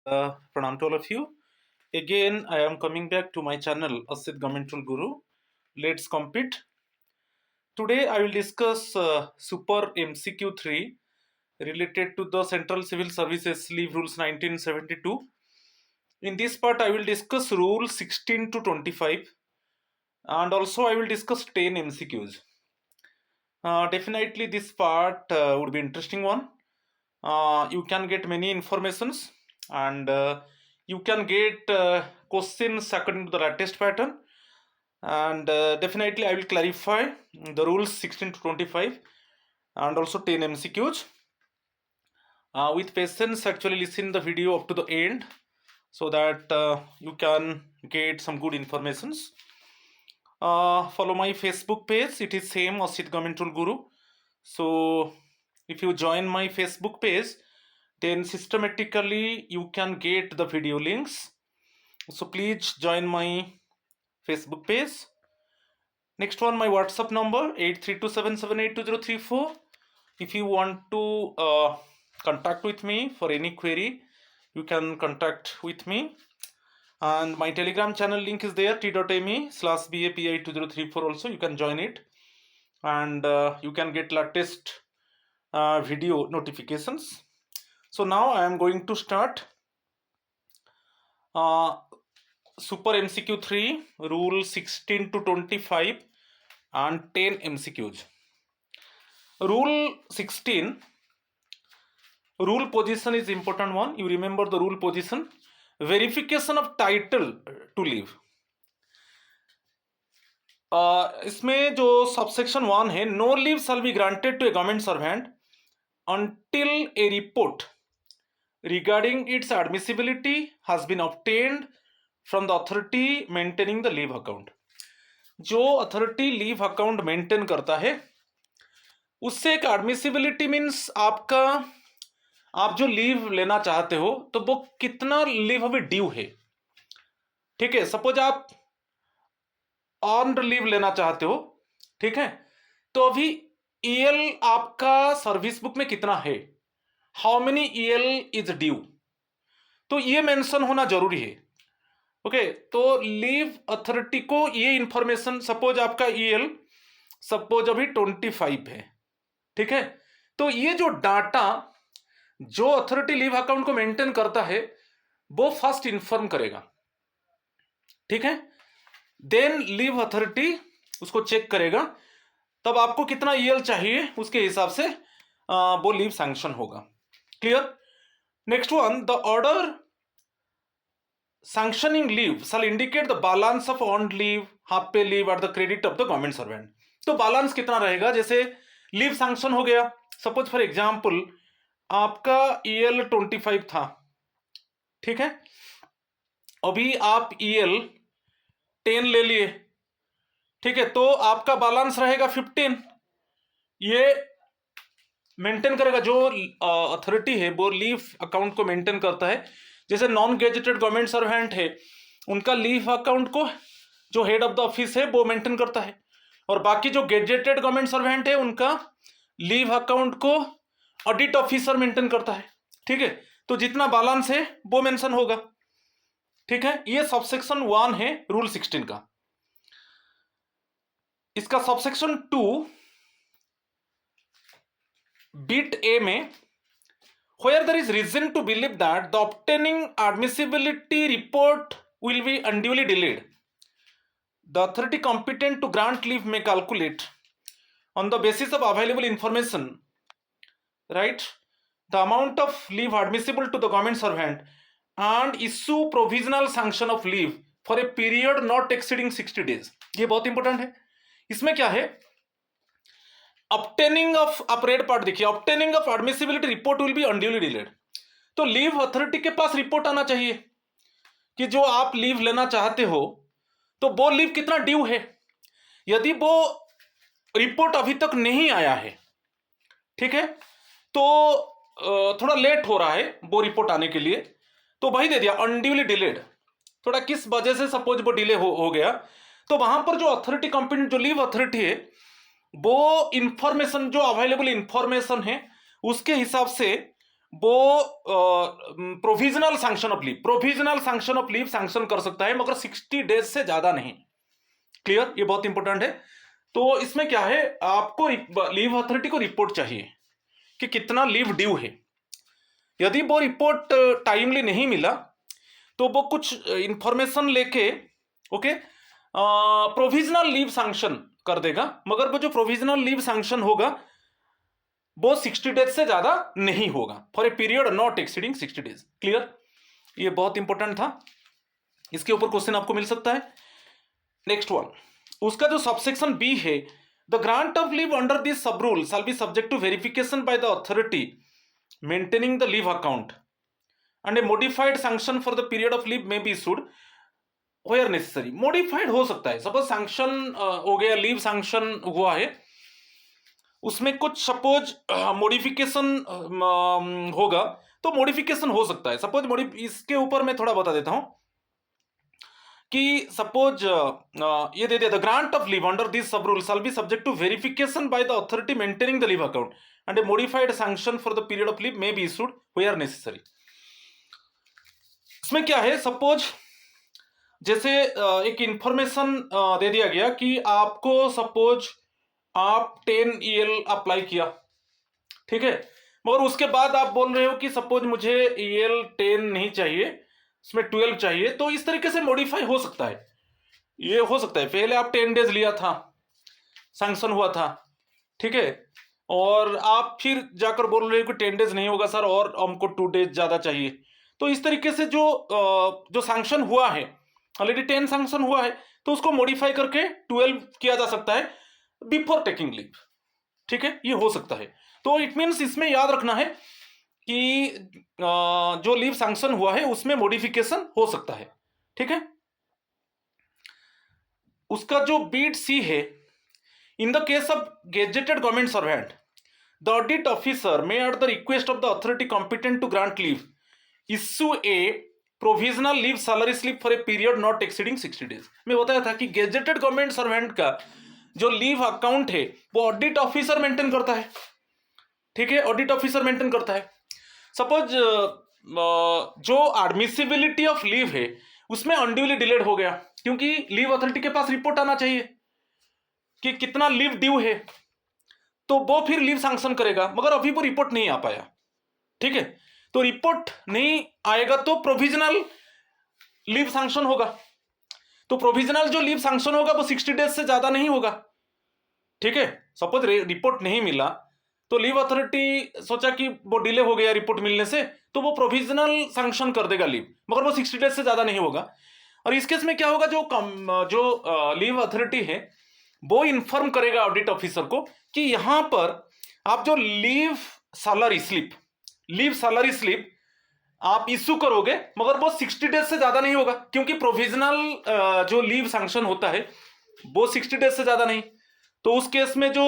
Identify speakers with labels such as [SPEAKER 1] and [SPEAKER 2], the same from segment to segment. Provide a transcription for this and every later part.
[SPEAKER 1] Pranam to all of you. Again, I am coming back to my channel, Asit Governmental Guru. Let's compete. Today, I will discuss Super MCQ 3 related to the Central Civil Services Leave Rules 1972. In this part, I will discuss Rule 16 to 25 and also I will discuss 10 MCQs. Definitely, this part would be interesting one. You can get many informations and you can get questions according to the latest pattern, and definitely I will clarify the rules 16 to 25 and also 10 MCQs. With patience, actually listen the video up to the end so that you can get some good informations. Follow my Facebook page, it is same Asit Governmental Guru. So if you join my Facebook page, then systematically you can get the video links. So please join my Facebook page. Next one, my WhatsApp number 8327782034. If you want to contact with me for any query, you can contact with me. And my Telegram channel link is there, t.me/bapi2034. also you can join it, and you can get latest video notifications. So now I am going to start Super MCQ 3, Rule 16 to 25 and 10 MCQs. Rule 16, rule position is important one. You remember the rule position. Verification of title to leave. इसमें जो subsection 1 है, no leave shall be granted to a government servant until a report regarding its admissibility has been obtained from the authority maintaining the leave account. जो authority leave account maintain करता है उससे एक admissibility means आपका, आप जो leave लेना चाहते हो तो वो कितना लीव अभी ड्यू है. ठीक है, सपोज आप अर्न्ड लीव लेना चाहते हो, ठीक है, तो अभी ईएल आपका सर्विस बुक में कितना है, how many EL is due, तो ये मेंशन होना जरूरी है. ओके, तो लीव अथॉरिटी को ये इंफॉर्मेशन, सपोज आपका ईएल सपोज अभी 25 है, ठीक है, तो ये जो डाटा जो अथॉरिटी लीव अकाउंट को मेंटेन करता है वो फर्स्ट इंफॉर्म करेगा. ठीक है, देन लीव अथॉरिटी उसको चेक करेगा, तब आपको कितना ईएल चाहिए उसके हिसाब से वो लीव सैंक्शन होगा. Clear. Next one, the order sanctioning leave shall indicate the balance of earned leave, half pay leave at the credit of the government servant. तो बैलेंस कितना रहेगा, जैसे लीव सैंक्शन हो गया, सपोज फॉर एग्जांपल आपका EL 25 था, ठीक है, अभी आप ईएल 10 ले लिए, ठीक है, तो आपका बैलेंस रहेगा 15. ये मेंटेन करेगा, जो अथॉरिटी है वो लीव अकाउंट को मेंटेन करता है. जैसे नॉन गेजेटेड गवर्नमेंट सर्वेंट है, उनका लीव अकाउंट को जो हेड ऑफ द ऑफिस है वो मेंटेन करता है, और बाकी जो गेजेटेड गवर्नमेंट सर्वेंट है उनका लीव अकाउंट को ऑडिट ऑफिसर मेंटेन करता है. ठीक है, तो जितना बैलेंस है वो मेंशन होगा. ठीक है, ये सबसेक्शन 1 है रूल 16 का. इसका सबसेक्शन 2 बिट ए में, where there is reason to believe that the obtaining admissibility report will be unduly delayed, the authority competent to grant leave may calculate on the basis of available information, right, the amount of leave admissible to the government servant and issue provisional sanction of leave for a period not exceeding 60 days. ये बहुत important है. इसमें क्या है, obtaining of, आप red part देखिए, obtaining of admissibility report will be unduly delayed. तो leave authority के पास रिपोर्ट आना चाहिए कि जो आप लीव लेना चाहते हो तो वो लीव कितना ड्यू है. यदि वो रिपोर्ट अभी तक नहीं आया है, ठीक है, तो थोड़ा लेट हो रहा है वो रिपोर्ट आने के लिए, तो वही दे दिया अनड्यूली डिलेड. थोड़ा किस वजह से सपोज वो डिले हो गया, तो वहां पर जो अथॉरिटी कंपनी, जो लीव अथॉरिटी है, वो इंफॉर्मेशन, जो अवेलेबल इंफॉर्मेशन है उसके हिसाब से वो provisional sanction of leave sanction कर सकता है, मगर 60 डेज से ज्यादा नहीं। क्लियर? ये बहुत इंपॉर्टेंट है। तो इसमें क्या है, आपको लीव अथॉरिटी को रिपोर्ट चाहिए कि कितना लीव ड्यू है। यदि वो रिपोर्ट टाइमली नहीं मिला तो वो कुछ इंफॉर्मेशन लेके ओके प्रोविजनल लीव सैंक्शन कर देगा, मगर वो जो प्रोविजनल लीव सैंक्शन होगा वो 60 डेज से ज्यादा नहीं होगा, for a period not exceeding 60 days. Clear? ये बहुत इंपॉर्टेंट था, इसके ऊपर क्वेश्चन आपको मिल सकता है। नेक्स्ट वन, उसका जो सबसेक्शन बी है, the grant of leave under this sub rule shall be subject to verification by the authority maintaining the leave account and a modified sanction for the period of leave may be issued where necessary. Modified हो सकता है, suppose sanction हो गया, leave sanction हुआ है, उसमें कुछ suppose modification होगा तो मॉडिफिकेशन हो सकता है। सपोज इसके ऊपर मैं थोड़ा बता देता हूं कि सपोज ये दे दिया, the grant of leave under this sub rule shall be subject to verification by the authority maintaining the leave account and a modified sanction for the period of leave may be issued where necessary. इसमें क्या है, suppose जैसे एक information दे दिया गया कि आपको suppose आप 10 EL अप्लाई किया, ठीक है, मगर उसके बाद आप बोल रहे हो कि सपोज मुझे EL 10 नहीं चाहिए, इसमें 12 चाहिए, तो इस तरीके से मॉडिफाई हो सकता है। ये हो सकता है पहले आप 10 डेज लिया था, सैंक्शन हुआ था, ठीक है, और आप फिर जाकर बोल रहे हो कि 10 डेज नहीं होगा सर और हमको 2 डेज ज्यादा चाहिए। तो इस तरीके से जो सैंक्शन हुआ है, ऑलरेडी 10 सैंक्शन हुआ है, तो उसको मॉडिफाई करके 12 किया जा सकता है बिफोर टेकिंग लीव। ठीक है, ये हो सकता है। तो इट मीन्स इसमें याद रखना है कि जो लीव सैंक्शन हुआ है उसमें मॉडिफिकेशन हो सकता है। ठीक है, उसका जो बीट सी है, in the case of gazetted government servant the audit officer may at the request of the authority competent to grant leave issue a provisional leave salary slip for a period not exceeding 60 days. मैं बताया था कि gazetted government servant का जो leave account है वो audit officer maintain करता है। ठीक है, ऑडिट ऑफिसर मेंटेन करता है। सपोज जो एडमिसिबिलिटी ऑफ लीव है उसमें अनड्यूली डिलेड हो गया, क्योंकि लीव अथॉरिटी के पास रिपोर्ट आना चाहिए कि कितना लीव ड्यू है, तो वो फिर लीव सैंक्शन करेगा, मगर अभी वो रिपोर्ट नहीं आ पाया। ठीक है, तो रिपोर्ट नहीं आएगा तो प्रोविजनल लीव सैंक्शन होगा। तो प्रोविजनल जो लीव सैंक्शन होगा वो 60 डेज से ज्यादा नहीं होगा। ठीक है, सपोज रिपोर्ट नहीं मिला तो लीव अथॉरिटी सोचा कि वो डिले हो गया रिपोर्ट मिलने से, तो वो प्रोविजनल सैंक्शन कर देगा लीव, मगर वो 60 डेज से ज्यादा नहीं होगा। और इस केस में क्या होगा, जो लीव अथॉरिटी है वो इन्फॉर्म करेगा ऑडिट ऑफिसर को कि यहां पर आप जो लीव सैलरी स्लिप आप इश्यू करोगे, मगर वो 60 डेज से ज्यादा नहीं होगा, क्योंकि प्रोविजनल जो लीव सैंक्शन होता है वो 60 डेज से ज्यादा नहीं। तो उस केस में जो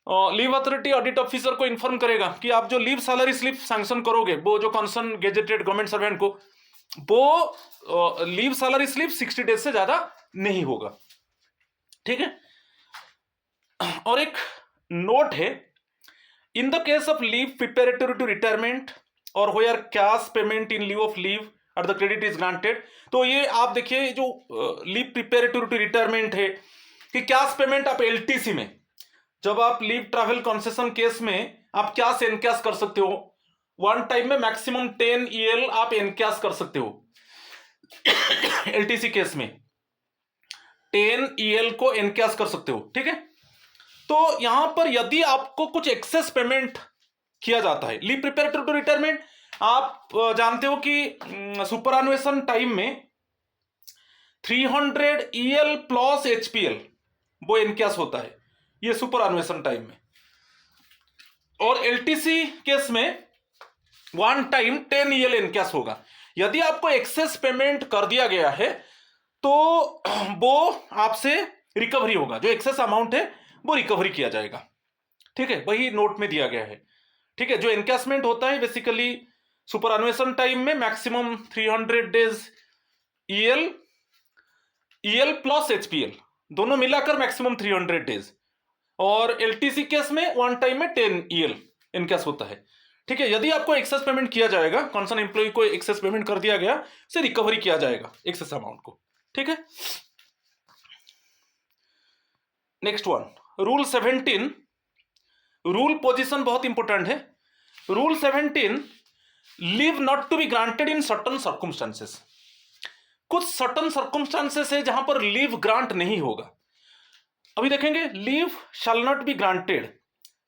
[SPEAKER 1] लीव अथॉरिटी ऑडिट ऑफिसर को इन्फॉर्म करेगा कि आप जो लीव सैलरी स्लिप सैंक्शन करोगे वो जो कंसर्न गेजेटेड गवर्नमेंट सर्वेंट को, वो लीव सैलरी स्लिप 60 डेज से ज्यादा नहीं होगा। ठीक है, और एक नोट है, in the case of leave preparatory to retirement और where cash payment in leave of leave at the credit is granted. तो ये आप देखिए, जो लीव प्रिपेरेटरी टू रिटायरमेंट है कि कैश पेमेंट आप एलटीसी में, जब आप लीव ट्रैवल कंसेशन केस में आप कैश एनकैश कर सकते हो, वन टाइम में मैक्सिमम 10 EL आप एनकैश कर सकते हो। एलटीसी केस में 10 EL को एनकैश कर सकते हो। ठीक है, तो यहां पर यदि आपको कुछ एक्सेस पेमेंट किया जाता है, लीव प्रिपेरेटरी टू रिटायरमेंट, आप जानते हो कि सुपरएनुएशन टाइम में 300 EL प्लस HPL वो एनकैश होता है, ये सुपरएनुएशन टाइम में। और एलटीसी केस में वन टाइम 10 EL एनकैश होगा। यदि आपको एक्सेस पेमेंट कर दिया गया है तो वो आपसे रिकवरी होगा, जो एक्सेस अमाउंट है वो रिकवरी किया जाएगा। ठीक है, वही नोट में दिया गया है। ठीक है, जो एनकैशमेंट होता है बेसिकली सुपरएनुएशन टाइम में maximum 300 days EL plus HPL दोनों मिलाकर मैक्सिमम 300 डेज, और एलटीसी केस में वन टाइम में 10 EL एनकैश होता है। ठीक है, यदि आपको एक्सेस पेमेंट किया जाएगा, कंसर्न एम्प्लॉय को एक्सेस पेमेंट कर दिया गया, से रिकवरी किया जाएगा एक्सेस अमाउंट को। ठीक है, next one, rule 17, rule position बहुत इंपॉर्टेंट है। Rule 17, leave not to be granted in certain circumstances. कुछ सर्टन सर्कमस्टांसेस है जहां पर लीव ग्रांट नहीं होगा। अभी देखेंगे, leave shall not be granted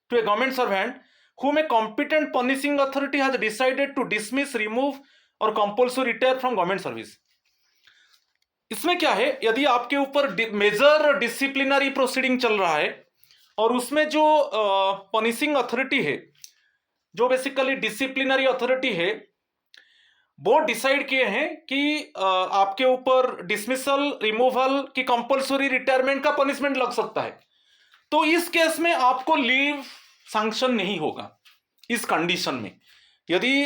[SPEAKER 1] to a government servant whom a competent punishing authority has decided to dismiss, remove or compulsory retire from government service। इसमें क्या है, यदि आपके ऊपर मेजर डिसिप्लिनरी प्रोसीडिंग चल रहा है और उसमें जो पनिशिंग अथॉरिटी है, जो बेसिकली डिसिप्लिनरी अथॉरिटी है, वो डिसाइड किए हैं कि आपके ऊपर डिसमिसल, रिमूवल की कंपल्सरी रिटायरमेंट का पनिशमेंट लग सकता है, तो इस केस में आपको लीव सैंक्शन नहीं होगा। इस कंडीशन में यदि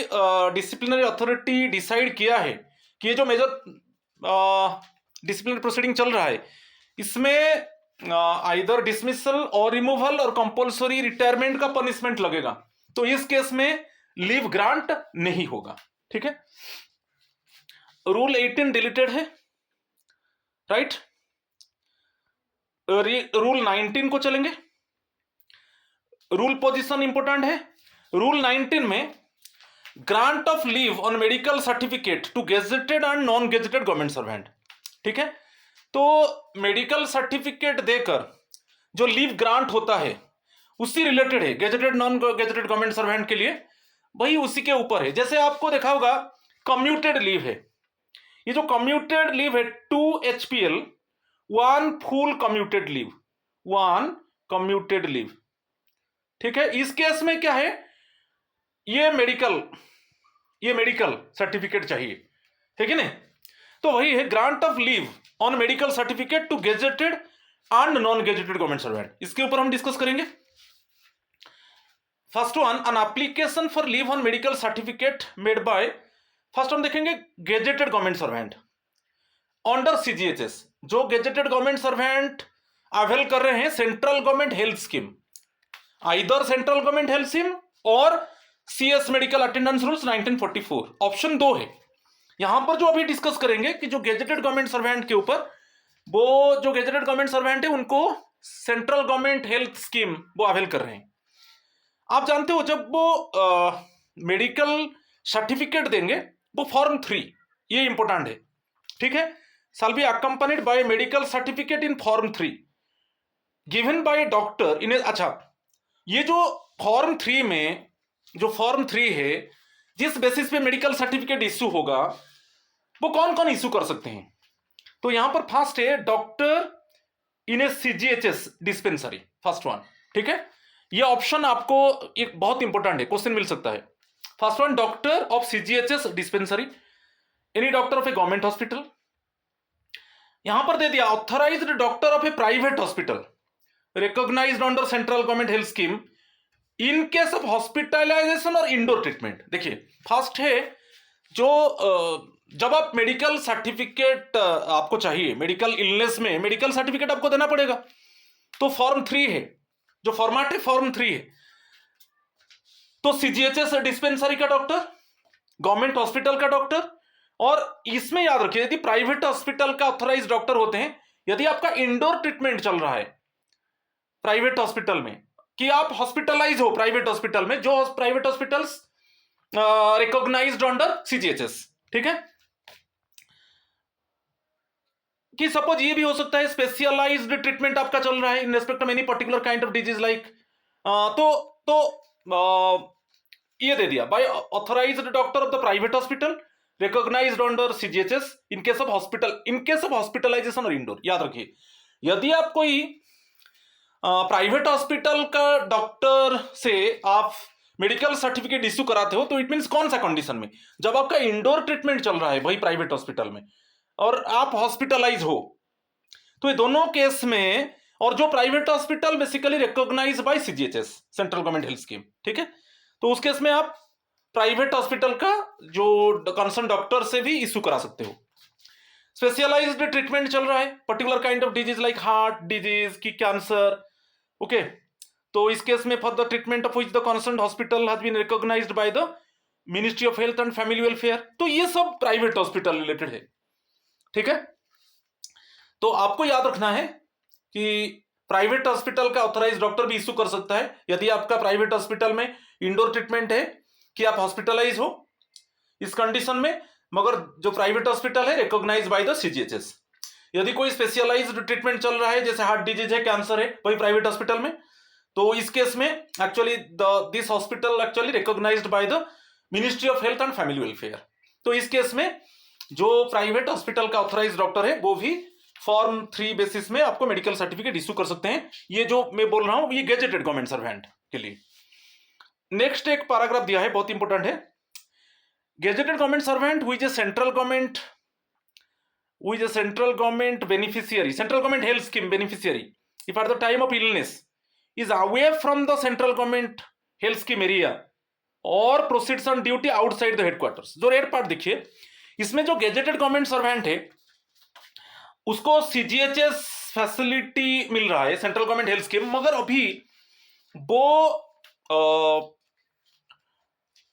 [SPEAKER 1] डिसिप्लिनरी अथॉरिटी डिसाइड किया है कि ये जो मेजर डिसिप्लिनरी प्रोसीडिंग चल रहा है, इसमें आइदर डिसमिसल और रिमूवल और कंपल्सरी रिटायरमेंट का पनिशमेंट लगेगा, तो इस केस में लीव ग्रांट नहीं होगा। ठीक है, रूल 18 डिलीटेड है, राइट। रूल 19 को चलेंगे। रूल पोजीशन इंपॉर्टेंट है। रूल 19 में grant of leave on medical certificate to gazetted and non gazetted government servant. ठीक है, तो मेडिकल सर्टिफिकेट देकर जो लीव ग्रांट होता है उसी रिलेटेड है, gazetted non gazetted government servant के लिए वही उसी के ऊपर है। जैसे आपको देखा होगा कम्यूटेड लीव है, ये जो कम्यूटेड लीव है 2 HPL, 1 full commuted leave, 1 commuted leave. ठीक है, इस केस में क्या है, ये मेडिकल सर्टिफिकेट चाहिए, ठीक है ना। तो वही है grant of leave on medical certificate to gazetted and non gazetted government servant, इसके ऊपर हम डिस्कस करेंगे। First one, an application for leave on medical certificate made by, first हम देखेंगे gazetted government servant under CGHS। जो gazetted government servant avail कर रहे हैं central government health scheme, either central government health scheme और CS medical attendance rules 1944, option 2 है। यहां पर जो अभी डिस्कस करेंगे कि जो गेजेटेड गवर्नमेंट सर्वेंट के ऊपर, वो जो गेजेटेड गवर्नमेंट सर्वेंट है उनको सेंट्रल गवर्नमेंट हेल्थ स्कीम वो अवेल कर रहे हैं। आप जानते हो जब वो मेडिकल सर्टिफिकेट देंगे वो फॉर्म 3, ये इंपॉर्टेंट है। ठीक है, shall be accompanied by medical certificate in form 3 given by doctor in. अच्छा, ये जो फॉर्म 3 में जो फॉर्म 3 है, जिस बेसिस पे मेडिकल सर्टिफिकेट इश्यू होगा, वो कौन कौन इश्यू कर सकते हैं? तो यहां पर फर्स्ट है doctor in A CGHS dispensary, first one. ठीक है, ये ऑप्शन आपको एक बहुत इंपॉर्टेंट है, क्वेश्चन मिल सकता है। First one, doctor of CGHS dispensary, any doctor of a government hospital. यहां पर दे दिया authorised doctor of a private hospital recognised under central government health scheme in case of hospitalisation और इंडोर ट्रीटमेंट। देखिए, first है जो जब आप मेडिकल सर्टिफिकेट आपको चाहिए, मेडिकल इलनेस में मेडिकल सर्टिफिकेट आपको देना पड़ेगा, तो फॉर्म 3 है, जो फॉर्मेट है फॉर्म 3 है। तो CGHS डिस्पेंसरी का डॉक्टर, गवर्नमेंट हॉस्पिटल का डॉक्टर, और इसमें याद रखिए यदि प्राइवेट हॉस्पिटल का ऑथराइज डॉक्टर होते हैं, यदि आपका इंडोर ट्रीटमेंट चल रहा है प्राइवेट हॉस्पिटल में, कि आप हॉस्पिटलाइज हो प्राइवेट हॉस्पिटल में, जो private hospitals recognised under CGHS। ठीक है, कि सपोज ये भी हो सकता है स्पेशलाइज्ड ट्रीटमेंट आपका चल रहा है in respect of any particular kind of disease like, ये दे दिया by authorised doctor of the private hospital recognised under CGHS in case of hospitalisation और इंडोर। याद रखिए, यदि आप कोई प्राइवेट हॉस्पिटल का डॉक्टर से आप मेडिकल सर्टिफिकेट इश्यू कराते हो, तो इट मींस कौन सा कंडीशन में, जब आपका इंडोर ट्रीटमेंट चल रहा है वही प्राइवेट हॉस्पिटल में और आप हॉस्पिटलाइज हो, तो ये दोनों केस में, और जो private hospital basically recognise by CGHS central government health scheme. ठीक है, तो उस केस में आप प्राइवेट हॉस्पिटल का जो कंसर्न डॉक्टर से भी इश्यू करा सकते हो। स्पेशलाइज्ड ट्रीटमेंट चल रहा है particular kind of disease like heart disease की कैंसर, ओके, तो इस केस में for the treatment of which the concerned hospital has been recognised by the ministry of health and family welfare. तो ये सब प्राइवेट हॉस्पिटल रिलेटेड है, ठीक है। तो आपको याद रखना है कि प्राइवेट हॉस्पिटल का ऑथराइज डॉक्टर भी इशू कर सकता है यदि आपका प्राइवेट हॉस्पिटल में इंडोर ट्रीटमेंट है कि आप हॉस्पिटलाइज हो इस कंडीशन में, मगर जो प्राइवेट हॉस्पिटल है रिकॉग्नाइज बाय द सीजीएचएस। यदि कोई स्पेशलाइज्ड ट्रीटमेंट चल रहा है जैसे हार्ट डिजीज है, कैंसर है, वही प्राइवेट हॉस्पिटल में, तो इस केस में actually this hospital actually recognised by the ministry of health and family welfare. तो इस केस में जो प्राइवेट हॉस्पिटल का ऑथराइज डॉक्टर है वो भी फॉर्म 3 बेसिस में आपको मेडिकल सर्टिफिकेट इशू कर सकते हैं। ये जो मैं बोल रहा हूं ये गेजेटेड गवर्नमेंट सर्वेंट के लिए। नेक्स्ट एक पैराग्राफ दिया है, बहुत इंपॉर्टेंट है। Gazetted government servant who is a central government beneficiary, central government health scheme beneficiary, if at the time of illness is away from the central government health scheme area और proceeds on duty outside the headquarters. जो red part देखिए, इसमें जो gazetted government servant है उसको CGHS facility मिल रहा है, central government health scheme, मगर अभी वो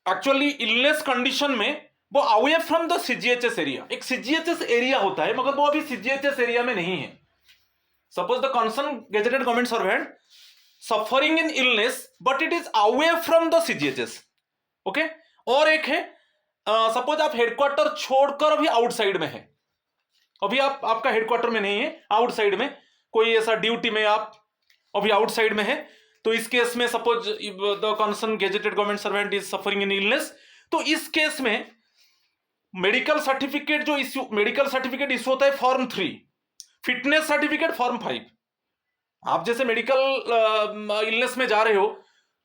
[SPEAKER 1] एक्चुअली इलनेस कंडीशन में वो away from the CGHS area, एक सीजीएचएस एरिया होता है मगर वो अभी सीजीएचएस एरिया में नहीं है। Suppose the concern gazetted government servant suffering in illness but it is away from the CGHS, okay. और एक है सपोज आप हेडक्वार्टर छोड़कर अभी आउटसाइड में है, अभी आपका हेडक्वार्टर में नहीं है, आउटसाइड में कोई ऐसा ड्यूटी में आप अभी आउटसाइड में है, तो इस केस में suppose the concern gazetted government servant is suffering in illness, तो इस केस में मेडिकल सर्टिफिकेट इशू होता है फॉर्म 3, फिटनेस सर्टिफिकेट फॉर्म 5। आप जैसे मेडिकल इलनेस में जा रहे हो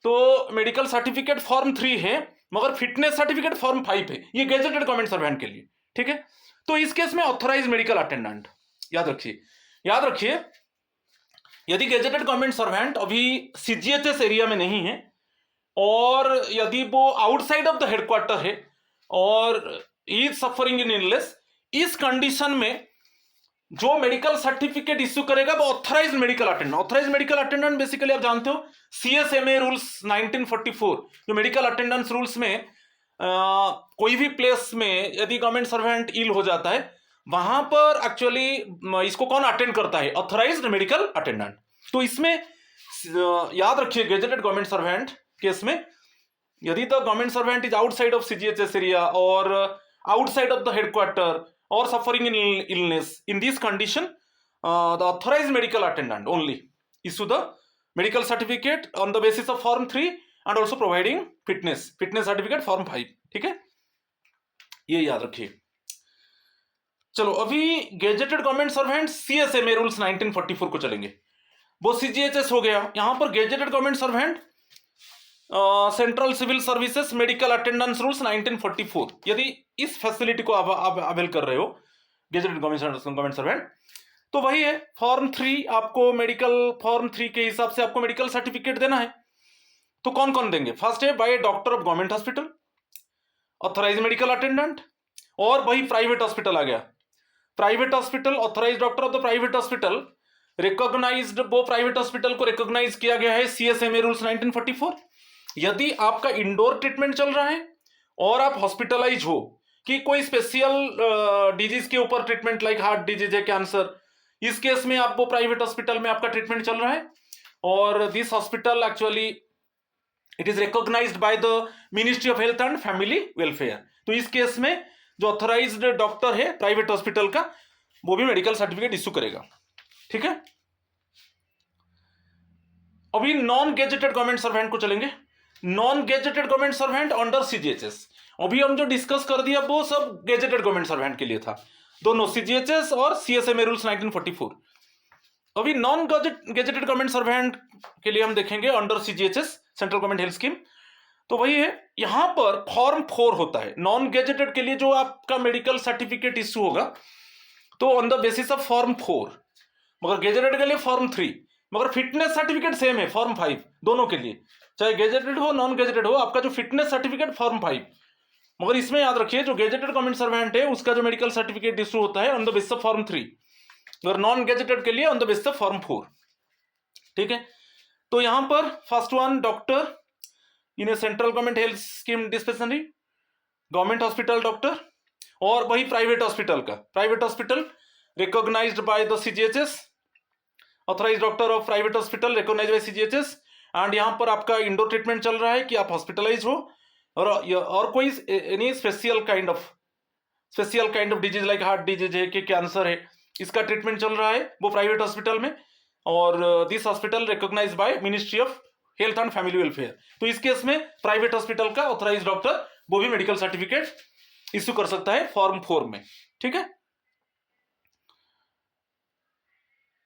[SPEAKER 1] तो मेडिकल सर्टिफिकेट फॉर्म 3 है मगर फिटनेस सर्टिफिकेट फॉर्म 5 है, ये गेजेटेड गवर्नमेंट सर्वेंट के लिए, ठीक है। तो इस केस में ऑथराइज मेडिकल अटेंडेंट, याद रखिए यदि गेजेटेड गवर्नमेंट सर्वेंट अभी सीजीएचएस एरिया में नहीं है और यदि वो आउटसाइड ऑफ द हेडक्वार्टर है और इज सफरिंग इन इलनेस, इस कंडीशन में जो मेडिकल सर्टिफिकेट इश्यू करेगा वो authorised medical attendant. Authorised medical attendant basically आप जानते हो सीएसएमए रूल्स 1944, जो मेडिकल अटेंडेंस रूल्स में कोई भी प्लेस में यदि गवर्नमेंट सर्वेंट इल हो जाता है वहां पर एक्चुअली इसको कौन अटेंड करता है, ऑथराइज्ड मेडिकल अटेंडेंट। तो इसमें याद रखिए गेजेटेड गवर्नमेंट सर्वेंट केस में यदि the government servant is outside of CGHS area और outside of the headquarter or suffering in illness, in this condition the authorized medical attendant only issue the medical certificate on the basis of form 3 and also providing fitness certificate form 5, ठीक है, ये याद रखिए। चलो अभी gazetted government servant CSMA rules 1944 को चलेंगे, वो सीजीएचएस हो गया। यहां पर gazetted government servant central civil services medical attendance rules 1944, यदि इस फैसिलिटी को आप अवेल कर रहे हो गेजेटेड गवर्नमेंट सर्वेंट, तो वही है फॉर्म 3, आपको मेडिकल फॉर्म 3 के हिसाब से आपको मेडिकल सर्टिफिकेट देना है। तो कौन कौन देंगे, फर्स्ट है by doctor of government hospital, authorise medical attendant, और वही प्राइवेट हॉस्पिटल आ गया, private hospital authorise doctor of the private hospital recognised, वो प्राइवेट हॉस्पिटल को रिकॉग्नाइज किया गया है सीएसएमए रूल्स 1944। यदि आपका इंडोर ट्रीटमेंट चल रहा है और आप हॉस्पिटलाइज हो कि कोई स्पेशल डिजीज के ऊपर ट्रीटमेंट लाइक हार्ट डिजीज है, कैंसर, इस केस में आप वो प्राइवेट हॉस्पिटल में आपका ट्रीटमेंट चल रहा है और this hospital actually it is recognised by the ministry of health and family welfare. तो इस केस में जो ऑथराइज्ड डॉक्टर है प्राइवेट हॉस्पिटल का वो भी मेडिकल सर्टिफिकेट इश्यू करेगा, ठीक है। अभी नॉन गेजेटेड गवर्नमेंट सर्वेंट को चलेंगे। Non gazetted government servant under CGHS, अभी हम जो डिस्कस कर दिया वो सब गेजेटेड गवर्नमेंट सर्वेंट के लिए था, दोनों सीजीएचएस और सीएसएमए रूल्स 1944। अभी नॉन गेजेटेड गवर्नमेंट सर्वेंट के लिए हम देखेंगे under CGHS central government health scheme. तो वही है, यहां पर फॉर्म 4 होता है नॉन गेजेटेड के लिए, जो आपका मेडिकल सर्टिफिकेट इश्यू होगा तो on the basis of form 4, मगर गेजेटेड के लिए फॉर्म 3, मगर फिटनेस सर्टिफिकेट सेम है फॉर्म 5 दोनों के लिए, चाहे गेजेटेड हो नॉन गेजेटेड हो, आपका जो फिटनेस सर्टिफिकेट फॉर्म 5। मगर इसमें याद रखिए जो गेजेटेड गवर्नमेंट सर्वेंट है उसका जो मेडिकल सर्टिफिकेट इशू होता है on the basis of form 3, मगर नॉन गेजेटेड के लिए on the basis of form 4, ठीक है। तो यहां पर first one doctor in a central government health scheme dispensary, government hospital doctor, और वही प्राइवेट हॉस्पिटल का, private hospital recognised by the CGHS, authorise doctor of private hospital recognised by CGHS. And यहां पर आपका इंडोर ट्रीटमेंट चल रहा है कि आप हॉस्पिटलाइज हो और कोई any special kind of disease like heart disease है कि कैंसर है, इसका ट्रीटमेंट चल रहा है वो प्राइवेट हॉस्पिटल में, और this hospital recognised by ministry of health and family welfare. तो इस केस में प्राइवेट हॉस्पिटल का ऑथराइज डॉक्टर वो भी मेडिकल सर्टिफिकेट इश्यू कर सकता है फॉर्म 4 में, ठीक है।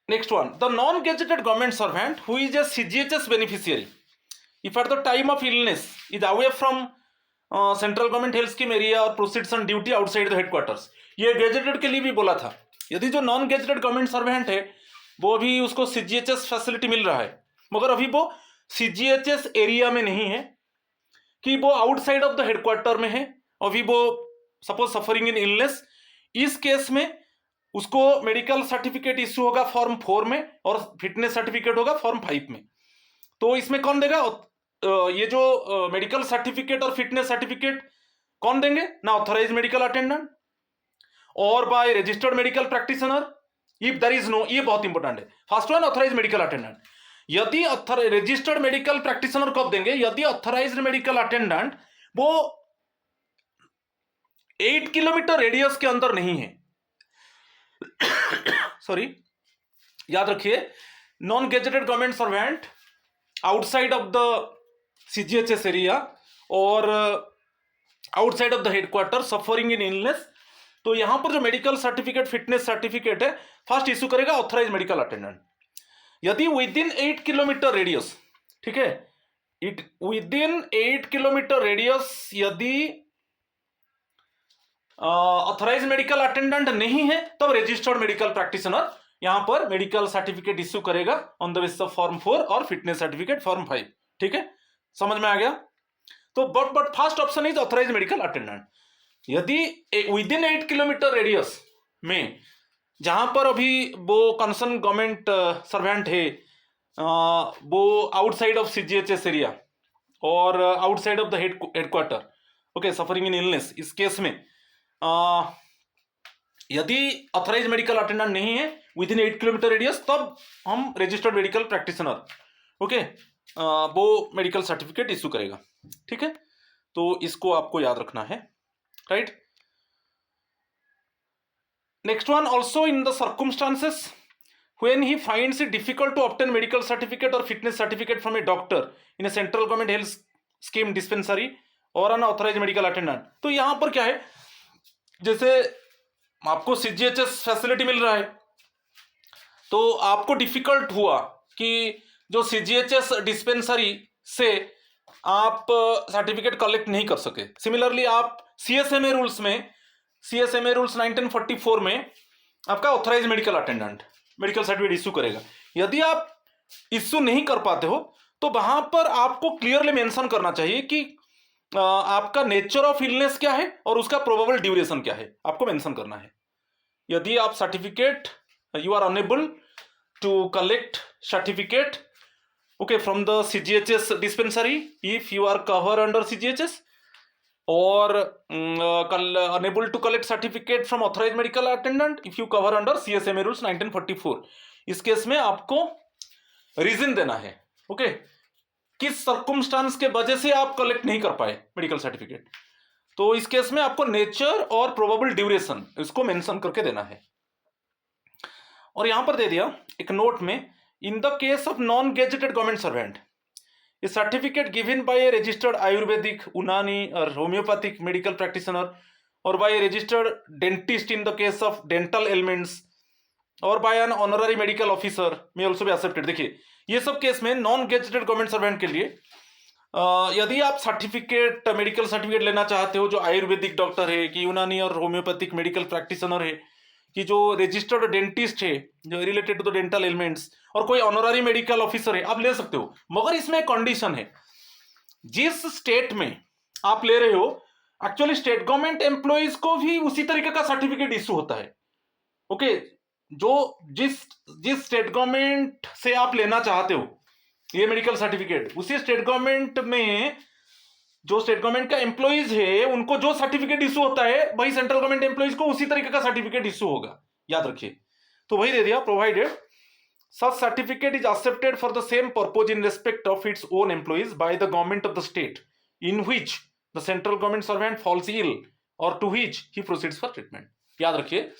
[SPEAKER 1] Next one, the non gazetted government servant who is a CGHS beneficiary if at the time of illness is away from central government health scheme area और proceeds on duty outside the headquarters. ये gazetted के लिए भी बोला था, यदि जो non gazetted government servant है वो अभी उसको सीजीएचएस फैसिलिटी मिल रहा है मगर अभी वो सीजीएचएस एरिया में नहीं है, कि वो आउटसाइड ऑफ द हेडक्वार्टर में है, अभी वो सपोज सफरिंग इन इलनेस, इस केस में उसको मेडिकल सर्टिफिकेट इश्यू होगा फॉर्म 4 में और फिटनेस सर्टिफिकेट होगा फॉर्म 5 में। तो इसमें कौन देगा ये जो मेडिकल सर्टिफिकेट और फिटनेस सर्टिफिकेट कौन देंगे ना, ऑथराइज मेडिकल अटेंडेंट और by registered medical practitioner if there is no, ये बहुत इंपॉर्टेंट है। First one authorise medical attendant, यदि रजिस्टर्ड मेडिकल प्रैक्टिशनर कब देंगे, यदि ऑथराइज्ड मेडिकल अटेंडेंट वो 8 किलोमीटर रेडियस के अंदर नहीं है। सॉरी, याद रखिए, non gazetted government servant outside of the CGHS area और outside of the headquarter suffering in illness, तो यहां पर जो मेडिकल सर्टिफिकेट फिटनेस सर्टिफिकेट है फर्स्ट इश्यू करेगा ऑथराइज मेडिकल अटेंडेंट। यदि विद इन 8 किलोमीटर रेडियस, ठीक है, विद इन 8 किलोमीटर रेडियस यदि ऑथराइज मेडिकल अटेंडेंट नहीं है तब रजिस्टर्ड मेडिकल प्रैक्टिशनर यहां पर मेडिकल सर्टिफिकेट इश्यू करेगा on the basis of form 4 और फिटनेस सर्टिफिकेट फॉर्म 5, ठीक है, समझ में आ गया। तो but first option is authorise medical attendant. यदि विद इन 8 किलोमीटर रेडियस में जहां पर अभी वो कंसर्न गवर्नमेंट सर्वेंट है वो आउटसाइड ऑफ सीजीएचएस एरिया और outside of the headquarter, okay, suffering in illness, इस केस में यदि ऑथराइज मेडिकल अटेंडेंट नहीं है विद इन 8 किलोमीटर रेडियस तब हम रजिस्टर्ड मेडिकल प्रैक्टिशनर, ओके, वो मेडिकल सर्टिफिकेट इश्यू करेगा, ठीक है। तो इसको आपको याद रखना है, right. Next one, also in the circumstances when he finds it difficult to obtain medical certificate or fitness certificate from a doctor in a central government health scheme dispensary or an authorized medical attendant। तो यहां पर क्या है, जैसे आपको CGHS facility मिल रहा है तो आपको डिफिकल्ट हुआ कि जो सीजीएचएस डिस्पेंसरी से आप सर्टिफिकेट कलेक्ट नहीं कर सके। सिमिलरली आप सीएसएमए रूल्स में, सीएसएमए रूल्स 1944 में आपका authorise medical attendant medical certificate issue करेगा। यदि आप इश्यू नहीं कर पाते हो तो वहां पर आपको क्लियरली मेंशन करना चाहिए कि आपका नेचर ऑफ इलनेस क्या है और उसका प्रोबेबल ड्यूरेशन क्या है, आपको मेंशन करना है। यदि आप certificate you are unable to collect certificate, okay, from the CGHS dispensary if you are cover under CGHS or unable to collect certificate from authorized medical attendant if you cover under CSMA rules 1944, इस case में आपको reason देना है, okay, किस circumstance के वजह से आप कलेक्ट नहीं कर पाए मेडिकल सर्टिफिकेट। तो इस केस में आपको नेचर और प्रोबेबल ड्यूरेशन इसको मेंशन करके देना है। और यहां पर दे दिया एक नोट में, इन the case of non gazetted government servant a certificate given by a registered Ayurvedic, Unani or homeopathic medical practitioner or by a registered dentist in the case of dental ailments or by an honorary medical officer may also be accepted। देखिए ये सब case में non gazetted government servant के लिए यदि आप certificate medical certificate लेना चाहते हो जो आयुर्वेदिक डॉक्टर है कि यूनानी और होम्योपैथिक मेडिकल प्रैक्टिशनर है कि जो रजिस्टर्ड डेंटिस्ट है जो related to the dental elements और कोई ऑनररी मेडिकल ऑफिसर है, आप ले सकते हो। मगर इसमें एक कंडीशन है, जिस स्टेट में आप ले रहे हो एक्चुअली स्टेट गवर्नमेंट एम्प्लॉइज को भी उसी तरीके का सर्टिफिकेट इश्यू होता है, ओके, जो जिस स्टेट गवर्नमेंट से आप लेना चाहते हो ये मेडिकल सर्टिफिकेट उसी स्टेट गवर्नमेंट में जो स्टेट गवर्नमेंट का एम्प्लॉइज है उनको जो सर्टिफिकेट इशू होता है वही सेंट्रल गवर्नमेंट एम्प्लॉइज को उसी तरीके का सर्टिफिकेट इशू होगा, याद रखिए। तो वही दे दिया, provided such certificate is accepted for the same purpose in respect of its own employees by the government of the state in which the central government servant falls ill और to which he proceeds for treatment. याद रखिए,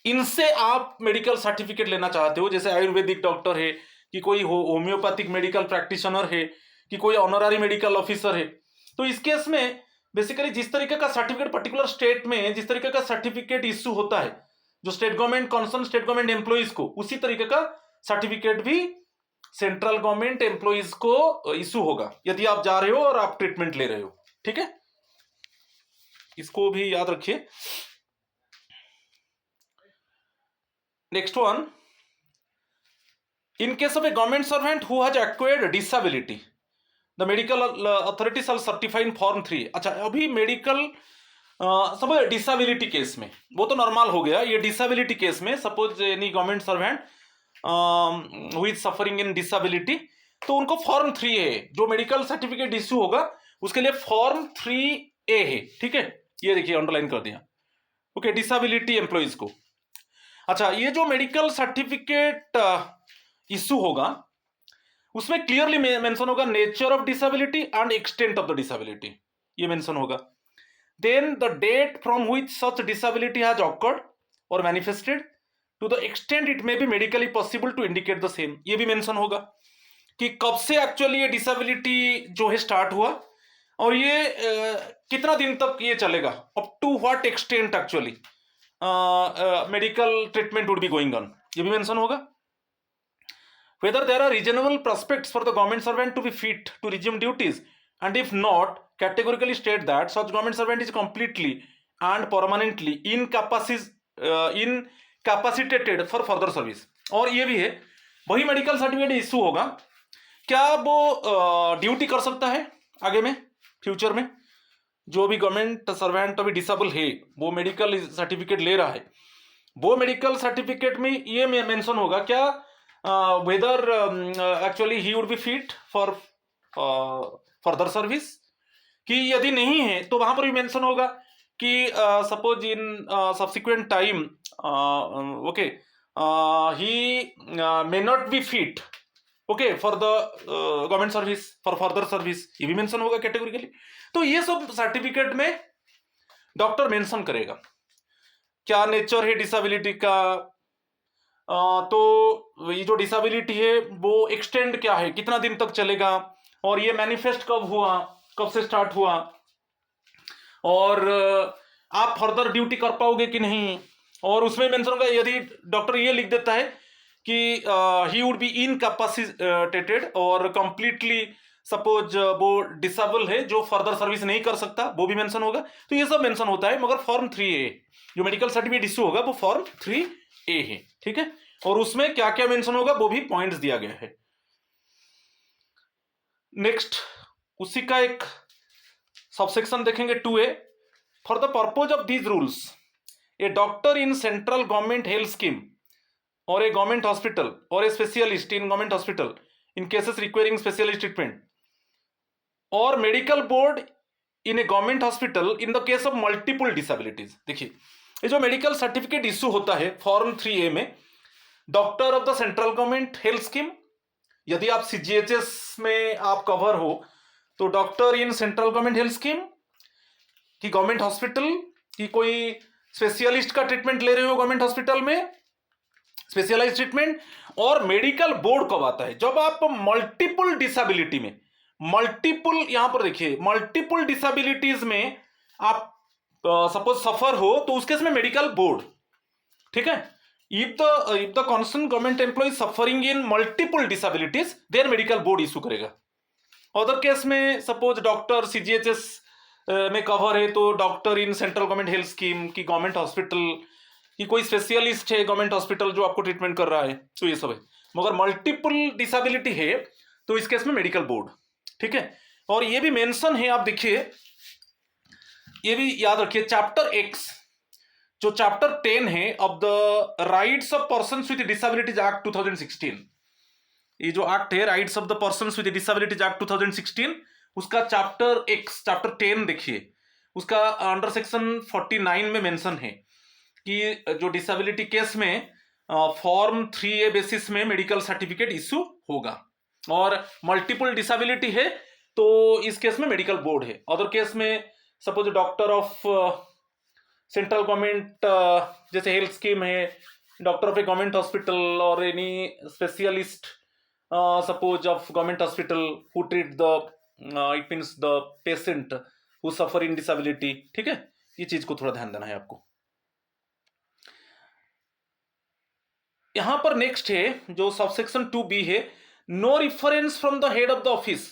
[SPEAKER 1] इनसे आप medical certificate लेना चाहते हो, जैसे Ayurvedic doctor है कि कोई होम्योपैथिक मेडिकल प्रैक्टिशनर है कि कोई ऑनररी मेडिकल ऑफिसर है, तो इस केस में बेसिकली जिस तरीके का सर्टिफिकेट पर्टिकुलर स्टेट में जिस तरीके का सर्टिफिकेट इश्यू होता है जो state government concern state government employees को, उसी तरीके का सर्टिफिकेट भी सेंट्रल गवर्नमेंट एम्प्लॉइज को इश्यू होगा यदि आप जा रहे हो और आप ट्रीटमेंट ले रहे हो। ठीक है, इसको भी याद रखिए। Next one, in case of a government servant who has acquired disability the medical authority shall certify in form 3। अच्छा, अभी मेडिकल सब डिसेबिलिटी केस में वो तो नॉर्मल हो गया, ये डिसेबिलिटी केस में suppose any government servant who is suffering in disability, तो उनको फॉर्म 3 है जो मेडिकल सर्टिफिकेट इश्यू होगा उसके लिए फॉर्म 3A है। ठीक है, ये देखिए अंडरलाइन कर दिया। ओके, डिसेबिलिटी एम्प्लॉइज को। अच्छा, ये जो मेडिकल सर्टिफिकेट इश्यू होगा उसमें क्लियरली मेंशन होगा nature of disability and extent of the disability, ये मेंशन होगा। Then the date from which such disability has occurred और manifested to the extent it may be medically possible to indicate the same, ये भी mention होगा कि कब से actually ये डिसेबिलिटी जो है स्टार्ट हुआ और ये कितना दिन तक ये चलेगा, up to what extent actually medical treatment would be going on, ये भी मेंशन होगा। Whether there are reasonable prospects for the government servant to be fit to resume duties, and if not, categorically state that such government servant is completely and permanently incapacitated for further service। और ये भी है, वही medical certificate issue होगा, क्या वो duty कर सकता है आगे में फ्यूचर में? जो भी गवर्नमेंट सर्वेंट अभी डिसेबल है वो मेडिकल सर्टिफिकेट ले रहा है, वो मेडिकल सर्टिफिकेट में ये मेंशन होगा क्या whether actually he would be fit for further service, कि यदि नहीं है तो वहां पर भी मेंशन होगा कि suppose in subsequent time okay he may not be fit okay for the government service for further service, ये भी मेंशन होगा कैटेगोरिकली। तो ये सब सर्टिफिकेट में डॉक्टर मेंशन करेगा क्या नेचर है डिसेबिलिटी का, तो ये जो डिसेबिलिटी है वो एक्सटेंड क्या है, कितना दिन तक चलेगा, और ये मैनिफेस्ट कब हुआ, कब से स्टार्ट हुआ, और आप फर्दर ड्यूटी कर पाओगे कि नहीं। और उसमें मेंशन होगा यदि डॉक्टर ये लिख देता है कि ही वुड बी इनकैपेसिटेटेड और कंप्लीटली सपोज वो डिसेबल है जो फर्दर सर्विस नहीं कर सकता, वो भी मेंशन होगा। तो ये सब मेंशन होता है, मगर फॉर्म 3A जो मेडिकल सर्टिफिकेट इश्यू होगा वो फॉर्म 3A है। ठीक है, और उसमें क्या क्या मेंशन होगा वो भी पॉइंट्स दिया गया है। नेक्स्ट उसी का एक सबसेक्शन देखेंगे 2A। For the purpose of these rules a doctor in central government health scheme और ए गवर्नमेंट हॉस्पिटल और a specialist in government hospital in cases requiring specialist treatment और medical board in a government hospital in the case of multiple disabilities. देखिए, ये जो medical certificate issue होता है form 3A में, doctor of the central government health scheme, यदि आप CGHS में आप कवर हो तो doctor in central government health scheme कि गवर्नमेंट हॉस्पिटल की कोई स्पेशलिस्ट का ट्रीटमेंट ले रहे हो गवर्नमेंट हॉस्पिटल में स्पेशलाइज्ड ट्रीटमेंट, और मेडिकल बोर्ड कब आता है जब आप मल्टीपल डिसेबिलिटी में, मल्टीपल यहां पर देखिए मल्टीपल डिसेबिलिटीज में आप सपोज सफर हो तो उस केस में मेडिकल बोर्ड। ठीक है, if the concerned government employee suffering in multiple disabilities then medical board issue करेगा। अदर केस में सपोज डॉक्टर CGHS में कवर है तो doctor in central government health scheme की गवर्नमेंट हॉस्पिटल की कोई स्पेशलिस्ट है गवर्नमेंट हॉस्पिटल जो आपको ट्रीटमेंट कर रहा है, तो ये सब है। मगर मल्टीपल डिसेबिलिटी है तो इस केस में मेडिकल बोर्ड। ठीक है, और ये भी मेंशन है, आप देखिए ये भी याद रखिए, चैप्टर X जो चैप्टर 10 है of the rights of persons with disabilities act 2016, ये जो एक्ट है rights of the persons with disabilities act 2016, उसका चैप्टर 10 देखिए, उसका अंडर सेक्शन 49 में मेंशन है कि जो डिसेबिलिटी केस में फॉर्म 3A बेसिस में मेडिकल सर्टिफिकेट इशू होगा, और मल्टीपल डिसेबिलिटी है तो इस केस में मेडिकल बोर्ड है। अदर केस में suppose doctor of central government जैसे हेल्थ स्कीम है, doctor of a government hospital और any specialist suppose of government hospital who treat the it means the patient who suffer in disability. ठीक है, ये चीज को थोड़ा ध्यान देना है आपको। यहां पर नेक्स्ट है जो सबसेक्शन 2B है, no reference from the head of the office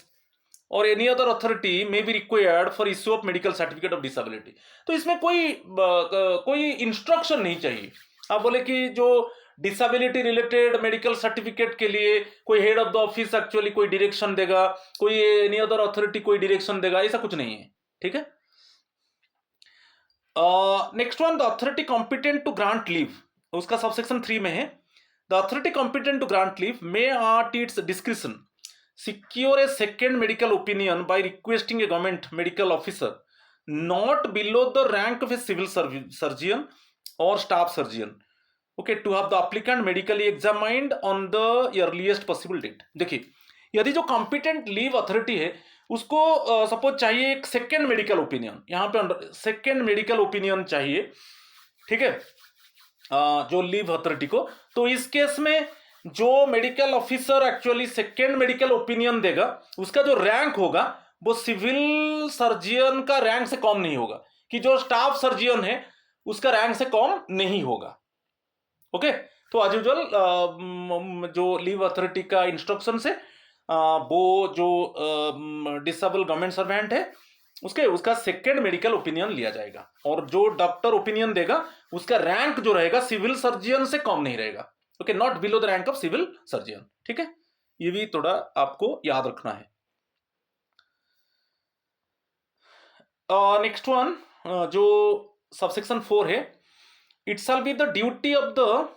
[SPEAKER 1] और any other authority may be required for issue of medical certificate of disability. तो इसमें कोई इंस्ट्रक्शन नहीं चाहिए। आप बोले कि जो डिसेबिलिटी रिलेटेड मेडिकल सर्टिफिकेट के लिए कोई head of the office actually कोई डायरेक्शन देगा, कोई एनी अदर अथॉरिटी कोई डायरेक्शन देगा, ऐसा कुछ नहीं है। ठीक है, next one, the authority competent to grant leave, उसका सबसेक्शन 3 में है, the authority competent to grant leave may at its discretion secure a second medical opinion by requesting a government medical officer not below the rank of a civil surgeon or staff surgeon, okay, to have the applicant medically examined on the earliest possible date। देखिए, यदि जो competent leave authority है उसको suppose चाहिए एक second medical opinion, यहाँ पे second medical opinion चाहिए, ठीक है, जो लीव अथॉरिटी को, तो इस केस में जो medical officer actually second medical opinion देगा उसका जो रैंक होगा वो सिविल सर्जियन का रैंक से कम नहीं होगा, कि जो स्टाफ सर्जियन है उसका रैंक से कम नहीं होगा। ओके, तो एज यूजुअल जो लीव अथॉरिटी का इंस्ट्रक्शन से वो जो डिसेबल गवर्नमेंट सर्वेंट है उसका सेकेंड मेडिकल ओपिनियन लिया जाएगा, और जो डॉक्टर ओपिनियन देगा उसका रैंक जो रहेगा सिविल सर्जियन से कम नहीं रहेगा। Okay, not below the rank of civil surgeon. ठीक है, ये भी थोड़ा आपको याद रखना है। नेक्स्ट वन जो सबसेक्शन 4 है, it shall be the duty of the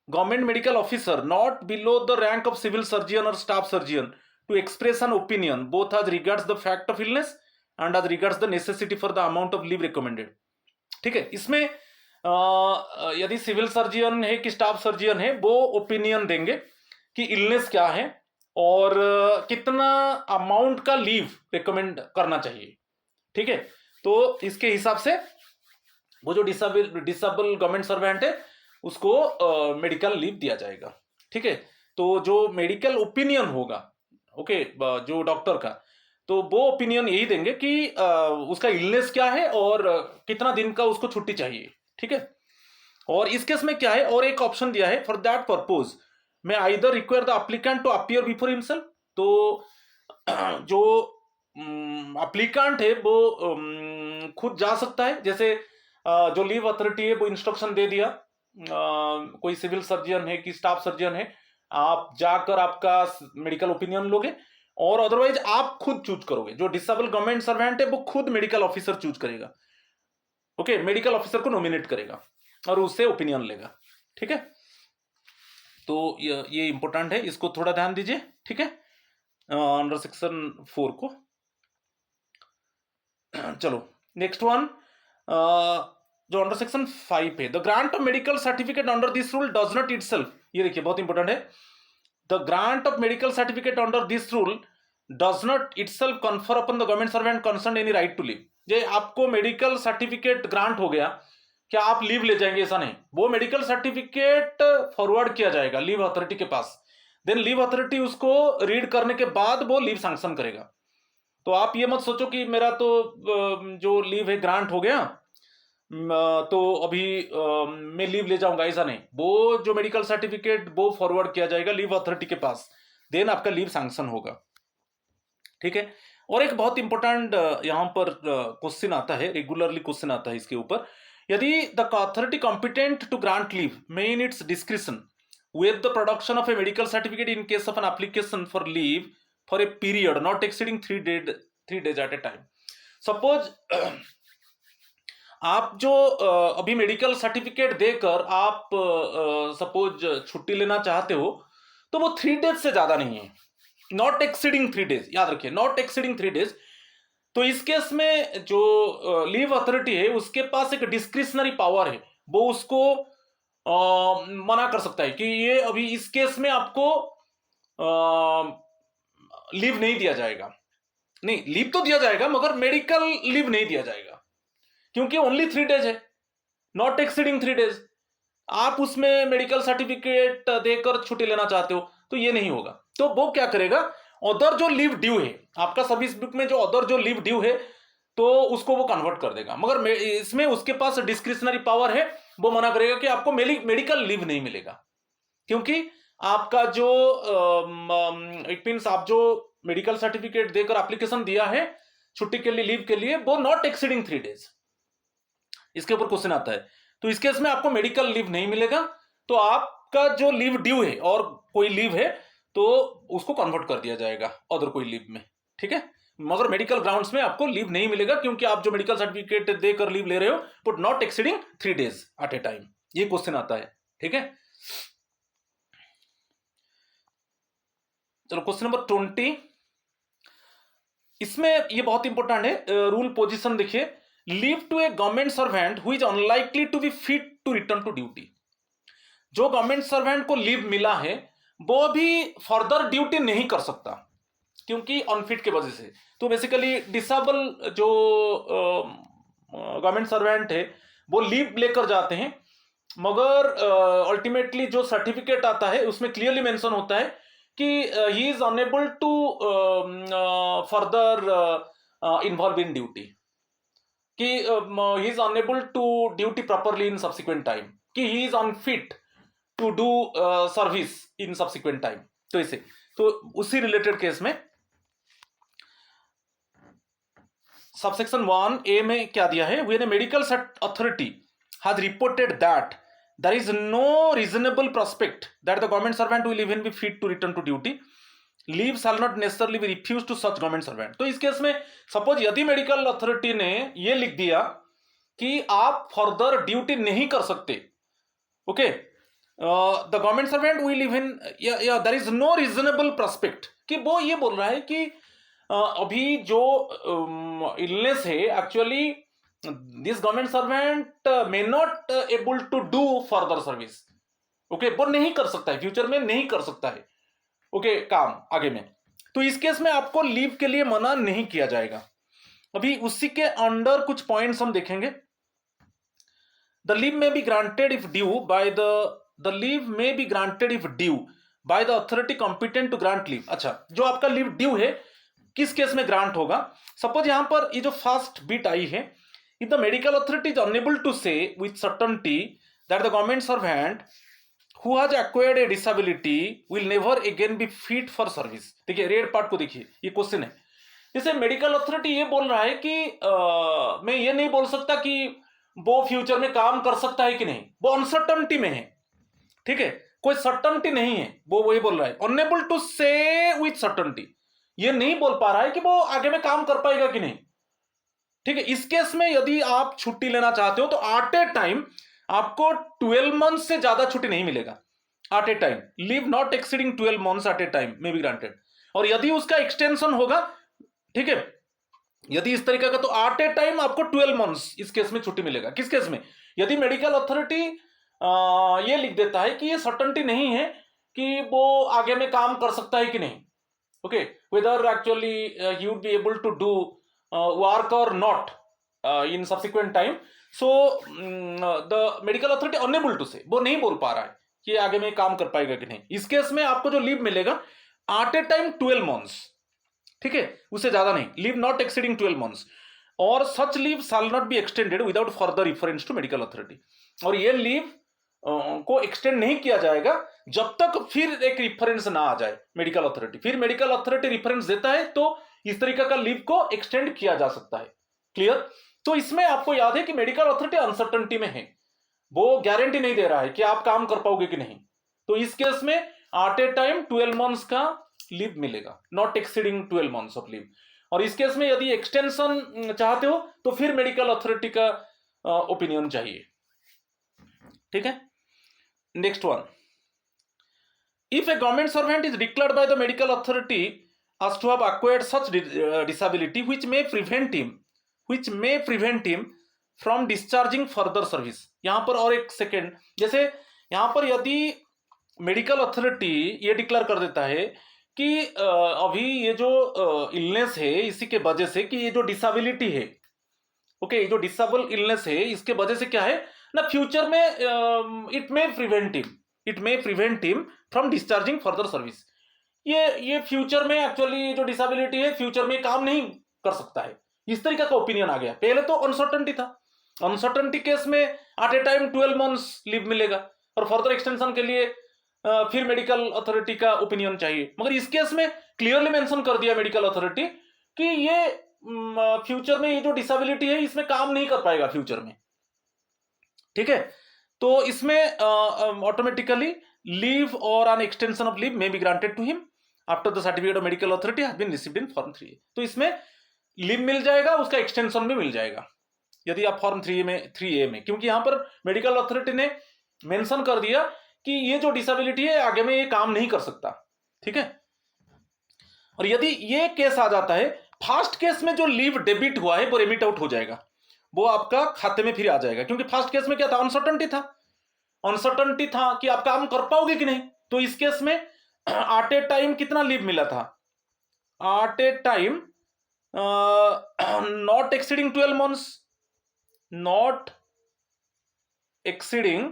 [SPEAKER 1] government medical officer not below the rank of civil surgeon और staff surgeon to express an opinion both as regards the fact of illness and as regards the necessity for the amount of leave recommended. ठीक है, इसमें यदि civil surgeon है कि staff surgeon है वो opinion देंगे कि इलनेस क्या है और कितना अमाउंट का लीव रिकमेंड करना चाहिए। ठीक है, तो इसके हिसाब से वो जो डिसेबल गवर्नमेंट सर्वेंट है उसको मेडिकल लीव दिया जाएगा। ठीक है, तो जो मेडिकल ओपिनियन होगा, ओके, जो डॉक्टर का, तो वो ओपिनियन यही देंगे कि उसका इलनेस क्या है और कितना दिन का उसको छुट्टी चाहिए। ठीक है, और इस केस में क्या है, और एक ऑप्शन दिया है, for that purpose may either require the applicant to appear before himself, तो जो एप्लीकेंट है वो खुद जा सकता है, जैसे जो लीव अथॉरिटी है वो इंस्ट्रक्शन दे दिया, कोई सिविल सर्जन है कि स्टाफ सर्जन है, आप जाकर आपका मेडिकल ओपिनियन लोगे, और अदरवाइज आप खुद चूज करोगे। जो डिसेबल गवर्नमेंट सर्वेंट है वो खुद मेडिकल ऑफिसर चूज करेगा। ओके, मेडिकल ऑफिसर को नॉमिनेट करेगा और उससे ओपिनियन लेगा। ठीक है, तो ये इंपॉर्टेंट है, इसको थोड़ा ध्यान दीजिए। ठीक है, अंडर सेक्शन 4 को। चलो नेक्स्ट वन, जो अंडर सेक्शन 5 है, the grant of medical certificate under this rule does not itself, ये देखिए बहुत इंपॉर्टेंट है, the grant of medical certificate under this rule does not itself confer upon the government servant concern any right to leave. जे आपको medical certificate grant हो गया, क्या आप लीव ले जाएंगे? ऐसा नहीं, वो मेडिकल सर्टिफिकेट फॉरवर्ड किया जाएगा लीव अथॉरिटी के पास, देन लीव अथॉरिटी उसको रीड करने के बाद वो लीव सैंक्शन करेगा। तो आप ये मत सोचो कि मेरा तो जो लीव है ग्रांट हो गया तो अभी मैं लीव ले जाऊंगा, ऐसा नहीं, वो जो मेडिकल सर्टिफिकेट वो फॉरवर्ड किया जाएगा लीव अथॉरिटी के पास, देन आपका लीव सैंक्शन होगा। ठीक है, और एक बहुत इंपॉर्टेंट यहां पर क्वेश्चन आता है, रेगुलरली क्वेश्चन आता है इसके ऊपर, यदि the authority competent to grant leave may in its discretion with the production of a medical certificate in case of an application for leave for a period not exceeding 3 days at a time। Suppose आप जो अभी medical certificate देकर आप suppose छुट्टी लेना चाहते हो, तो वो 3 डेज से ज्यादा नहीं है, नॉट एक्सीडिंग 3 डेज, याद रखिए नॉट एक्सीडिंग 3 डेज। तो इस केस में जो लीव अथॉरिटी है उसके पास एक डिस्क्रिशनरी पावर है, वो उसको मना कर सकता है कि ये अभी इस केस में आपको लीव नहीं दिया जाएगा। नहीं, लीव तो दिया जाएगा मगर मेडिकल लीव नहीं दिया जाएगा, क्योंकि ओनली 3 डेज है, नॉट एक्सीडिंग 3 डेज। आप उसमें मेडिकल सर्टिफिकेट देकर छुट्टी लेना चाहते हो तो ये नहीं होगा। तो वो क्या करेगा, अदर जो लीव ड्यू है, आपका सर्विस बुक में जो अदर जो लीव ड्यू है तो उसको वो कन्वर्ट कर देगा, मगर इसमें उसके पास डिस्क्रिशनरी पावर है, वो मना करेगा कि आपको मेडिकल लीव नहीं मिलेगा, क्योंकि आपका जो इट मीन्स आप जो मेडिकल सर्टिफिकेट देकर एप्लीकेशन दिया है छुट्टी के लिए, लीव के लिए, वो नॉट एक्सीडिंग 3 डेज, इसके ऊपर क्वेश्चन आता है। तो इस केस में आपको मेडिकल लीव नहीं मिलेगा, तो आपका जो लीव ड्यू है और कोई लीव है तो उसको कन्वर्ट कर दिया जाएगा अदर कोई लीव में, ठीक है। मगर मेडिकल ग्राउंड्स में आपको लीव नहीं मिलेगा, क्योंकि आप जो मेडिकल सर्टिफिकेट देकर लीव ले रहे हो but not exceeding 3 days at a time, ये क्वेश्चन आता है, ठीक है। चलो क्वेश्चन नंबर 20, इसमें ये बहुत इंपॉर्टेंट है, रूल पोजीशन देखिए, leave to a government servant who is unlikely to be fit to return to duty. जो गवर्नमेंट सर्वेंट को लीव मिला है वो भी फर्दर ड्यूटी नहीं कर सकता, क्योंकि अनफिट के वजह से। तो बेसिकली डिसेबल जो गवर्नमेंट सर्वेंट है वो लीव लेकर जाते हैं, मगर अल्टीमेटली जो सर्टिफिकेट आता है उसमें क्लियरली मेंशन होता है कि he is unable to further involve in duty, कि he is unable to duty properly in subsequent time, कि he is unfit to do service in subsequent time. तो इसे तो उसी रिलेटेड केस में सबसेक्शन 1A में क्या दिया है, when A medical authority has reported that there is no reasonable prospect that the government servant will even be fit to return to duty, leave shall not necessarily be refused to such government servant। तो इस case में suppose यदि medical authority ने ये लिख दिया कि आप फर्दर ड्यूटी नहीं कर सकते, okay, the government servant will even, there is no reasonable prospect, कि वो ये बोल रहा है कि अभी जो इलनेस है actually this government servant may not able to do further service, okay, वो नहीं कर सकता है, फ्यूचर में नहीं कर सकता है, ओके, काम आगे में। तो इस केस में आपको लीव के लिए मना नहीं किया जाएगा। अभी उसी के अंडर कुछ पॉइंट्स हम देखेंगे। The leave may be granted if due by the leave may be granted if due by the authority competent to grant leave. अच्छा, जो आपका लीव ड्यू है किस केस में ग्रांट होगा, सपोज यहां पर ये जो फर्स्ट बीट आई है, if the medical authority is unable to say with certainty that the government servant who has acquired a disability will never again be fit for service। देखिए red part को देखिए, ये question है, जैसे medical authority ये बोल रहा है कि मैं ये नहीं बोल सकता कि वो फ्यूचर में काम कर सकता है कि नहीं, वो अनसर्टनिटी में है, ठीक है, कोई सर्टनिटी नहीं है, वो वही बोल रहा है अनएबल टू से विथ सर्टनिटी, ये नहीं बोल पा रहा है कि वो आगे में काम कर पाएगा कि नहीं, ठीक है। इस केस में यदि आप छुट्टी लेना चाहते हो तो एट ए टाइम आपको 12 मंथ से ज्यादा छुट्टी नहीं मिलेगा, at a time, leave not exceeding 12 months at a time may be granted. और यदि उसका एक्सटेंशन होगा, ठीक है, यदि इस तरीके का, तो एट ए टाइम आपको 12 मंथ्स इस केस में छुट्टी मिलेगा। किस केस में, यदि मेडिकल अथॉरिटी ये लिख देता है कि ये सर्टेनिटी नहीं है कि वो आगे में काम कर सकता है कि नहीं, okay, whether actually he would be able to do work or not in subsequent time, so the medical authority unable to say, वो नहीं बोल पा रहा है कि आगे में काम कर पाएगा कि नहीं। इस केस में आपको जो लीव मिलेगा एट ए टाइम 12 मंथ्स, ठीक है, उससे ज्यादा नहीं, लीव नॉट एक्सीडिंग 12 मंथ्स, और such leave shall not be extended without further reference to medical authority. और ये लीव को एक्सटेंड नहीं किया जाएगा जब तक फिर एक रिफरेंस ना आ जाए मेडिकल अथॉरिटी, फिर मेडिकल अथॉरिटी रिफरेंस देता है तो इस तरीके का लीव को एक्सटेंड किया जा सकता है। क्लियर। तो इसमें आपको याद है कि मेडिकल अथॉरिटी अनसर्टेनिटी में है, वो गारंटी नहीं दे रहा है कि आप काम कर पाओगे कि नहीं। तो इस केस में एट ए टाइम 12 मंथ्स का लीव मिलेगा, not exceeding 12 months of leave. और इस केस में यदि एक्सटेंशन चाहते हो तो फिर मेडिकल अथॉरिटी का ओपिनियन चाहिए, ठीक है। Next one, If a government servant is declared by the medical authority as to have acquired such disability which may prevent him from discharging further service. यहाँ पर और एक सेकेंड, जैसे यहाँ पर यदि मेडिकल अथॉरिटी ये डिक्लेयर कर देता है कि अभी ये जो इलनेस है इसी के वजह से कि ये जो डिसेबिलिटी है, ओके, ये जो डिसेबल इलनेस है इसके वजह से क्या है ना, फ्यूचर में it may prevent him from discharging further service. ये फ्यूचर में एक्चुअली जो डिसेबिलिटी है फ्यूचर में काम नहीं कर सकता है, इस तरीके का ओपिनियन आ गया. पहले तो अनसर्टेनिटी था, अनसर्टेनिटी केस में at a time 12 months leave मिलेगा और फर्दर एक्सटेंशन के लिए फिर मेडिकल अथॉरिटी का ओपिनियन चाहिए. मगर इस केस में क्लियरली मेंशन कर दिया मेडिकल अथॉरिटी कि ये फ्यूचर में ये जो डिसेबिलिटी है इसमें काम नहीं कर पाएगा फ्यूचर में. ठीक है, तो इसमें ऑटोमेटिकली लीव और an extension of leave may be granted to him after the certificate of medical authority has been received in form 3A. तो इसमें लीव मिल जाएगा, उसका एक्सटेंशन भी मिल जाएगा यदि आप फॉर्म 3A में, क्योंकि यहां पर मेडिकल अथॉरिटी ने मेंशन कर दिया कि ये जो डिसेबिलिटी है आगे में ये काम नहीं कर सकता. ठीक है, और यदि ये केस आ जाता है, फर्स्ट केस में जो लीव डेबिट हुआ है वो रेमिट आउट हो जाएगा, वो आपका खाते में फिर आ जाएगा. क्योंकि फर्स्ट केस में क्या था, अनसर्टेनिटी था कि आप काम कर पाओगे कि नहीं. तो इस केस में एट ए टाइम कितना लीव मिला था, at a time not exceeding 12 months, not exceeding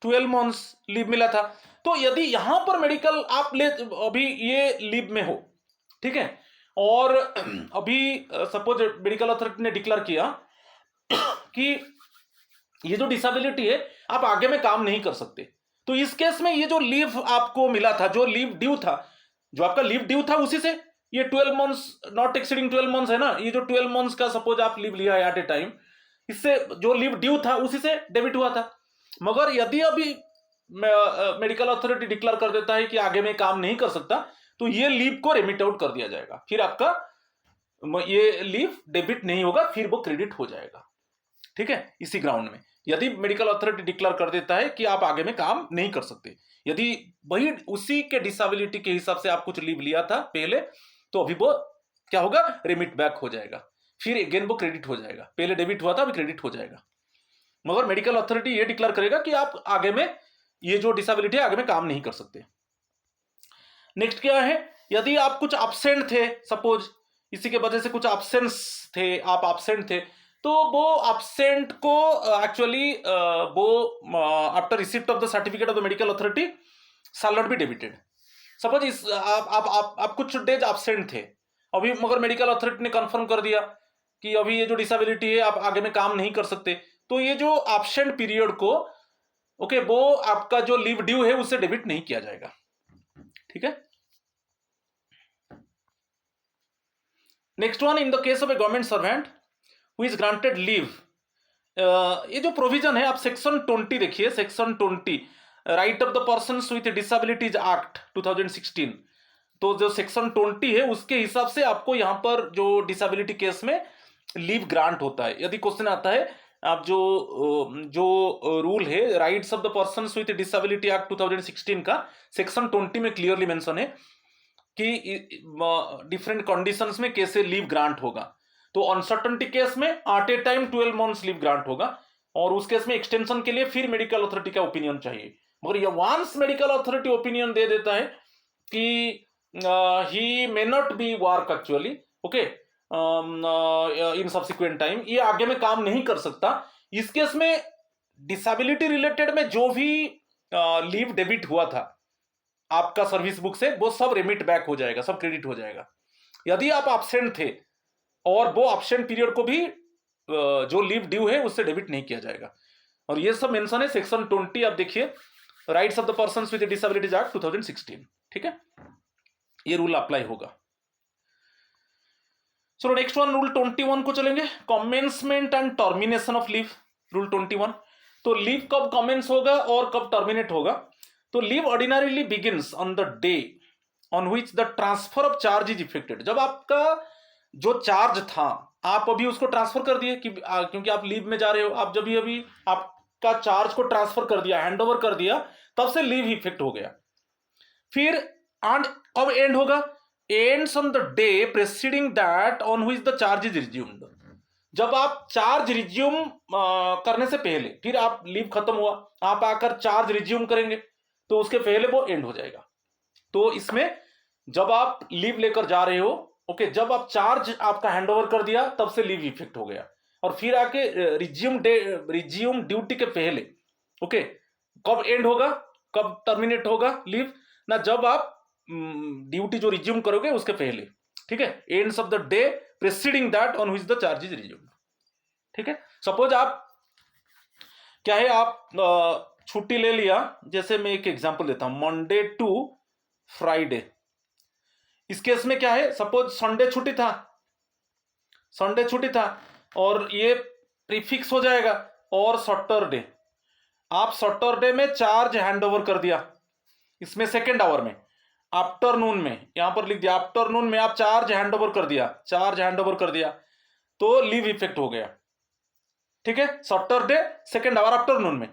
[SPEAKER 1] 12 months leave मिला था. तो यदि यहां पर मेडिकल आप ले अभी ये लीव में हो, ठीक है, और अभी सपोज मेडिकल अथॉरिटी ने डिक्लेयर किया कि ये जो डिसेबिलिटी है आप आगे में काम नहीं कर सकते, तो इस केस में ये जो लीव आपको मिला था, जो लीव ड्यू था, जो आपका लीव ड्यू था, उसी से ये 12 मंथ्स नॉट एक्सीडिंग 12 मंथ्स है ना, ये जो 12 मंथ्स का सपोज आप लीव लिया है एट ए टाइम, इससे जो लीव ड्यू था उसी से डेबिट हुआ था. मगर यदि अभी मेडिकल अथॉरिटी डिक्लेयर कर देता है कि आगे में काम नहीं कर सकता, तो ये लीव को रेमिट आउट कर दिया जाएगा, फिर आपका ये लीव डेबिट नहीं होगा, फिर वो क्रेडिट हो जाएगा. ठीक है, इसी ग्राउंड में यदि मेडिकल अथॉरिटी डिक्लेयर कर देता है कि आप आगे में काम नहीं कर सकते, यदि वही उसी के डिसेबिलिटी के हिसाब से आप कुछ लीव लिया था पहले, तो अभी वो क्या होगा, रेमिट बैक हो जाएगा, फिर अगेन वो क्रेडिट हो जाएगा. पहले डेबिट हुआ था, अभी क्रेडिट हो जाएगा. मगर मेडिकल अथॉरिटी ये डिक्लेयर करेगा कि आप आगे में ये जो डिसेबिलिटी है आगे में काम नहीं कर सकते. नेक्स्ट क्या है, यदि आप कुछ एब्सेंट थे, सपोज इसी के वजह से कुछ एब्सेंस थे, आप एब्सेंट थे, तो वो एब्सेंट को एक्चुअली वो after receipt of the certificate of the medical authority shell not be debited. Suppose इस आप कुछ डेज एब्सेंट थे अभी, मगर मेडिकल अथॉरिटी ने कंफर्म कर दिया कि अभी ये जो डिसेबिलिटी है आप आगे में काम नहीं कर सकते, तो ये जो एब्सेंट पीरियड को ओके वो आपका जो लीव ड्यू है उससे डेबिट नहीं किया जाएगा. ठीक है, next one, in the case of a government servant who is granted leave, ये जो प्रोविजन है आप सेक्शन 20 देखिए, section 20 right of the persons with disabilities act 2016. तो जो सेक्शन 20 है उसके हिसाब से आपको यहां पर जो डिसेबिलिटी केस में लीव ग्रांट होता है. यदि क्वेश्चन आता है, आप जो रूल है rights of the persons with disability act 2016 का सेक्शन 20 में क्लियरली मेंशन है कि डिफरेंट कंडीशंस में कैसे लीव ग्रांट होगा. तो अनसर्टेनिटी केस में at a time 12 months leave grant होगा, और उस केस में एक्सटेंशन के लिए फिर मेडिकल अथॉरिटी का ओपिनियन चाहिए. मगर ये वंस मेडिकल अथॉरिटी ओपिनियन दे देता है कि he may not be work actually, okay, in subsequent time, ये आगे में काम नहीं कर सकता, इस केस में डिसेबिलिटी रिलेटेड में जो भी लीव डेबिट हुआ था आपका सर्विस बुक से, वो सब रेमिट बैक हो जाएगा, सब क्रेडिट हो जाएगा. यदि आप एब्सेंट थे और वो एब्सेंट पीरियड को भी जो लीव ड्यू है उससे डेबिट नहीं किया जाएगा. और ये सब मेंशन है सेक्शन 20, आप देखिए, rights of the persons with disabilities act 2016. ठीक है, ये रूल अप्लाई होगा. चलो नेक्स्ट वन, रूल 21 को चलेंगे, commencement and termination of leave. Rule 21, तो लीव कब कमेंस होगा और कब टर्मिनेट होगा. तो leave ordinarily begins on the day on which the transfer of charge is affected. जब आपका जो चार्ज था आप अभी उसको ट्रांसफर कर दिए कि क्योंकि आप लीव में जा रहे हो, आप जब भी अभी आपका चार्ज को ट्रांसफर कर दिया, हैंड ओवर कर दिया, तब से लीव इफेक्ट हो गया. फिर एंड कब एंड होगा, ends on the day presiding that on which the charge is resumed. जब आप चार्ज रिज्यूम करने से पहले, फिर आप लीव खत्म हुआ, आप आकर चार्ज रिज्यूम करेंगे तो उसके पहले वो एंड हो जाएगा। तो इसमें जब आप लीव लेकर जा रहे हो, ओके, जब आप चार्ज आपका हैंड ओवर कर दिया तब से लीव इफेक्ट हो गया, और फिर आके रिज्यूम ड्यूटी के पहले, ओके, कब एंड होगा, कब टर्मिनेट होगा लीव ना, जब आप ड्यूटी जो रिज्यूम करोगे उसके पहले, ठीक है, ends of the day presiding that on which the charge is resumed. ठीक है, सपोज आप क्या है, आप छुट्टी ले लिया, जैसे मैं एक एग्जांपल देता हूं, मंडे टू फ्राइडे। इस केस में क्या है, सपोज संडे छुट्टी था, संडे छुट्टी था और ये प्रीफिक्स हो जाएगा, और सैटरडे, आप सैटरडे में चार्ज हैंड ओवर कर दिया, इसमें सेकेंड आवर में, आफ्टरनून में, यहां पर लिख दिया आफ्टरनून में आप चार्ज हैंड ओवर कर दिया, चार्ज हैंड ओवर कर दिया तो लीव इफेक्ट हो गया। ठीक है, सैटरडे सेकेंड आवर आफ्टरनून में,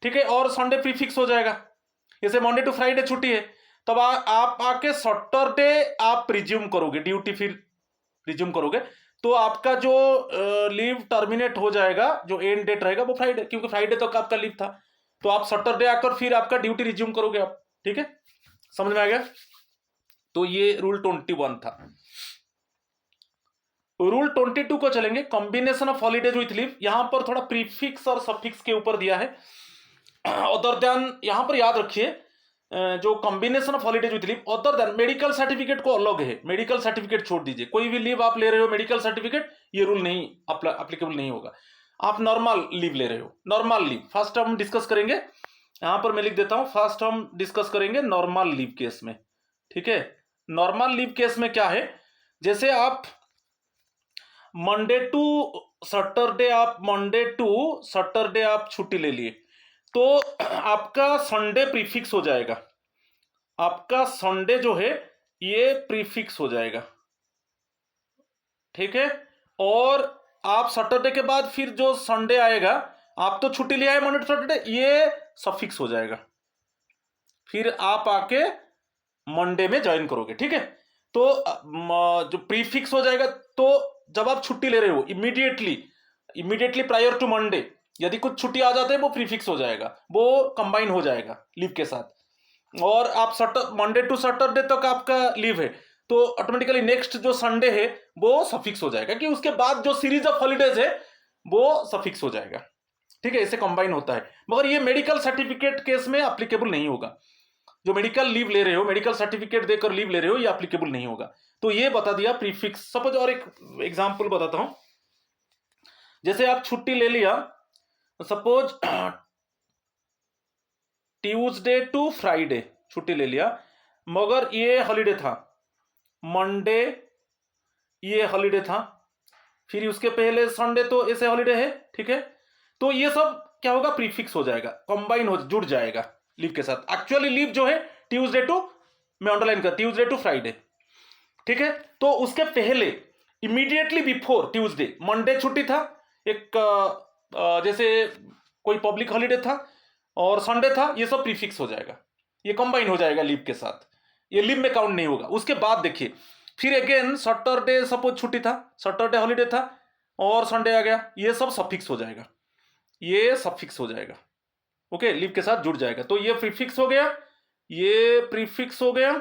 [SPEAKER 1] ठीक है, और संडे प्रीफिक्स हो जाएगा। जैसे मंडे टू फ्राइडे छुट्टी है, तब आप आके सैटरडे आप रिज्यूम करोगे ड्यूटी, फिर रिज्यूम करोगे तो आपका जो लीव टर्मिनेट हो जाएगा, जो एंड डेट रहेगा वो फ्राइडे, क्योंकि फ्राइडे तक आपका लीव था, तो आप सैटरडे आकर फिर आपका ड्यूटी रिज्यूम करोगे आप। ठीक है, समझ में आ गया। तो ये रूल 21 था। रूल 22 को चलेंगे, combination of holidays with leave. यहां पर थोड़ा प्रीफिक्स और सफिक्स के ऊपर दिया है, अदर देन, यहां पर याद रखिए जो combination of holidays with leave, other than medical certificate को अलग है, मेडिकल सर्टिफिकेट छोड़ दीजिए, कोई भी लीव आप ले रहे हो मेडिकल सर्टिफिकेट, ये रूल नहीं अप्लीकेबल नहीं होगा। आप नॉर्मल लीव ले रहे हो, नॉर्मल लीव फर्स्ट हम डिस्कस करेंगे, यहां पर मैं लिख देता हूं, फर्स्ट हम डिस्कस करेंगे नॉर्मल लीव केस में। ठीक है, नॉर्मल लीव केस में क्या है, जैसे आप मंडे टू सैटरडे, आप छुट्टी ले लिए, तो आपका संडे प्रीफिक्स हो जाएगा, आपका संडे जो है ये प्रीफिक्स हो जाएगा। ठीक है, और आप सैटरडे के बाद फिर जो संडे आएगा, आप तो छुट्टी लिया है मंडे टू सैटरडे, ये सफिक्स हो जाएगा, फिर आप आके मंडे में ज्वाइन करोगे। ठीक है, तो जो प्रीफिक्स हो जाएगा, तो जब आप छुट्टी ले रहे हो इमीडिएटली प्रायर टू मंडे यदि कुछ छुट्टी आ जाते हैं वो प्रीफिक्स हो जाएगा, वो कंबाइन हो जाएगा लीव के साथ, और आप मंडे टू सैटरडे तक आपका लीव है, तो ऑटोमेटिकली नेक्स्ट जो संडे है वो सफिक्स हो जाएगा, कि उसके बाद जो सीरीज ऑफ हॉलीडेज है वो सफिक्स हो जाएगा। ठीक है, इसे कंबाइन होता है, मगर ये मेडिकल सर्टिफिकेट केस में एप्लीकेबल नहीं होगा। जो मेडिकल लीव ले रहे हो, मेडिकल सर्टिफिकेट देकर लीव ले रहे हो, ये एप्लीकेबल नहीं होगा। तो ये बता दिया प्रीफिक्स। सपोज और एक एग्जांपल बताता हूं, जैसे आप छुट्टी ले लिया, सपोज ट्यूसडे टू फ्राइडे छुट्टी ले लिया, मगर ये हॉलीडे था, मंडे ये हॉलीडे था, फिर उसके पहले संडे तो ऐसे हॉलीडे है। ठीक है, तो ये सब क्या होगा, प्रीफिक्स हो जाएगा, कंबाइन हो, जुड़ जाएगा लीव के साथ। एक्चुअली लीव जो है ट्यूसडे टू, मैं अंडरलाइन कर, ट्यूसडे टू फ्राइडे। ठीक है, तो उसके पहले इमीडिएटली बिफोर ट्यूसडे, मंडे छुट्टी था, एक जैसे कोई पब्लिक हॉलीडे था और संडे था, ये सब प्रीफिक्स हो जाएगा, ये कंबाइन हो जाएगा लीव के साथ, ये लीव में काउंट नहीं होगा। उसके बाद देखिए, फिर अगेन सैटरडे सपोज छुट्टी था, सैटरडे हॉलीडे था और संडे आ गया, ये सब सफिक्स हो जाएगा, ये सफिक्स हो जाएगा, ओके, लीव के साथ जुड़ जाएगा। तो ये प्रीफिक्स हो गया, ये प्रीफिक्स हो गया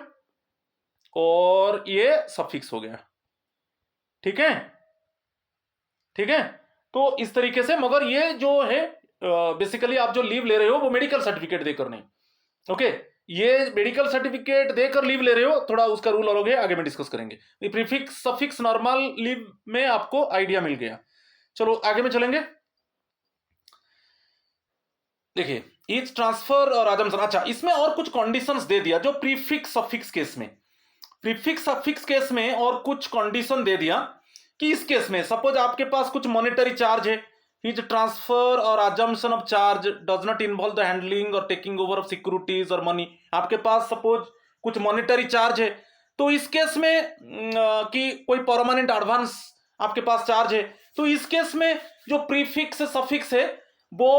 [SPEAKER 1] और ये सफिक्स हो गया। ठीक है, ठीक है, तो इस तरीके से, मगर ये जो है बेसिकली आप जो लीव ले रहे हो वो मेडिकल सर्टिफिकेट देकर नहीं, ओके, ये मेडिकल सर्टिफिकेट देकर लीव ले रहे हो, थोड़ा उसका रूल अलग है, आगे में डिस्कस करेंगे। ये प्रीफिक्स सफिक्स नॉर्मल लीव में आपको आइडिया मिल गया। चलो आगे में चलेंगे। देखिए, ईच ट्रांसफर और आजम्पशन, अच्छा, इसमें और कुछ कंडीशंस दे दिया जो प्रीफिक्स सफिक्स केस में, प्रीफिक्स सफिक्स केस में और कुछ कंडीशन दे दिया कि इस केस में सपोज आपके पास कुछ मॉनेटरी चार्ज है, ईच ट्रांसफर और assumption of charge does not involve the handling और टेकिंग ओवर ऑफ सिक्योरिटीज और मनी। आपके पास सपोज कुछ मॉनेटरी चार्ज है, तो इस केस में कि कोई परमानेंट एडवांस आपके पास चार्ज है, तो इस केस में जो प्रीफिक्स सफिक्स है वो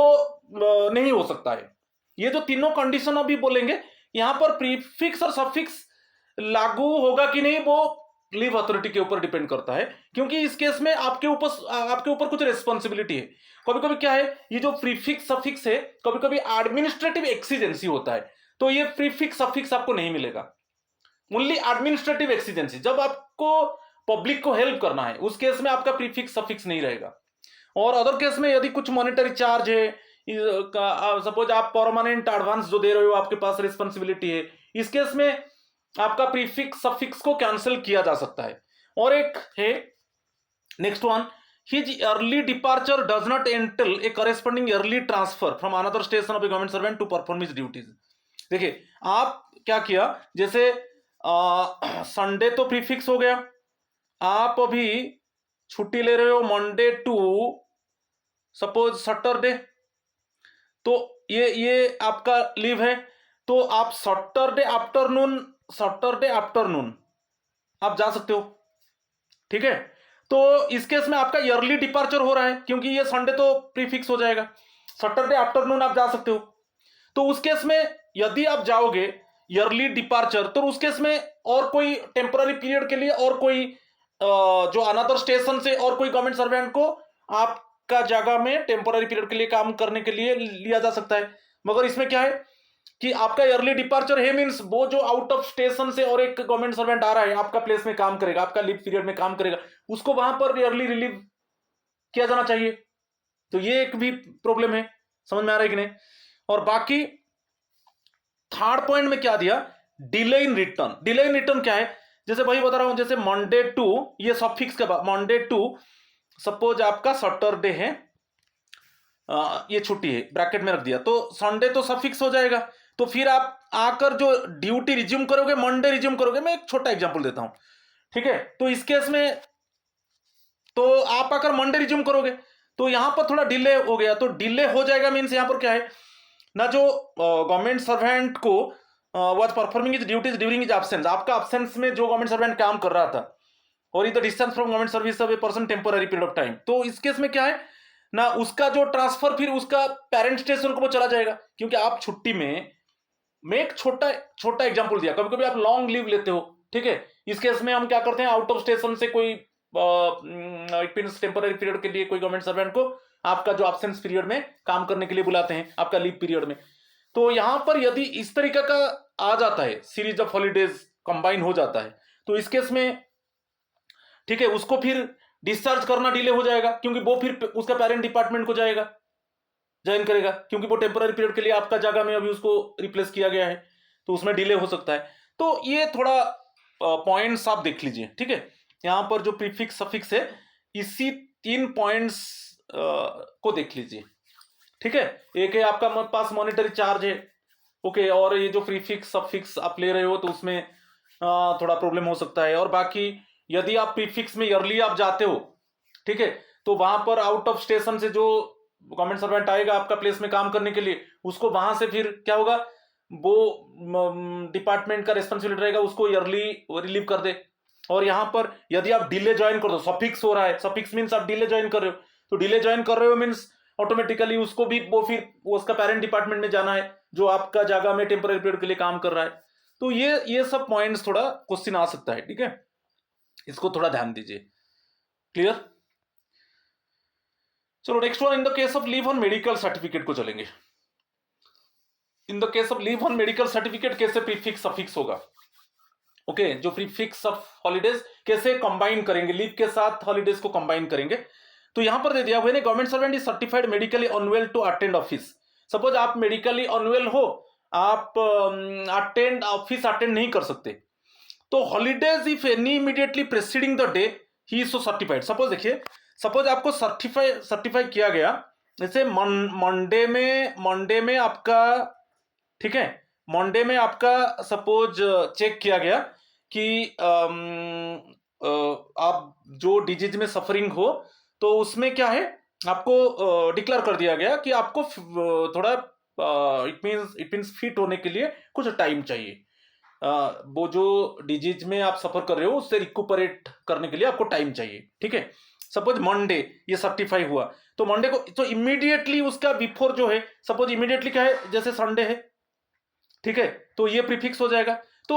[SPEAKER 1] नहीं हो सकता है। ये जो तीनों कंडीशन अभी बोलेंगे, यहां पर प्रीफिक्स और सफिक्स लागू होगा कि नहीं वो लीव अथॉरिटी के ऊपर डिपेंड करता है, क्योंकि इस केस में आपके ऊपर कुछ रिस्पॉन्सिबिलिटी है। कभी कभी क्या है, ये जो प्रीफिक्स सफिक्स है, कभी कभी एडमिनिस्ट्रेटिव एक्सीजेंसी होता है, तो ये प्रीफिक्स सफिक्स आपको नहीं मिलेगा। ओनली एडमिनिस्ट्रेटिव एक्सीजेंसी, जब आपको पब्लिक को हेल्प करना है उस केस में आपका प्रीफिक्स सफिक्स नहीं रहेगा। और अदर केस में यदि कुछ मॉनेटरी चार्ज है, सपोज आप परमानेंट एडवांस जो दे रहे हो, आपके पास रिस्पॉन्सिबिलिटी है, इस केस में आपका प्रीफिक्स सफिक्स को कैंसिल किया जा सकता है। और एक है next one, his early departure does not entail a corresponding early transfer from another station of a government servant to perform his duties. देखिए आप क्या किया, जैसे संडे तो प्रीफिक्स हो गया, आप अभी छुट्टी ले रहे हो मंडे टू सपोज सैटरडे, तो ये आपका लीव है, तो आप सैटरडे आफ्टरनून आप जा सकते हो, ठीक है। तो इस केस में आपका ईयरली डिपार्चर हो रहा है, क्योंकि ये संडे तो प्रीफिक्स हो जाएगा, सैटरडे आफ्टरनून आप जा सकते हो। तो उस केस में यदि आप जाओगे ईयरली डिपार्चर, तो उस केस में और कोई टेम्पररी पीरियड के लिए और कोई जो अनदर स्टेशन से और कोई गवर्नमेंट सर्वेंट को आपका जगह में टेम्पररी पीरियड के लिए काम करने के लिए लिया जा सकता है। मगर इसमें क्या है कि आपका ईयरली डिपार्चर है मींस वो जो आउट ऑफ स्टेशन से और एक गवर्नमेंट सर्वेंट आ रहा है आपका प्लेस में काम करेगा, आपका लीव पीरियड में काम करेगा, उसको वहां पर ईयरली रिलीव किया जाना चाहिए। तो ये एक भी प्रॉब्लम है, समझ में आ रहा है कि नहीं। और बाकी थर्ड पॉइंट में क्या दिया, delay in return. Delay in return क्या है, जैसे वही बता रहा हूं, जैसे मंडे टू, ये सफिक्स के बाद मंडे टू सपोज आपका सैटरडे है, ये छुट्टी है ब्रैकेट में रख दिया, तो संडे तो सफिक्स हो जाएगा, तो फिर आप आकर जो ड्यूटी रिज्यूम करोगे मंडे रिज्यूम करोगे। मैं एक छोटा एग्जांपल देता हूं, ठीक है। तो इस केस में तो आप आकर मंडे रिज्यूम करोगे, तो यहां पर थोड़ा डिले हो गया, तो डिले हो जाएगा मीन्स यहां पर क्या है ना, जो गवर्नमेंट सर्वेंट को was performing his duties during his absence, आपका एब्सेंस में जो गवर्नमेंट सर्वेंट काम कर रहा था, और is the distance from government service of a person temporary period of time, तो इस केस में क्या है ना, उसका जो ट्रांसफर फिर उसका पेरेंट स्टेशन को वो चला जाएगा, क्योंकि आप छुट्टी में, मैं एक छोटा एग्जांपल दिया, कभी कभी आप लॉन्ग लीव लेते हो, ठीक है। इस केस में हम क्या करते हैं, आउट ऑफ स्टेशन से कोई टेम्पोररी पीरियड के लिए कोई गवर्नमेंट सर्वेंट को आपका जो एब्सेंस पीरियड में काम करने के लिए बुलाते हैं आपका लीव पीरियड में। तो यहां पर यदि इस तरीके का आ जाता है, सीरीज ऑफ हॉलीडेज कंबाइन हो जाता है, तो इस केस में ठीक है उसको फिर डिस्चार्ज करना डिले हो जाएगा, क्योंकि वो फिर उसका पेरेंट डिपार्टमेंट को ज्वाइन करेगा, क्योंकि वो टेम्पोररी पीरियड के लिए आपका जगह में अभी उसको रिप्लेस किया गया है, तो उसमें डिले हो सकता है। तो ये थोड़ा पॉइंट्स आप देख लीजिए, ठीक है। यहां पर जो प्रीफिक्स सफिक्स है, इसी 3 पॉइंट्स को देख लीजिए, ठीक है। एक है आपका पास मॉनेटरी चार्ज है, ओके, और ये जो प्रीफिक्स सफिक्स आप ले रहे हो तो उसमें थोड़ा प्रॉब्लम हो सकता है। और बाकी यदि आप प्रीफिक्स में ईयरली आप जाते हो, ठीक है, तो वहां पर आउट ऑफ स्टेशन से जो गवर्नमेंट सर्वेंट आएगा आपका प्लेस में काम करने के लिए, उसको वहां से फिर क्या होगा, वो डिपार्टमेंट का रिस्पॉन्सिबिलिटी रहेगा उसको ईयरली रिलीव कर दे। और यहां पर यदि आप डिले ज्वाइन कर दो, सफिक्स हो रहा है, सफिक्स मीन्स आप डिले ज्वाइन कर रहे हो, तो डिले ज्वाइन कर रहे हो मीन्स ऑटोमेटिकली उसको भी वो फिर उसका पेरेंट डिपार्टमेंट में जाना है जो आपका जगह में टेम्पररी पीरियड के लिए काम कर रहा है। तो ये सब पॉइंट्स थोड़ा क्वेश्चन आ सकता है, ठीक है, इसको थोड़ा ध्यान दीजिए। क्लियर। चलो next one, in the case of leave on medical certificate को चलेंगे। इन the case of leave on medical certificate कैसे प्रीफिक्स सफिक्स होगा, ओके, जो प्रीफिक्स ऑफ हॉलीडेज कैसे कंबाइन करेंगे, लीव के साथ हॉलीडेज को कंबाइन करेंगे। तो यहां पर दे दिया हुआ है, government servant is certified medically unwell to attend office. Suppose आप मेडिकली अनवेल हो, आप ऑफिस अटेंड नहीं कर सकते, तो holidays if any immediately preceding the day he is so certified. Suppose देखिए, सपोज आपको सर्टिफाई किया गया, जैसे मंडे में आपका, ठीक है, मंडे में आपका सपोज चेक किया गया कि आप जो डिजीज में सफरिंग हो, तो उसमें क्या है, आपको डिक्लेयर कर दिया गया कि आपको थोड़ा इट मीन्स फिट होने के लिए कुछ टाइम चाहिए, वो जो डिजीज में आप सफर कर रहे हो उससे रिकूपरेट करने के लिए आपको टाइम चाहिए, ठीक है। सपोज मंडे ये सर्टिफाई हुआ, तो मंडे को तो इमीडिएटली उसका बिफोर जो है, सपोज इमीडिएटली क्या है, जैसे संडे है, ठीक है, तो ये प्रीफिक्स हो जाएगा। तो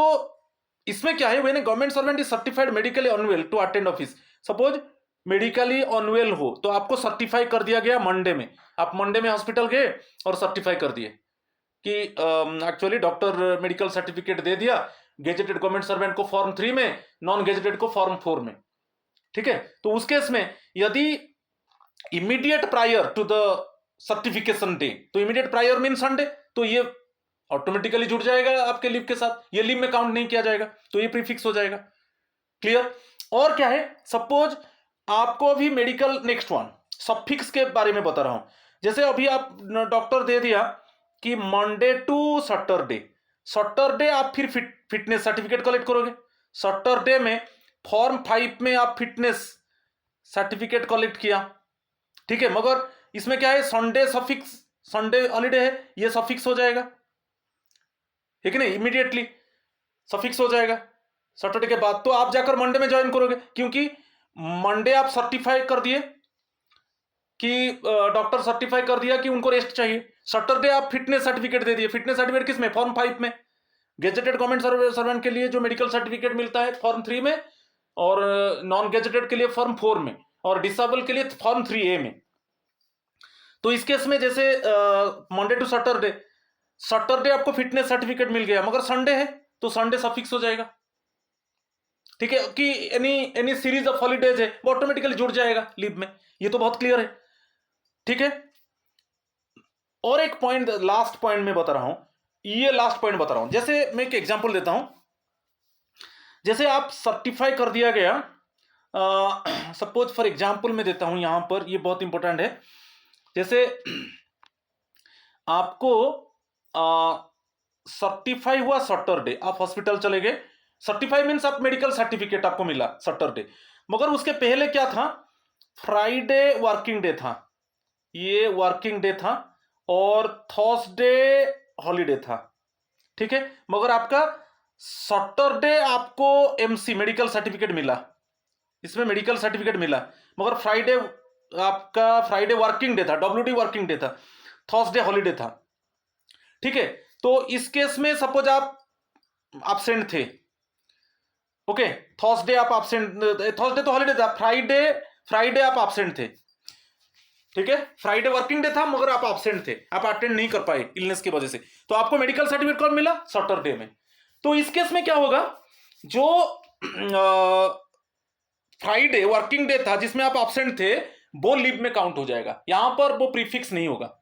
[SPEAKER 1] इसमें क्या है, when government servant is certified medically unwell to attend office, suppose medically unwell हो तो आपको सर्टिफाई कर दिया गया मंडे में, आप मंडे में हॉस्पिटल गए और सर्टिफाई कर दिए कि एक्चुअली डॉक्टर मेडिकल सर्टिफिकेट दे दिया, गेजेटेड गवर्नमेंट सर्वेंट को फॉर्म 3 में, नॉन गेजेटेड को फॉर्म 4 में। ठीक है, तो उस केस में यदि immediate prior to the certification day, तो इमीडिएट प्रायर मीन संडे, तो ये ऑटोमेटिकली जुड़ जाएगा आपके लीव के साथ, ये लीव में काउंट नहीं किया जाएगा, तो ये प्रीफिक्स हो जाएगा। क्लियर? और क्या है, सपोज आपको अभी मेडिकल, नेक्स्ट वन सफिक्स के बारे में बता रहा हूं। जैसे अभी आप डॉक्टर दे दिया कि मंडे टू सैटरडे, सैटरडे आप फिर फिटनेस सर्टिफिकेट कलेक्ट करोगे, सैटरडे में फॉर्म 5 में आप फिटनेस सर्टिफिकेट कलेक्ट किया। ठीक है, मगर इसमें क्या है, संडे सफिक्स, संडे हॉलीडे है, ये सफिक्स हो जाएगा, ठीक है नहीं, इमीडिएटली सफिक्स हो जाएगा सैटरडे के बाद। तो आप जाकर मंडे में ज्वाइन करोगे, क्योंकि मंडे आप सर्टिफाई कर दिए कि डॉक्टर सर्टिफाई कर दिया कि उनको रेस्ट चाहिए, सैटरडे आप फिटनेस सर्टिफिकेट दे दिए। फिटनेस सर्टिफिकेट किस में, फॉर्म 5 में। गेजेटेड गवर्नमेंट सर्वेंट के लिए जो मेडिकल सर्टिफिकेट मिलता है फॉर्म 3 में, और नॉन गेजेटेड के लिए फॉर्म 4 में, और डिसेबल के लिए फॉर्म 3A में। तो इस केस में जैसे मंडे टू सैटरडे, सैटरडे आपको फिटनेस सर्टिफिकेट मिल गया मगर संडे है, तो संडे सफिक्स हो जाएगा। ठीक है, कि एनी सीरीज ऑफ हॉलीडेज है वो ऑटोमेटिकली जुड़ जाएगा लीव में। ये तो बहुत क्लियर है। ठीक है, और एक पॉइंट, लास्ट पॉइंट में बता रहा हूं, ये लास्ट पॉइंट बता रहा हूं। जैसे मैं एक एग्जांपल देता हूं, जैसे आप सर्टिफाई कर दिया गया, सपोज फॉर एग्जांपल मैं देता हूं यहां पर, ये बहुत इंपॉर्टेंट है। जैसे आपको सर्टिफाई हुआ सैटरडे, आप हॉस्पिटल चले गए, सर्टिफाई मीन्स आप मेडिकल सर्टिफिकेट आपको मिला सैटरडे, मगर उसके पहले क्या था, फ्राइडे वर्किंग डे था, ये वर्किंग डे था, और थर्सडे हॉलीडे था। ठीक है, मगर आपका सैटरडे आपको एमसी मेडिकल सर्टिफिकेट मिला, इसमें मेडिकल सर्टिफिकेट मिला, मगर फ्राइडे आपका फ्राइडे वर्किंग डे था, WD वर्किंग डे था, थर्सडे हॉलीडे था। ठीक है, तो इस केस में सपोज आप एब्सेंट थे, ओके, थर्सडे आप एब्सेंट, थर्सडे तो हॉलीडे था, फ्राइडे आप एब्सेंट थे। ठीक है, फ्राइडे वर्किंग डे था मगर आप एब्सेंट थे, आप अटेंड नहीं कर पाए इलनेस की वजह से, तो आपको मेडिकल सर्टिफिकेट कब मिला, सैटरडे में। तो इस केस में क्या होगा, जो फ्राइडे वर्किंग डे था जिसमें आप एब्सेंट थे, वो लीव में काउंट हो जाएगा, यहां पर वो प्रीफिक्स नहीं होगा,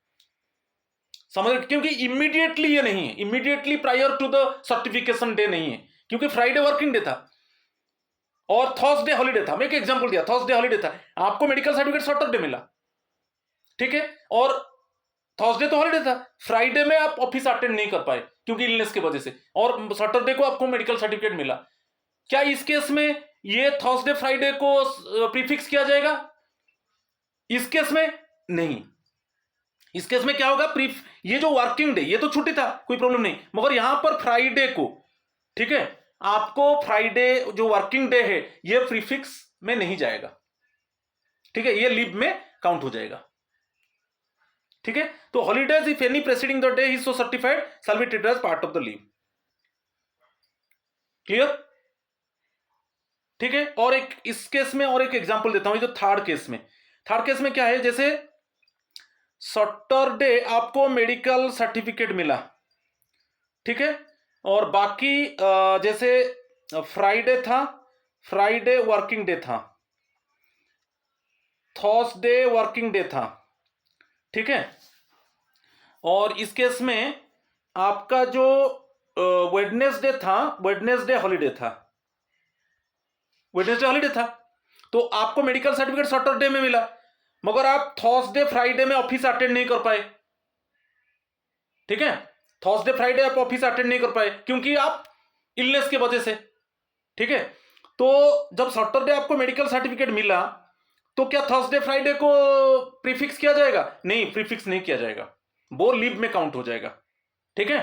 [SPEAKER 1] समझ, क्योंकि इमीडिएटली ये नहीं है, immediately prior to the certification day नहीं है, क्योंकि फ्राइडे वर्किंग डे था और थर्सडे हॉलीडे था। मैं एक एग्जांपल दिया, थर्सडे हॉलीडे था, आपको मेडिकल सर्टिफिकेट सैटरडे मिला। ठीक है, और थर्सडे तो हॉलीडे था, फ्राइडे में आप ऑफिस अटेंड नहीं कर पाए क्योंकि इलनेस की वजह से, और सैटरडे को आपको मेडिकल सर्टिफिकेट मिला। क्या इस केस में ये थर्सडे फ्राइडे को प्रीफिक्स किया जाएगा? इस केस में नहीं। इस केस में क्या होगा, ये जो वर्किंग डे, ये तो छुट्टी था, कोई प्रॉब्लम नहीं, मगर यहां पर फ्राइडे को, ठीक है, आपको फ्राइडे जो वर्किंग डे है ये प्रीफिक्स में नहीं जाएगा। ठीक है, ये लीव में काउंट हो जाएगा। ठीक है, तो holidays if any preceding the day is so certified shall be treated as part of the leave. Clear? ठीक है, और एक इस केस में और एक एग्जांपल देता हूं, जो थर्ड केस में क्या है, जैसे सैटरडे आपको मेडिकल सर्टिफिकेट मिला, ठीक है, और बाकी जैसे फ्राइडे था, फ्राइडे वर्किंग डे था, थर्सडे वर्किंग डे था, ठीक है, और इस केस में आपका जो वेडनेसडे था, वेडनेसडे हॉलीडे था, वेडनेसडे हॉलीडे था, तो आपको मेडिकल सर्टिफिकेट सैटरडे में मिला, मगर आप थर्सडे फ्राइडे में ऑफिस अटेंड नहीं कर पाए। ठीक है, थर्सडे फ्राइडे आप ऑफिस अटेंड नहीं कर पाए क्योंकि आप इलनेस की वजह से। ठीक है, तो जब सैटरडे आपको मेडिकल सर्टिफिकेट मिला, तो क्या थर्सडे फ्राइडे को प्रीफिक्स किया जाएगा? नहीं, प्रीफिक्स नहीं किया जाएगा, वो लीव में काउंट हो जाएगा। ठीक है,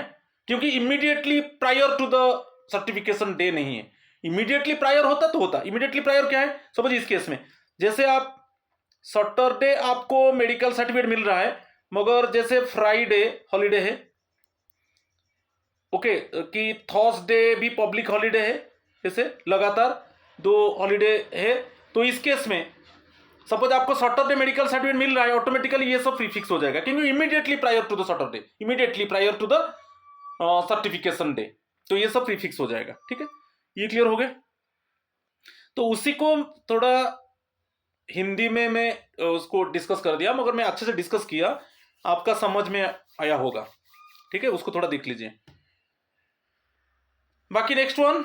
[SPEAKER 1] क्योंकि immediately prior to the certification day नहीं है। इमीडिएटली प्रायर होता तो होता। इमीडिएटली प्रायर क्या है, समझ, इस केस में जैसे आप सैटरडे आपको मेडिकल सर्टिफिकेट मिल रहा है, मगर जैसे फ्राइडे हॉलीडे है, ओके कि थर्सडे भी पब्लिक हॉलीडे है, जैसे लगातार 2 हॉलीडे है, तो इस केस में सपोज आपको सैटरडे मेडिकल सर्टिफिकेट मिल रहा है, ऑटोमेटिकली ये सब प्रीफिक्स हो जाएगा, क्योंकि immediately prior to the Saturday, immediately prior to the certification day, तो ये सब प्रीफिक्स हो जाएगा। ठीक है, ये क्लियर हो गया। तो उसी को थोड़ा हिंदी में मैं उसको डिस्कस कर दिया, मगर मैं अच्छे से डिस्कस किया, आपका समझ में आया होगा। ठीक है, उसको थोड़ा देख लीजिए। बाकी नेक्स्ट वन,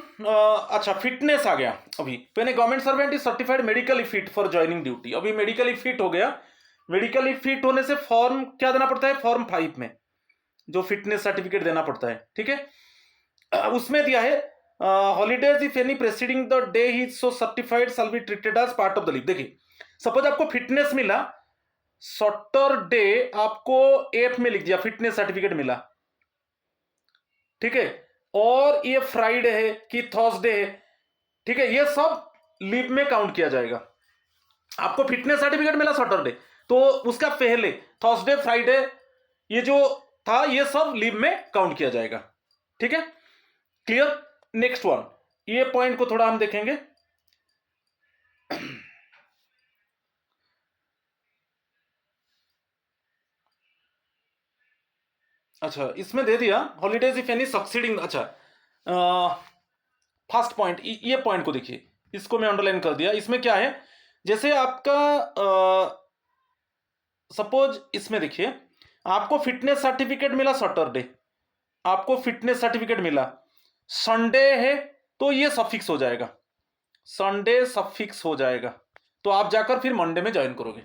[SPEAKER 1] अच्छा फिटनेस आ गया। अभी पहले government servant is certified medically fit for joining duty, अभी मेडिकली फिट हो गया। मेडिकली फिट होने से फॉर्म क्या देना पड़ता है, फॉर्म 5 में जो फिटनेस सर्टिफिकेट देना पड़ता है। ठीक है, उसमें दिया है holidays if any preceding the day he so certified shall be treated as part of the leave. देखिए सपोज आपको फिटनेस मिला, सैटरडे आपको एफ में लिख दिया फिटनेस सर्टिफिकेट मिला, ठीक है, और ये फ्राइडे है कि थर्सडे है, ठीक है, ये सब लीव में काउंट किया जाएगा। आपको फिटनेस सर्टिफिकेट मिला सैटरडे, तो उसका पहले थर्सडे फ्राइडे ये जो था ये सब लीव में काउंट किया जाएगा। ठीक है, क्लियर। नेक्स्ट वन, ये पॉइंट को थोड़ा हम देखेंगे। अच्छा, इसमें दे दिया हॉलीडेज इफ एनी सक्सीडिंग। अच्छा, फर्स्ट पॉइंट, ये पॉइंट को देखिए, इसको मैं अंडरलाइन कर दिया। इसमें क्या है, जैसे आपका सपोज इसमें देखिए आपको फिटनेस सर्टिफिकेट मिला सैटरडे, आपको फिटनेस सर्टिफिकेट मिला, संडे है तो ये सफिक्स हो जाएगा, संडे सफिक्स हो जाएगा, तो आप जाकर फिर मंडे में ज्वाइन करोगे।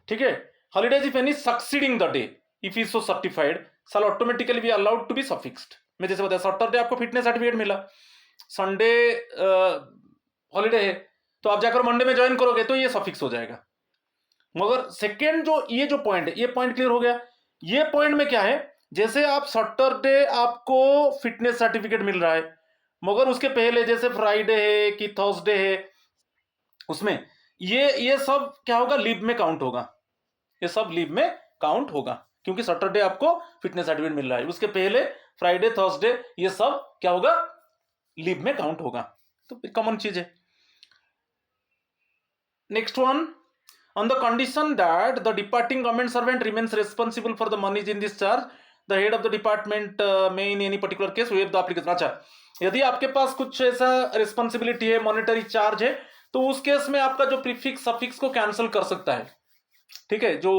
[SPEAKER 1] ठीक है, holidays if any succeeding the day if is so certified shall automatically be allowed to be suffixed. मैं जैसे बताया सैटरडे आपको फिटनेस सर्टिफिकेट मिला, संडे हॉलीडे है, तो आप जाकर मंडे में ज्वाइन करोगे तो ये सफिक्स हो जाएगा। मगर सेकेंड जो ये जो पॉइंट है, ये पॉइंट क्लियर हो गया। ये पॉइंट में क्या है, जैसे आप सैटरडे आपको फिटनेस सर्टिफिकेट मिल रहा है, मगर उसके पहले जैसे फ्राइडे है कि थर्सडे है, उसमें ये सब क्या होगा, लीव में काउंट होगा, ये सब लीव में काउंट होगा, क्योंकि सैटरडे आपको फिटनेस सर्टिफिकेट मिल रहा है, उसके पहले फ्राइडे थर्सडे ये सब क्या होगा, लीव में काउंट होगा। तो कॉमन चीज है। Next one, on the condition that the departing government servant remains responsible for the monies in this charge, the head of the department may in any particular case waive the application। अच्छा, यदि आपके पास कुछ ऐसा responsibility है, monetary charge है, तो उस case में आपका जो प्रीफिक्स सफिक्स को कैंसिल कर सकता है। ठीक है, जो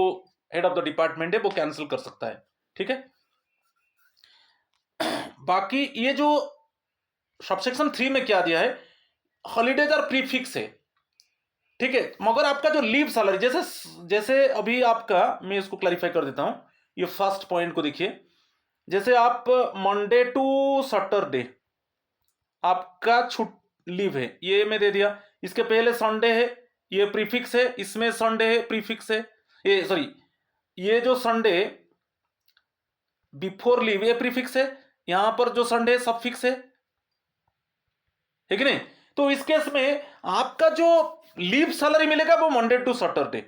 [SPEAKER 1] हेड ऑफ द डिपार्टमेंट है वो कैंसिल कर सकता है। ठीक है, बाकी ये जो सबसेक्शन 3 में क्या दिया है, हॉलीडेज और प्रीफिक्स है। ठीक है, मगर आपका जो लीव सैलरी, जैसे जैसे अभी आपका, मैं इसको क्लैरिफाई कर देता हूं, ये फर्स्ट पॉइंट को देखिए, जैसे आप मंडे टू सैटरडे आपका छुट लीव है, ये मैं दे दिया, इसके पहले संडे है, ये प्रीफिक्स है, इसमें संडे है प्रीफिक्स है, ये सॉरी ये जो संडे बिफोर लीव ये प्रीफिक्स है, यहां पर जो संडे सफिक्स है कि नहीं। तो इस केस में आपका जो लीव सैलरी मिलेगा वो मंडे टू सैटरडे,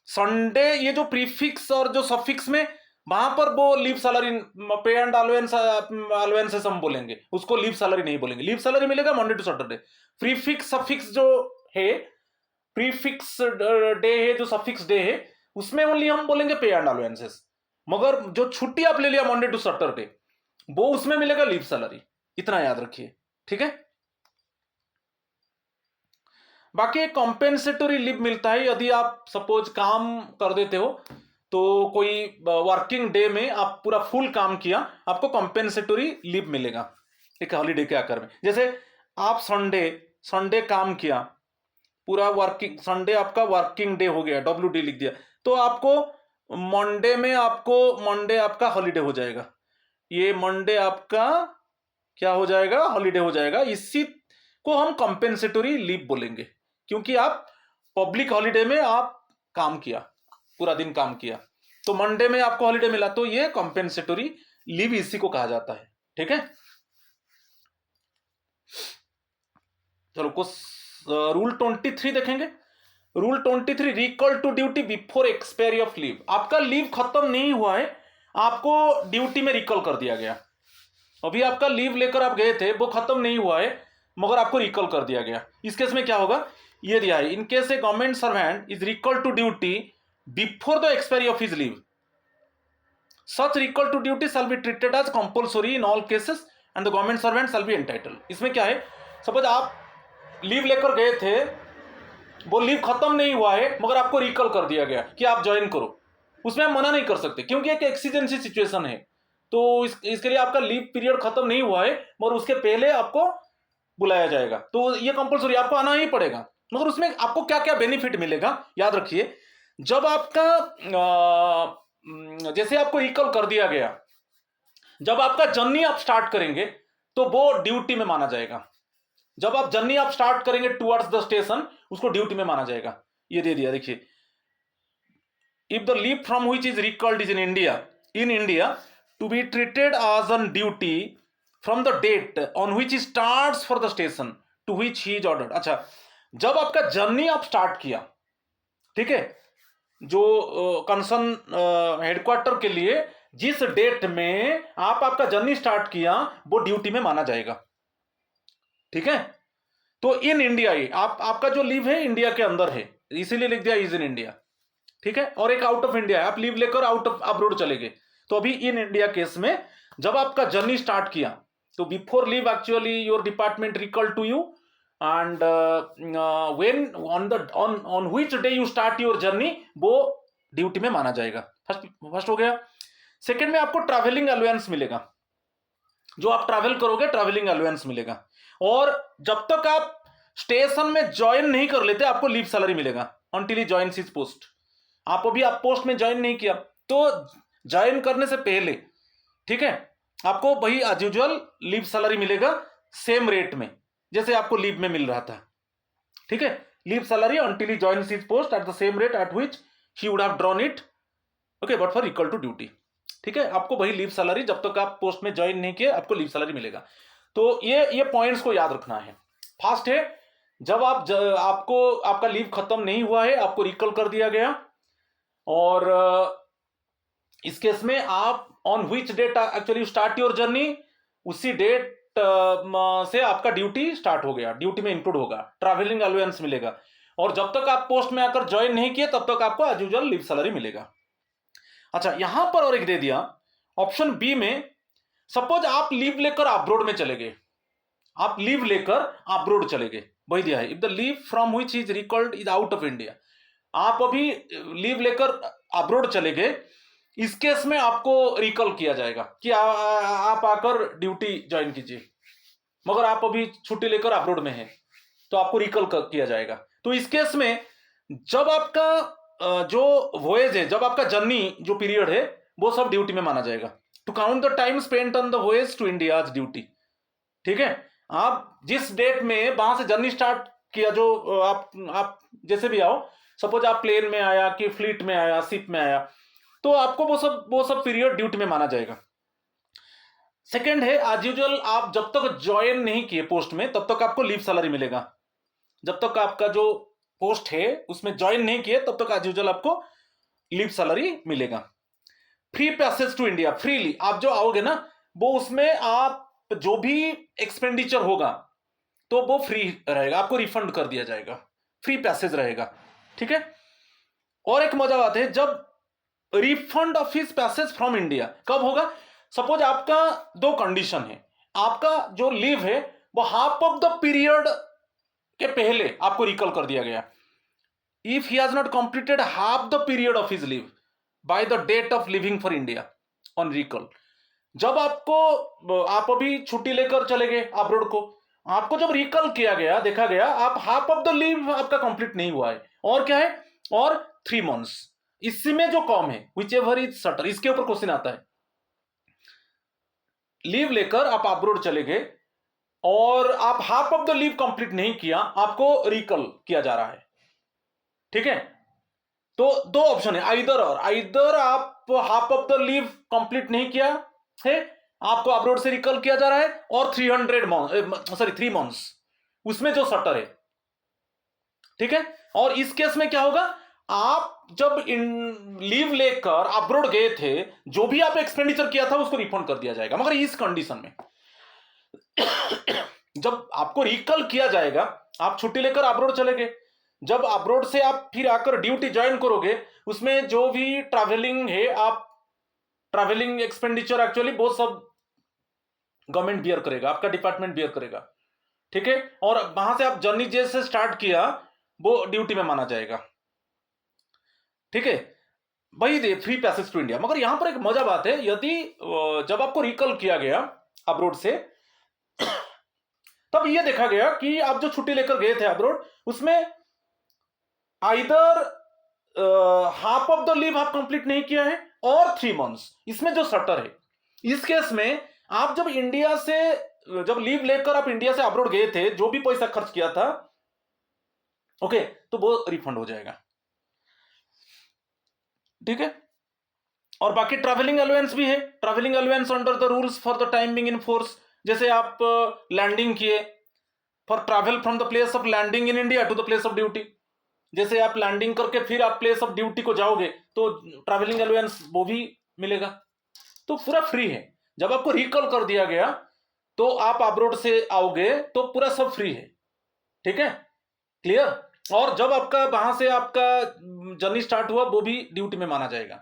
[SPEAKER 1] संडे ये जो प्रीफिक्स और जो सफिक्स में वहां पर वो leave salary, pay and allowances हम बोलेंगे, उसको लीव सैलरी नहीं बोलेंगे, लीव सैलरी मिलेगा Monday to Saturday. Prefix suffix जो है, प्रीफिक्स डे है जो सफिक्स डे है, उसमें ओनली हम बोलेंगे पे एंड अलाउंसेस, मगर जो छुट्टी आप ले लिया मंडे टू सैटरडे वो उसमें मिलेगा लीव सैलरी, इतना याद रखिए। ठीक है, बाकी कॉम्पेंसेटरी लीव मिलता है यदि आप सपोज काम कर देते हो, तो कोई वर्किंग डे में आप पूरा फुल काम किया, आपको कॉम्पेंसेटरी लीव मिलेगा एक हॉलीडे के आकार में। जैसे आप संडे काम किया, पूरा वर्किंग संडे आपका वर्किंग डे हो गया, WD लिख दिया, तो आपको मंडे आपका हॉलीडे हो जाएगा, ये मंडे आपका क्या हो जाएगा, हॉलीडे हो जाएगा। इसी को हम कॉम्पेंसेटरी लीव बोलेंगे, क्योंकि आप पब्लिक हॉलीडे में आप काम किया, पूरा दिन काम किया, तो मंडे में आपको हॉलीडे मिला, तो ये कॉम्पेंसेटरी लीव इसी को कहा जाता है। ठीक है, चलो कुछ रूल 23 देखेंगे। Rule 23, recall to duty before expiry of leave. आपका लीव खत्म नहीं हुआ है, आपको ड्यूटी में रिकॉल कर दिया गया, अभी आपका लीव लेकर आप गए थे, वो खत्म नहीं हुआ है मगर आपको रिकॉल कर दिया गया। इस केस में क्या होगा, ये दिया है, in case a government servant is recalled to duty before the expiry of his leave, such recall to duty shall be treated as compulsory in all cases and the government servant shall be entitled. इसमें क्या है, suppose आप leave लेकर गए थे, वो leave खत्म नहीं हुआ है मगर आपको रिकॉल कर दिया गया कि आप ज्वाइन करो, उसमें आप मना नहीं कर सकते क्योंकि एक एक्सीजेंसी सिचुएशन है। तो इसके लिए आपका लीव पीरियड खत्म नहीं हुआ है मगर उसके पहले आपको बुलाया जाएगा, तो ये कंपल्सरी आपको आना ही पड़ेगा। मगर उसमें आपको क्या क्या बेनिफिट मिलेगा याद रखिए, जब आपका जैसे आपको रिकॉल कर दिया गया, जब आपका जर्नी आप स्टार्ट करेंगे तो वो ड्यूटी में माना जाएगा। जब आप जर्नी आप स्टार्ट करेंगे टुवर्ड्स द स्टेशन, उसको ड्यूटी में माना जाएगा। ये दे दिया, देखिए, if the leave from which is recalled is in India to be treated as on duty from the date on which starts for the station to which he is ordered. अच्छा, जब आपका जर्नी आप start किया, ठीक है, जो concern headquarter के लिए जिस डेट में आपका जर्नी स्टार्ट किया वो ड्यूटी में माना जाएगा, ठीक है। तो इन इंडिया ही आपका जो लीव है इंडिया के अंदर है, इसीलिए लिख दिया इज इन इंडिया, ठीक है। और एक आउट ऑफ इंडिया है, आप लीव लेकर आउट ऑफ अब्रॉड चले गए, तो अभी इन इंडिया केस में जब आपका जर्नी स्टार्ट किया तो before leave actually your department recall to you and when on which day you start your journey, वो ड्यूटी में माना जाएगा। फर्स्ट हो गया। सेकंड में आपको ट्रैवलिंग अलाउंस मिलेगा, जो आप ट्रैवल करोगे ट्रैवलिंग अलाउंस मिलेगा। और जब तक आप स्टेशन में ज्वाइन नहीं कर लेते आपको लीव सैलरी मिलेगा until he joins his post. आप अभी आप पोस्ट में ज्वाइन नहीं किया तो ज्वाइन करने से पहले, ठीक है, आपको वही एज यूजुअल लीव सैलरी मिलेगा सेम रेट में जैसे आपको लीव में मिल रहा था, ठीक है। Leave salary until he joins his post at the same rate at which he would have drawn it, okay, but for equal to duty, ठीक है। आपको वही लीव सैलरी, जब तक आप पोस्ट में ज्वाइन नहीं किए आपको लीव सैलरी मिलेगा। तो ये पॉइंट्स को याद रखना है। फास्ट है, जब आपको आपका लीव खत्म नहीं हुआ है, आपको रिकॉल कर दिया गया, और इस केस में आप on which date actually you start your journey, उसी डेट से आपका ड्यूटी स्टार्ट हो गया, ड्यूटी में इंक्लूड होगा, ट्रैवलिंग अलाउंस मिलेगा। और जब तक आप पोस्ट में आकर ज्वाइन नहीं किए तब तक आपको एज यूजुअल लीव सैलरी मिलेगा। अच्छा, यहां पर और एक दे दिया ऑप्शन बी में, सपोज आप लीव लेकर अब्रॉड में चले गए, आप लीव लेकर अब्रॉड चले गए, वही दिया है, if the leave from which is recalled is out of India. आप अभी लीव लेकर अब्रॉड चले गए, इस केस में आपको रिकॉल किया जाएगा कि आप आकर ड्यूटी ज्वाइन कीजिए, मगर आप अभी छुट्टी लेकर अब्रॉड में हैं तो आपको रिकॉल किया जाएगा। तो इस केस में जब आपका जो वॉयज है, जब आपका जर्नी जो पीरियड है वो सब ड्यूटी में माना जाएगा। To count the time spent on the voyage to India duty, ठीक है। आप जिस डेट में वहां से जर्नी स्टार्ट किया, जो आप जैसे भी आओ, सपोज आप प्लेन में आया कि फ्लीट में आया, शिप में आया, तो आपको वो सब पीरियड ड्यूटी में माना जाएगा। सेकंड है, एज यूजुअल आप जब तक ज्वाइन नहीं किए पोस्ट में तब तक आपको लीव सैलरी मिलेगा। जब तक आपका जो पोस्ट है उसमें ज्वाइन नहीं किए तब तक एज यूजुअल आपको लीव सैलरी मिलेगा। Free passage to India, freely आप जो आओगे ना, वो उसमें आप जो भी एक्सपेंडिचर होगा तो वो फ्री रहेगा, आपको रिफंड कर दिया जाएगा, फ्री पैसेज रहेगा, ठीक है। और एक मजा बात है, जब refund of his passage from India कब होगा, सपोज आपका दो कंडीशन है, आपका जो लीव है वो हाफ ऑफ द पीरियड के पहले आपको रिकॉल कर दिया गया, if he has not completed half the period of his leave by the date of living for India on recall. जब आप अभी छुट्टी लेकर चले गए अब्रॉड को, आपको जब रिकॉल किया गया, देखा गया आप हाफ ऑफ द लीव आपका कंप्लीट नहीं हुआ है, और क्या है, और 3 months, इसी में जो कॉम है विच एवर इज सटर, इसके ऊपर क्वेश्चन आता है। लीव लेकर आप अब्रॉड चले गए और आप half of the leave complete नहीं किया, आपको रिकॉल किया जा रहा है, ठीक है। तो दो ऑप्शन है, आइदर आप half of the leave complete नहीं किया है, आपको अब्रॉड से रिकॉल किया जा रहा है, और 3 months उसमें जो सटर है, ठीक है। और इस केस में क्या होगा, आप जब लीव लेकर अब्रॉड गए थे, जो भी आप एक्सपेंडिचर किया था उसको रिफंड कर दिया जाएगा, मगर इस कंडीशन में जब आपको रिकॉल किया जाएगा, आप छुट्टी लेकर अब्रोड चले गए, जब अब्रोड से आप फिर आकर ड्यूटी ज्वाइन करोगे, उसमें जो भी ट्रैवलिंग है, आप ट्रैवलिंग एक्सपेंडिचर एक्चुअली वो सब गवर्नमेंट बियर करेगा, आपका डिपार्टमेंट बियर करेगा, ठीक है। और वहां से आप जर्नी जैसे स्टार्ट किया वो ड्यूटी में माना जाएगा, ठीक है। वही दे फ्री पैसेज टू इंडिया। मगर यहां पर एक मजा बात है, यदि जब आपको रिकॉल किया गया अब्रोड से, तब यह देखा गया कि आप जो छुट्टी लेकर गए थे अब्रोड, उसमें either half of the leave आप कंप्लीट नहीं किया है और 3 मंथ्स, इसमें जो शटर है, इस केस में आप जब इंडिया से जब लीव लेकर आप इंडिया से अब्रोड गए थे, जो भी पैसा खर्च किया था, ओके, तो वो रिफंड हो जाएगा, ठीक है। और बाकी ट्रैवलिंग अलाउंस भी है, travelling allowance under the rules for the time being in force. जैसे आप लैंडिंग किए, for travel from the place of landing in India to the place of duty, जैसे आप लैंडिंग करके फिर आप प्लेस ऑफ ड्यूटी को जाओगे तो ट्रैवलिंग अलाउंस वो भी मिलेगा, तो पूरा फ्री है। जब आपको रिकॉल कर दिया गया तो आप अब्रोड से आओगे तो पूरा सब फ्री है, ठीक है, क्लियर। और जब आपका वहां से आपका जर्नी स्टार्ट हुआ वो भी ड्यूटी में माना जाएगा,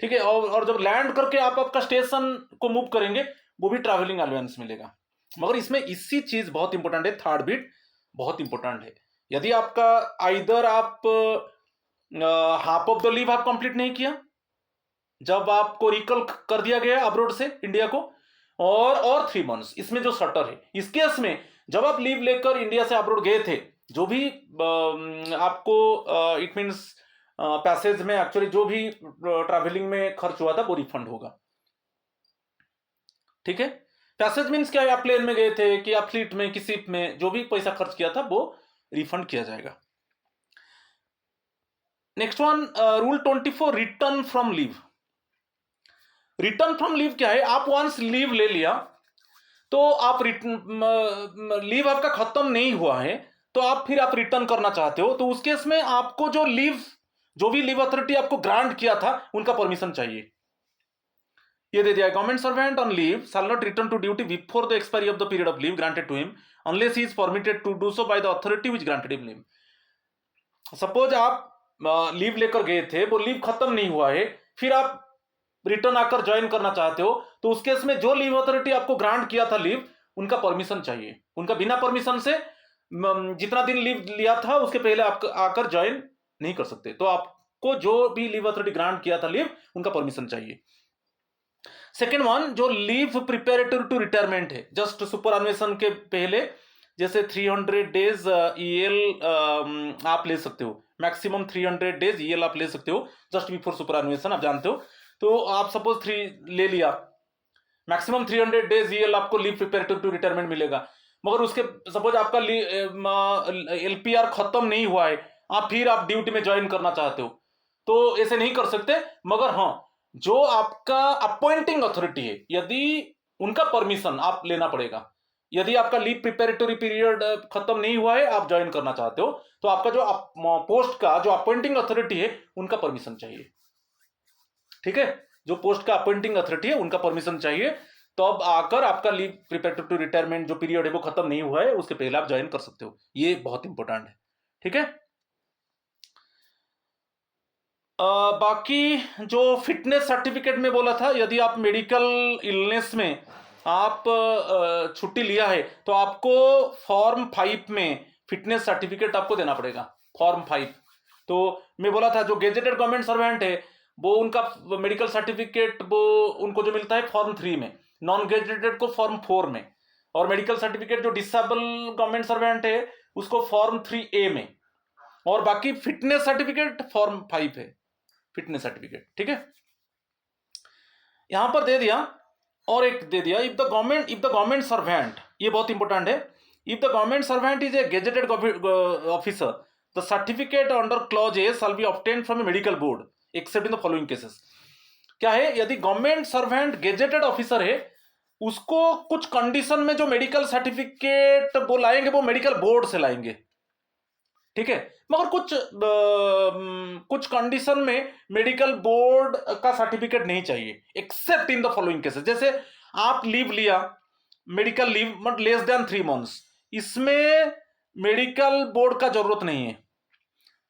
[SPEAKER 1] ठीक है। और जब लैंड करके आप आपका स्टेशन को मूव करेंगे वो भी ट्रैवलिंग अलाउंस मिलेगा। मगर इसमें इसी चीज बहुत इंपॉर्टेंट है, थर्ड बिट बहुत इंपॉर्टेंट है। यदि आपका आइदर आप हाफ ऑफ द लीव आप कंप्लीट नहीं किया जब आपको रिकॉल कर दिया गया अब्रोड से इंडिया को, और 3 मंथ्स, इसमें जो शटर है, इस केस में जब आप लीव लेकर इंडिया से अब्रोड गए थे, जो भी आपको इट मींस पैसेज में एक्चुअली जो भी ट्रैवलिंग में खर्च हुआ था वो रिफंड होगा, ठीक है। पैसेज मींस क्या है, आप प्लेन में गए थे कि आप फ्लीट में, किसी शिप में, जो भी पैसा खर्च किया था वो रिफंड किया जाएगा। Next one, rule 24, return from leave. Return from leave क्या है, आप वंस लीव ले लिया तो आप लीव आपका खत्म नहीं हुआ है तो आप फिर आप रिटर्न करना चाहते हो, तो उस केस में आपको जो भी लीव अथॉरिटी आपको ग्रांट किया था उनका परमिशन चाहिए। ये दे दिया, government servant on leave shall not return to duty before the expiry of the period of leave granted to him unless he is permitted to do so by the authority which granted him leave. Suppose आप leave लेकर गए थे, वो leave खत्म नहीं हुआ है, फिर आप रिटर्न आकर ज्वाइन करना चाहते हो, तो उस केस में जो लीव अथॉरिटी आपको ग्रांट किया था लीव, उनका परमिशन चाहिए। उनका बिना परमिशन से जितना दिन लीव लिया था उसके पहले आप आकर ज्वाइन नहीं कर सकते, तो आपको जो भी लीव अथॉरिटी ग्रांट किया था लीव, उनका परमिशन चाहिए। सेकेंड वन, जो लीव प्रिपेरेटरी टू रिटायरमेंट है, जस्ट सुपर अन्वेषण के पहले, जैसे 300 डेज ईएल आप ले सकते हो, मैक्सिमम 300 डेज ईएल आप ले सकते हो जस्ट बिफोर सुपर अन्वेषण, आप जानते हो। तो आप सपोज 3 ले लिया, मैक्सिमम 300 डेज ईएल आपको लीव प्रिपेरेटरी टू रिटायरमेंट मिलेगा। मगर उसके सपोज आपका एलपीआर खत्म नहीं हुआ है, फिर आप ड्यूटी में ज्वाइन करना चाहते हो, तो ऐसे नहीं कर सकते। मगर हाँ, जो आपका अपॉइंटिंग अथॉरिटी है, यदि उनका परमिशन आप लेना पड़ेगा। यदि आपका लीव प्रिपेरेटरी पीरियड खत्म नहीं हुआ है, आप ज्वाइन करना चाहते हो, तो आपका जो पोस्ट का जो अपॉइंटिंग अथॉरिटी है उनका परमिशन चाहिए, ठीक है। जो पोस्ट का अपॉइंटिंग अथॉरिटी है उनका परमिशन चाहिए, तो अब आकर आपका लीव प्रिपेरेटरी टू रिटायरमेंट जो पीरियड है वो खत्म नहीं हुआ है, उसके पहले आप ज्वाइन कर सकते हो। ये बहुत इंपॉर्टेंट है, ठीक है। बाकी जो फिटनेस सर्टिफिकेट में बोला था, यदि आप मेडिकल इलनेस में आप छुट्टी लिया है तो आपको फॉर्म 5 में फिटनेस सर्टिफिकेट आपको देना पड़ेगा, फॉर्म 5। तो मैं बोला था जो गेजेटेड गवर्नमेंट सर्वेंट है वो उनका मेडिकल सर्टिफिकेट वो उनको जो मिलता है फॉर्म 3 में, नॉन गेजेटेड को फॉर्म 4 में, और मेडिकल सर्टिफिकेट जो डिसेबल गवर्नमेंट सर्वेंट है उसको फॉर्म 3A में, और बाकी फिटनेस सर्टिफिकेट फॉर्म 5 है, फिटनेस सर्टिफिकेट, ठीक है। यहां पर दे दिया, और एक दे दिया, इफ द गवर्नमेंट सर्वेंट, ये बहुत इंपॉर्टेंट है, if the government servant is a gazetted officer the certificate under clause A shall be obtained from A medical board accept in the following cases. क्या है, यदि गवर्नमेंट सर्वेंट गेजेटेड ऑफिसर है, उसको कुछ condition में जो medical certificate वो लाएंगे वो मेडिकल बोर्ड से लाएंगे, ठीक है। मगर कुछ कंडीशन में मेडिकल बोर्ड का सर्टिफिकेट नहीं चाहिए accept in the following cases. जैसे आप लीव लिया medical leave but less than 3 months, इसमें मेडिकल बोर्ड का जरूरत नहीं है।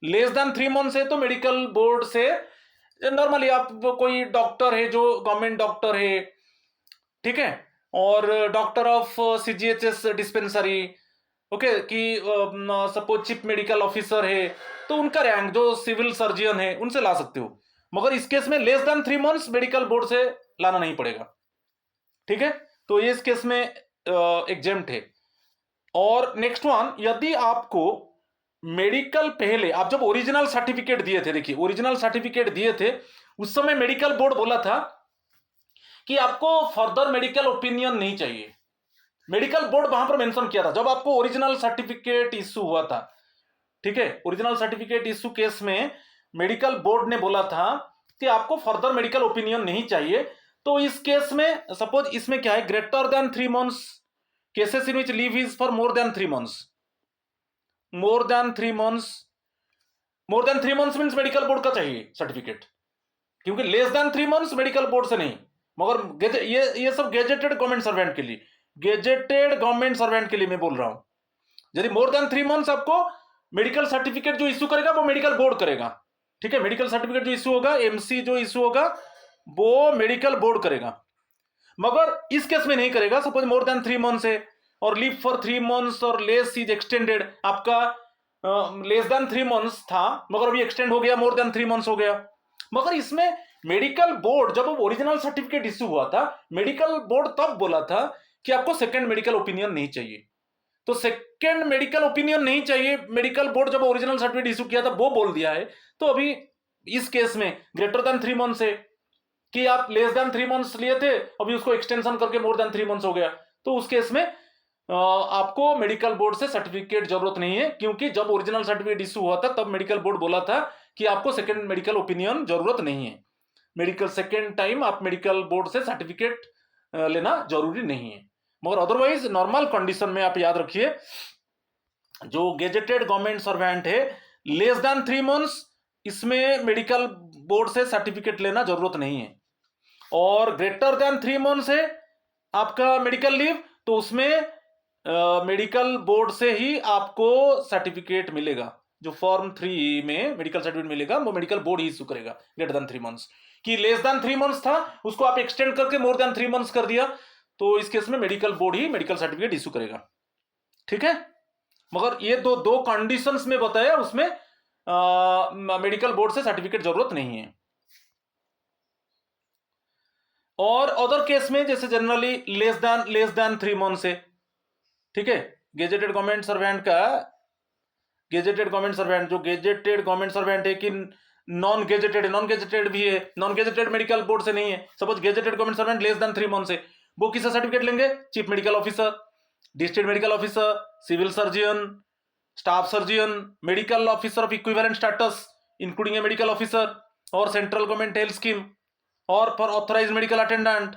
[SPEAKER 1] लेस देन 3 मंथ्स है तो मेडिकल बोर्ड से नॉर्मली आप कोई डॉक्टर है जो गवर्नमेंट डॉक्टर है, ठीक है, और doctor of CGHS dispensary, okay, कि सपोज चीफ मेडिकल ऑफिसर है तो उनका रैंक जो सिविल सर्जन है उनसे ला सकते हो, मगर इस केस में less than 3 months medical board से लाना नहीं पड़ेगा, ठीक है। तो ये इस केस में एग्जेम्प्ट है। और नेक्स्ट वन, यदि आपको मेडिकल पहले आप जब ओरिजिनल सर्टिफिकेट दिए थे, देखिए ओरिजिनल सर्टिफिकेट दिए थे उस समय मेडिकल बोर्ड बोला था कि आपको फर्दर मेडिकल ओपिनियन नहीं चाहिए। मेडिकल बोर्ड वहां पर मेंशन किया था जब आपको ओरिजिनल सर्टिफिकेट इश्यू हुआ था, ठीक है, ओरिजिनल सर्टिफिकेट इश्यू केस में मेडिकल बोर्ड ने बोला था कि आपको फर्दर मेडिकल ओपिनियन नहीं चाहिए। तो इस केस में सपोज इसमें क्या है, greater than 3 months, cases in which leave is for more than 3 months, more than 3 months, more than 3 months means medical board का चाहिए सर्टिफिकेट, क्योंकि less than 3 months medical board से नहीं। मगर ये सब गेजेटेड गवर्नमेंट सर्वेंट के लिए, गेजेटेड गवर्नमेंट सर्वेंट के लिए मैं बोल रहा हूं। यदि मोर देन 3 मंथ्स आपको मेडिकल सर्टिफिकेट जो इश्यू करेगा वो मेडिकल बोर्ड करेगा, ठीक है, मेडिकल सर्टिफिकेट जो इश्यू होगा, एमसी जो इश्यू होगा वो मेडिकल बोर्ड करेगा, मगर इस केस में नहीं करेगा। सपोज मोर देन 3 मंथ्स है और लीव फॉर 3 मंथ्स और लेस इज एक्सटेंडेड, आपका लेस देन 3 मंथ्स था मगर अभी एक्सटेंड हो गया, मोर देन 3 मंथ्स हो गया, मगर इसमें मेडिकल बोर्ड जब ओरिजिनल सर्टिफिकेट इश्यू हुआ था मेडिकल बोर्ड तब बोला था कि आपको सेकेंड मेडिकल ओपिनियन नहीं चाहिए। तो सेकेंड मेडिकल ओपिनियन नहीं चाहिए, मेडिकल बोर्ड जब ओरिजिनल सर्टिफिकेट इश्यू किया था वो बोल दिया है। तो अभी इस केस में ग्रेटर देन 3 मंथ्स है कि आप लेस देन 3 मंथ्स लिए थे, अभी उसको एक्सटेंशन करके मोर देन 3 मंथ्स हो गया, तो उस केस में आपको मेडिकल बोर्ड से सर्टिफिकेट जरूरत नहीं है, क्योंकि जब ओरिजिनल सर्टिफिकेट इश्यू हुआ था तब मेडिकल बोर्ड बोला था कि आपको सेकेंड मेडिकल ओपिनियन जरूरत नहीं है। मेडिकल सेकेंड टाइम आप मेडिकल बोर्ड से सर्टिफिकेट लेना जरूरी नहीं है। मगर अदरवाइज नॉर्मल कंडीशन में आप याद रखिए, जो गेजेटेड गवर्नमेंट सर्वेंट है लेस देन 3 मंथ्स, इसमें मेडिकल बोर्ड से सर्टिफिकेट लेना जरूरत नहीं है। और ग्रेटर देन 3 मंथ्स है आपका मेडिकल लीव, तो उसमें मेडिकल बोर्ड से ही आपको सर्टिफिकेट मिलेगा। जो फॉर्म 3 में मेडिकल सर्टिफिकेट मिलेगा वो मेडिकल बोर्ड ही इशू करेगा ग्रेटर देन 3 मंथ्स। कि लेस देन 3 मंथ्स था उसको आप एक्सटेंड करके मोर देन 3 मंथ्स कर दिया, तो इस केस में मेडिकल बोर्ड ही मेडिकल सर्टिफिकेट इशू करेगा, ठीक है। मगर ये दो कंडीशंस में बताया, उसमें मेडिकल बोर्ड से सर्टिफिकेट जरूरत नहीं है। और अदर केस में जैसे जनरली लेस देन 3 मंथ्स है, ठीक है। गेजेटेड गवर्नमेंट सर्वेंट का, गेजेटेड गवर्नमेंट सर्वेंट जो गेजेटेड गवर्नमेंट सर्वेंट है कि नॉन गेजेटेड है, नॉन गेजेटेड भी है, नॉन गेजेटेड मेडिकल बोर्ड से नहीं है। Suppose gazetted government servant less than 3 months है, वो किससे सर्टिफिकेट लेंगे? Chief medical officer, district medical officer, civil surgeon, staff surgeon, medical officer of equivalent status including a medical officer, और central government health scheme, और for authorise medical attendant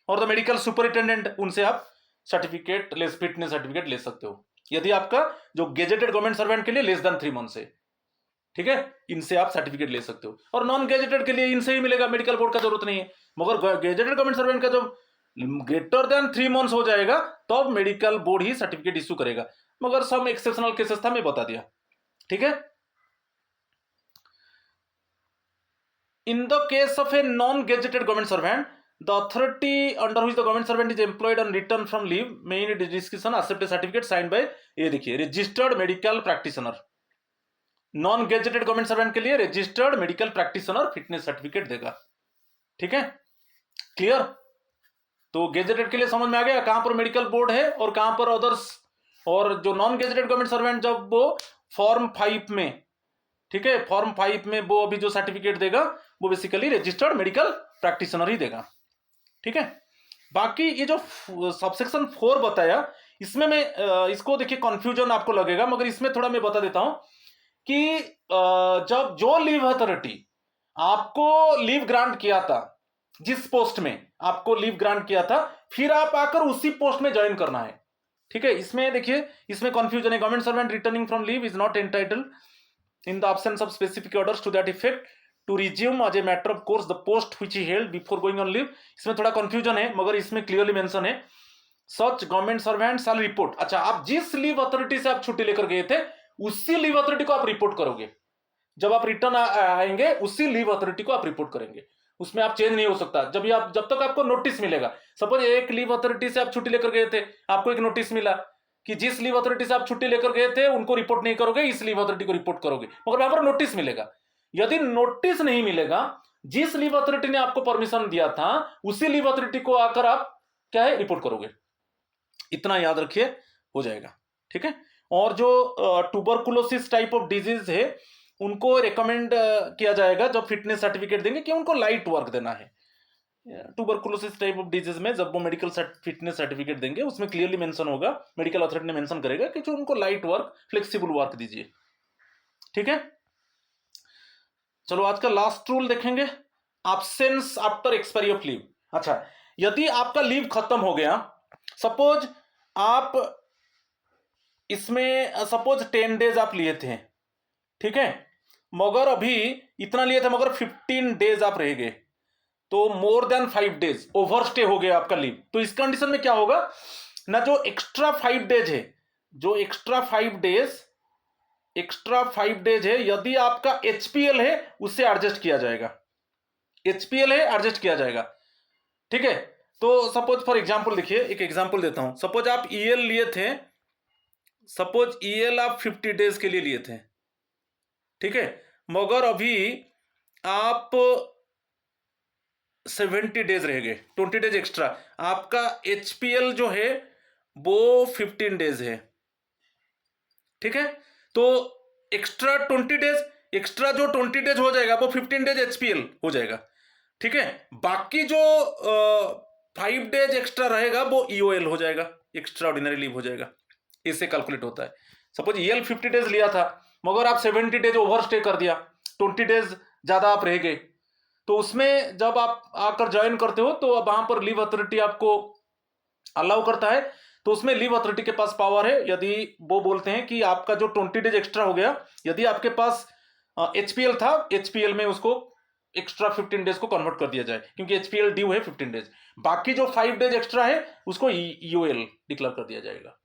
[SPEAKER 1] और the medical superintendent, उनसे आप certificate fitness certificate ले सकते हो। यदि आपका जो गेजेटेड गवर्नमेंट सर्वेंट के लिए लेस देन 3 मंथ्स है, ठीक है, इनसे आप सर्टिफिकेट ले सकते हो। और नॉन गेजेटेड के लिए इनसे ही मिलेगा, मेडिकल बोर्ड का जरूरत नहीं है। मगर गेजेटेड गवर्नमेंट सर्वेंट का जब ग्रेटर देन 3 मंथ्स हो जाएगा तब मेडिकल बोर्ड ही सर्टिफिकेट इशू करेगा। मगर सम एक्सेप्शनल केसेस था, मैं बता दिया, ठीक है। In the case of a non-gazetted government servant, the authority under which the government servant is employed on return from leave may in discretion accept a certificate signed by, ये देखिए, registered medical practitioner। Non gazetted government servant के लिए registered medical practitioner fitness certificate देगा, ठीक है, clear. तो gazetted के लिए समझ में आ गया कहां पर मेडिकल बोर्ड है और कहां पर अदर्स। और जो नॉन गेजेटेड गवर्नमेंट सर्वेंट जब वो फॉर्म 5 में, ठीक है, फॉर्म 5 में वो अभी जो सर्टिफिकेट देगा वो बेसिकली रजिस्टर्ड मेडिकल प्रैक्टिशनर ही देगा, ठीक है। बाकी ये जो सबसेक्शन 4 बताया, इसमें मैं इसको देखिए कंफ्यूजन आपको लगेगा, मगर इसमें थोड़ा मैं बता देता हूं कि जब जो लीव अथॉरिटी आपको लीव ग्रांट किया था, जिस पोस्ट में आपको लीव ग्रांट किया था, फिर आप आकर उसी पोस्ट में ज्वाइन करना है, ठीक है। इसमें देखिए, इसमें कंफ्यूजन है। Government servant returning from leave is not entitled in the absence of specific orders to that effect to resume as a matter of course the post which he held before going on leave। इसमें थोड़ा confusion है, मगर इसमें clearly mention है सच government servant शैल report. अच्छा, आप जिस leave authority से आप छुट्टी लेकर गए थे उसी लीव अथॉरिटी को आप रिपोर्ट करोगे। जब आप रिटर्न आएंगे उसी लीव अथॉरिटी को आप रिपोर्ट करेंगे, उसमें आप चेंज नहीं हो सकता। जब तक आपको नोटिस मिलेगा, सपोज एक लीव अथॉरिटी से आप छुट्टी लेकर गए थे, आपको एक नोटिस मिला कि जिस लीव अथॉरिटी से आप छुट्टी लेकर गए थे उनको रिपोर्ट नहीं करोगे, इस लीव अथॉरिटी को रिपोर्ट करोगे, मगर वहां पर नोटिस मिलेगा। यदि नोटिस नहीं मिलेगा, जिस लीव अथॉरिटी ने आपको परमिशन दिया था उसी लीव अथॉरिटी को आकर आप क्या है रिपोर्ट करोगे। इतना याद रखिए, हो जाएगा। ठीक है। और जो ट्यूबरकुलोसिस टाइप ऑफ डिजीज है उनको रिकमेंड किया जाएगा जब फिटनेस सर्टिफिकेट देंगे कि उनको लाइट वर्क देना है। ट्यूबरकुलोसिस टाइप ऑफ डिजीज में जब वो मेडिकल फिटनेस सर्टिफिकेट देंगे उसमें क्लियरली मेंशन होगा, मेडिकल अथॉरिटी ने मेंशन करेगा कि जो उनको लाइट वर्क, फ्लेक्सिबल वर्क दीजिए। ठीक है। चलो आज का लास्ट रूल देखेंगे, absence after expiry of leave. अच्छा, यदि आपका लीव खत्म हो गया, सपोज आप इसमें सपोज 10 डेज आप लिए थे, ठीक है, मगर अभी इतना लिए थे मगर 15 डेज आप रह गए, तो more than 5 days over stay हो गया आपका लीव। तो इस कंडीशन में क्या होगा ना, जो एक्स्ट्रा 5 डेज है, जो एक्स्ट्रा 5 डेज है, यदि आपका एचपीएल है उससे एडजस्ट किया जाएगा। एचपीएल है, एडजस्ट किया जाएगा। ठीक है। तो सपोज फॉर एग्जांपल देखिए, एक एग्जांपल देता हूं। सपोज आप ईएल लिए थे, सपोज ईएल आप 50 डेज के लिए लिए थे, ठीक है, मगर अभी आप 70 डेज रह गए, 20 डेज एक्स्ट्रा। आपका एचपीएल जो है वो 15 डेज है। ठीक है। तो एक्स्ट्रा 20 डेज, एक्स्ट्रा जो 20 डेज हो जाएगा वो 15 डेज एचपीएल हो जाएगा। ठीक है। बाकी जो 5 डेज एक्स्ट्रा रहेगा वो ईओएल हो जाएगा, एक्स्ट्रा ऑर्डिनरी लीव हो जाएगा। इससे कैलकुलेट होता है। सपोज ईएल 50 डेज लिया था मगर आप 70 डेज ओवर स्टे कर दिया, 20 डेज ज्यादा आप रह गए, तो उसमें जब आप आकर ज्वाइन करते हो तो अब वहां पर लीव अथॉरिटी आपको अलाउ करता है। तो उसमें लीव अथॉरिटी के पास पावर है, यदि वो बोलते हैं कि आपका जो 20 डेज एक्स्ट्रा हो गया, यदि आपके पास एचपीएल था, एचपीएल में उसको एक्स्ट्रा 15 डेज को कन्वर्ट कर दिया जाए, क्योंकि एचपीएल ड्यू है 15 डेज। बाकी जो 5 डेज एक्स्ट्रा है उसको यूएल डिक्लेयर कर दिया जाएगा।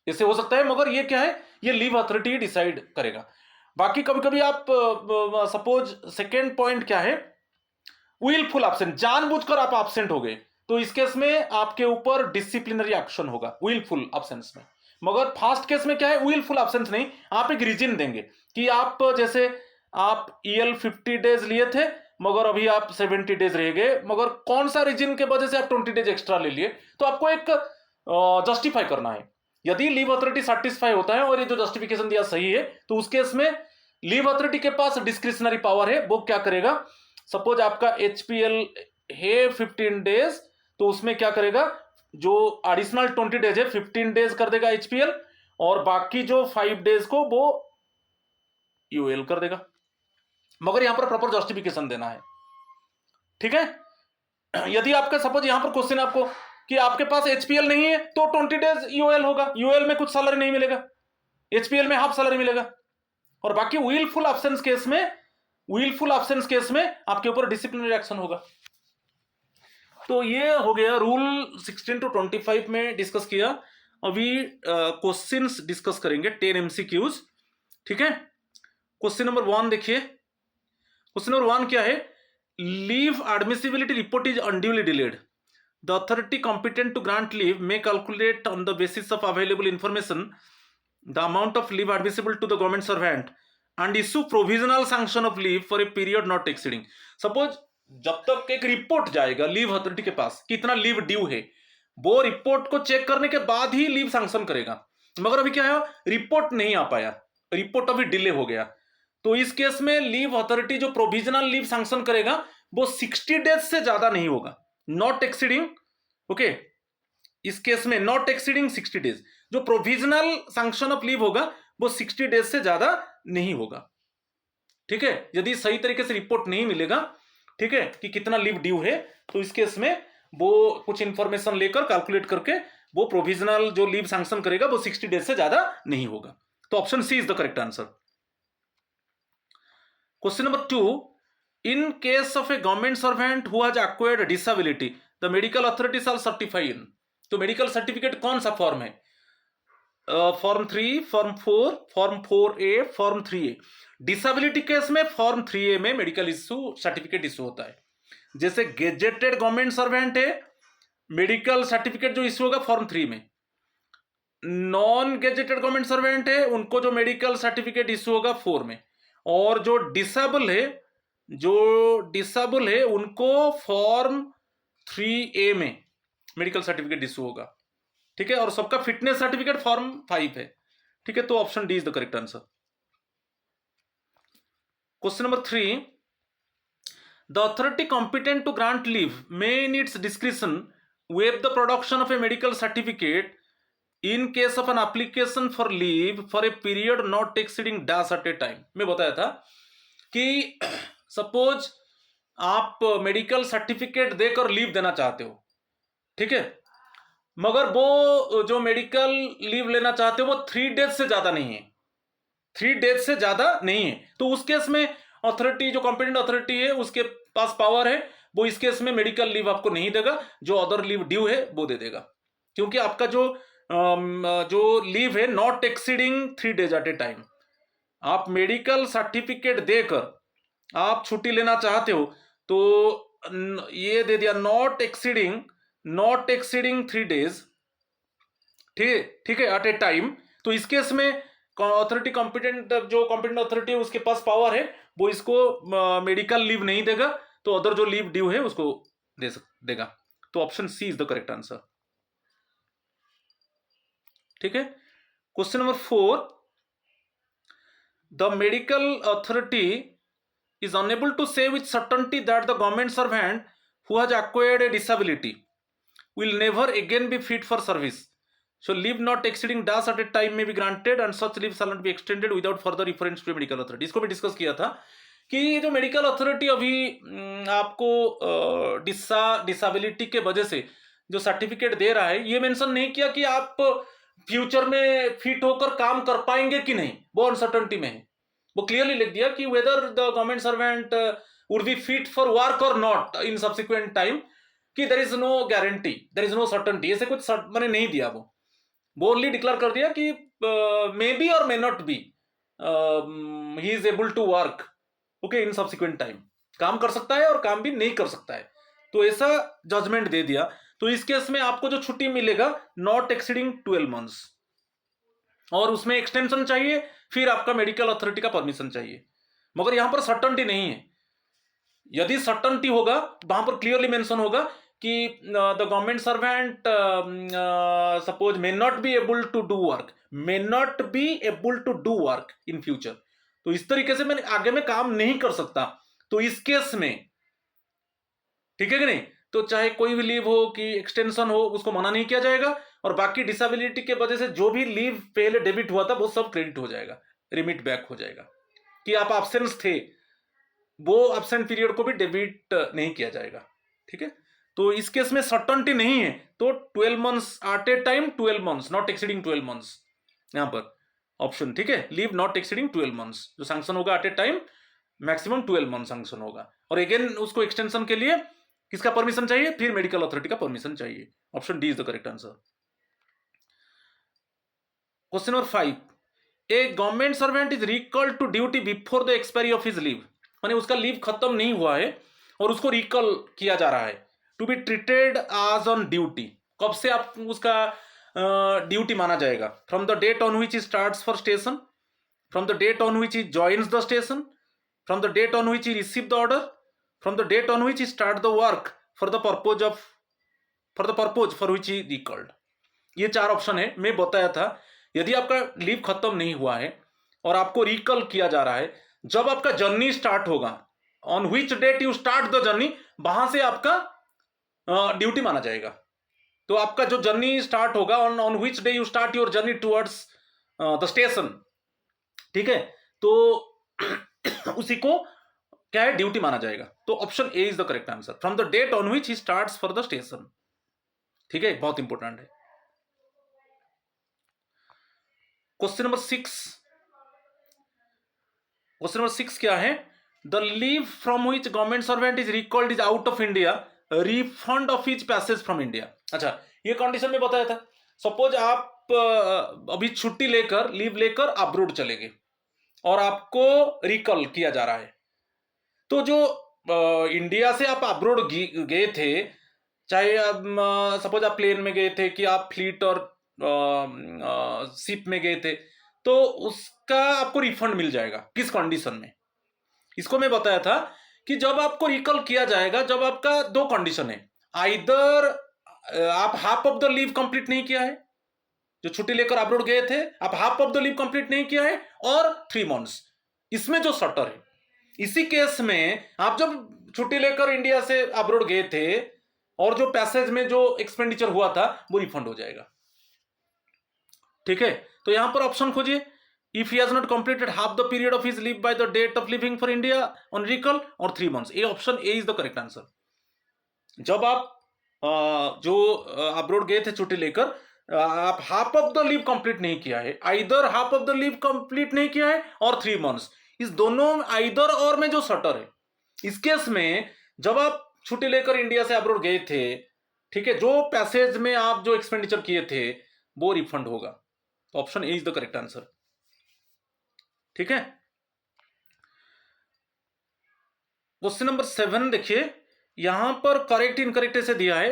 [SPEAKER 1] इससे हो सकता है, मगर ये क्या है, ये लीव अथॉरिटी डिसाइड करेगा। बाकी कभी कभी आप सपोज सेकेंड पॉइंट क्या है, विलफुल एब्सेंट, जानबूझकर आप एब्सेंट हो गए, तो इस केस में आपके ऊपर डिसिप्लिनरी एक्शन होगा विलफुल एब्सेंस में। मगर फास्ट केस में क्या है, विलफुल एब्सेंस नहीं, आप एक रीजन देंगे कि आप जैसे आप ईएल 50 डेज लिए थे मगर अभी आप 70 डेज रह गए, मगर कौन सा रीजन के वजह से आप 20 डेज एक्स्ट्रा ले लिए, तो आपको एक जस्टिफाई करना है। यदि लीव अथॉरिटी सेटिस्फाई होता है और ये जो जस्टिफिकेशन दिया सही है, तो उस केस में लीव अथॉरिटी के पास डिस्क्रिशनरी पावर है, वो क्या करेगा, सपोज आपका एचपीएल है 15 डेज, तो उसमें क्या करेगा, जो एडिशनल 20 डेज है 15 डेज कर देगा एचपीएल, और बाकी जो 5 डेज को वो यूएल कर देगा। मगर यहां पर प्रॉपर जस्टिफिकेशन देना है। ठीक है। यदि आपका सपोज यहां पर क्वेश्चन आपको कि आपके पास एचपीएल नहीं है तो 20 डेज यूएल होगा, यूएल में कुछ सैलरी नहीं मिलेगा, एचपीएल में हाफ सैलरी मिलेगा। और बाकी विलफुल एब्सेंस केस में, विलफुल एब्सेंस केस में आपके ऊपर डिसिप्लिनरी एक्शन होगा। तो ये हो गया रूल 16 to 25 में डिस्कस किया। अभी क्वेश्चंस डिस्कस करेंगे, 10 एमसीक्यूज। ठीक है। क्वेश्चन नंबर 1 देखिए। क्वेश्चन नंबर 1 क्या है, leave admissibility report is unduly delayed, the authority competent to grant leave may calculate on the basis of available information the amount of leave admissible to the government servant and issue provisional sanction of leave for a period not exceeding। Suppose जब तक एक report जाएगा leave authority के पास कितना leave due है, वो report को check करने के बाद ही लीव सैंक्शन करेगा। मगर अभी क्या है, रिपोर्ट नहीं आ पाया, रिपोर्ट अभी डिले हो गया, तो इस केस में लीव अथॉरिटी जो प्रोविजनल लीव सैंक्शन करेगा वो 60 डेज से ज्यादा नहीं होगा, नॉट एक्सीडिंग। ओके, इस केस में नॉट एक्सीडिंग 60 डेज, जो प्रोविजनल सैंक्शन ऑफ लीव होगा वो 60 डेज से ज्यादा नहीं होगा। ठीक है। यदि सही तरीके से रिपोर्ट नहीं मिलेगा, ठीक है, कि कितना लीव ड्यू है, तो इस केस में वो कुछ इंफॉर्मेशन लेकर कैलकुलेट करके वो प्रोविजनल जो लीव सैंक्शन करेगा वो 60 डेज से ज्यादा नहीं होगा। तो option C is the correct answer. Question number 2, in case of a government servant who has acquired disability the medical authority shall certify in. तो मेडिकल सर्टिफिकेट कौन सा फॉर्म है? Form 3, form 4, form 4A, form 3A। Disability case में form 3A में medical issue certificate issue होता है। जैसे gazetted government servant है, मेडिकल सर्टिफिकेट जो इश्यू होगा फॉर्म 3 में। नॉन गेजेटेड गवर्नमेंट सर्वेंट है, उनको जो मेडिकल सर्टिफिकेट इश्यू होगा 4 में। और जो डिसेबल है उनको फॉर्म 3A में मेडिकल सर्टिफिकेट इश्यू होगा। ठीक है, और सबका फिटनेस सर्टिफिकेट फॉर्म 5 है। ठीक है, तो option D is the correct answer. Question number 3, the authority competent to grant leave may in its description waive the production of a medical certificate in case of an application for leave for a period not exceeding dash at a time. मैं बताया था कि suppose आप medical certificate देकर leave देना चाहते हो, ठीक है, मगर वो जो मेडिकल लीव लेना चाहते हो वो 3 डेज से ज्यादा नहीं है, 3 डेज से ज्यादा नहीं है, तो उस केस में अथॉरिटी, जो कॉम्पिटेंट अथॉरिटी है उसके पास पावर है, वो इस केस में मेडिकल लीव आपको नहीं देगा, जो अदर लीव ड्यू है वो दे देगा। क्योंकि आपका जो लीव है not exceeding 3 days at a time, आप मेडिकल सर्टिफिकेट देकर आप छुट्टी लेना चाहते हो तो ये दे दिया नॉट एक्सीडिंग 3 डेज, ठीक है, एट ए टाइम। तो इस केस में अथॉरिटी जो कॉम्पिटेंट अथॉरिटी है उसके पास पावर है, वो इसको मेडिकल लीव नहीं देगा, तो अदर जो लीव ड्यू है उसको देगा। तो option C is the correct answer. ठीक है, question number 4, the medical authority is unable to say with certainty that the government servant who has acquired a disability will never again be fit for service. So leave not exceeding dash at a time may be granted and such leave shall not be extended without further reference to a medical authority. इसको भी discuss किया था कि ये जो medical authority अभी आपको disability के वजह से जो सर्टिफिकेट दे रहा है, ये मेंशन नहीं किया कि आप फ्यूचर में फिट होकर काम कर पाएंगे कि नहीं, वो अनसर्टेनिटी में है। वो क्लियरली लिख दिया कि whether the government servant would be fit for work और नॉट इन सब्सिक्वेंट टाइम, कि there is no guarantee, there is no certainty, ऐसे कुछ मैंने नहीं दिया। वो ओनली डिक्लेयर कर दिया कि मे बी और may not be he is able to work okay in subsequent time, काम कर सकता है और काम भी नहीं कर सकता है, तो ऐसा जजमेंट दे दिया। तो इस केस में आपको जो छुट्टी मिलेगा नॉट एक्सीडिंग 12 मंथ्स, और उसमें एक्सटेंशन चाहिए, फिर आपका मेडिकल अथॉरिटी का परमिशन चाहिए, मगर यहां पर सर्टेनिटी नहीं है। यदि सर्टेनिटी होगा वहां पर क्लियरली मेंशन होगा कि the government servant suppose may not be able to do work in future, तो इस तरीके से मैं आगे में काम नहीं कर सकता, तो इस केस में ठीक है कि नहीं, तो चाहे कोई भी लीव हो कि एक्सटेंशन हो उसको मना नहीं किया जाएगा, और बाकी डिसेबिलिटी के वजह से जो भी लीव पहले डेबिट हुआ था वो सब क्रेडिट हो जाएगा, रिमिट बैक हो जाएगा। कि आप एब्सेंस थे, वो एब्सेंट पीरियड को भी डेबिट नहीं किया जाएगा। ठीक है, तो इस केस में सर्टेनिटी नहीं है, तो 12 months at a time, 12 months not exceeding 12 months यहां पर ऑप्शन। ठीक है, लीव नॉट एक्सीडिंग 12 मंथ्स, जो सैंक्शन होगा at a time maximum 12 month sanction होगा, और अगेन उसको एक्सटेंशन के लिए किसका परमिशन चाहिए, फिर मेडिकल अथॉरिटी का परमिशन चाहिए। Option D is the correct answer. Question number 5, a government servant is recalled to duty before the expiry of his leave, माने उसका लीव खत्म नहीं हुआ है और उसको रिकॉल किया जा रहा है, to be treated as on duty. कब से आप उसका ड्यूटी माना जाएगा? From the date on which he starts for station, from the date on which he joins the station, from the date on which he receive the order, from the date on which he start the work for the purpose for which he recalled. ये 4 option है। मैं बताया था यदि आपका leave खत्म नहीं हुआ है और आपको रिकॉल किया जा रहा है, जब आपका जर्नी स्टार्ट होगा, on which date you start the journey, वहां से आपका ड्यूटी माना जाएगा। तो आपका जो जर्नी स्टार्ट होगा on which day you start your journey towards the station, ठीक है, तो उसी को क्या है, ड्यूटी माना जाएगा। तो option A is the correct answer, from the date on which he starts for the station. ठीक है, बहुत इंपॉर्टेंट है। क्वेश्चन नंबर 6 क्या है? The leave from which government servant is recalled is out of India refund of his passage from India. अच्छा, ये condition में बताया था, सपोज आप अभी छुट्टी लेकर, लीव लेकर अब्रोड चले गए और आपको रिकॉल किया जा रहा है, तो जो इंडिया से आप अब्रोड गए थे, चाहे आप सपोज आप प्लेन में गए थे कि आप फ्लीट और शिप में गए थे, तो उसका आपको रिफंड मिल जाएगा। किस कंडीशन में? इसको मैं बताया था कि जब आपको रिकॉल किया जाएगा, जब आपका दो कंडीशन है, आइदर आप half of the leave complete नहीं किया है, जो छुट्टी लेकर अब्रोड गए थे आप half of the leave complete नहीं किया है, और 3 मंथ्स, इसमें जो शटर है, इसी केस में आप जब छुट्टी लेकर इंडिया से अब्रोड गए थे और जो पैसेज में जो एक्सपेंडिचर हुआ था वो रिफंड हो जाएगा। ठीक है, तो यहां पर ऑप्शन खोजिए, if he has not completed half the period of his leave by the date of living for India on recall और 3 मंथ्स। ये option A is the correct answer. जब आप जो अब्रोड गए थे छुट्टी लेकर, आप half of the leave complete नहीं किया है, either half of the leave complete नहीं किया है और 3 मंथ्स, इस दोनों आइदर और में जो शटर है, इस केस में जब आप छुट्टी लेकर इंडिया से अब्रोड गए थे, ठीक है, जो पैसेज में आप जो एक्सपेंडिचर किए थे वो रिफंड होगा। तो option A is the correct answer. ठीक है, क्वेश्चन नंबर 7 देखिए, यहां पर करेक्ट इनकरेक्ट से दिया है,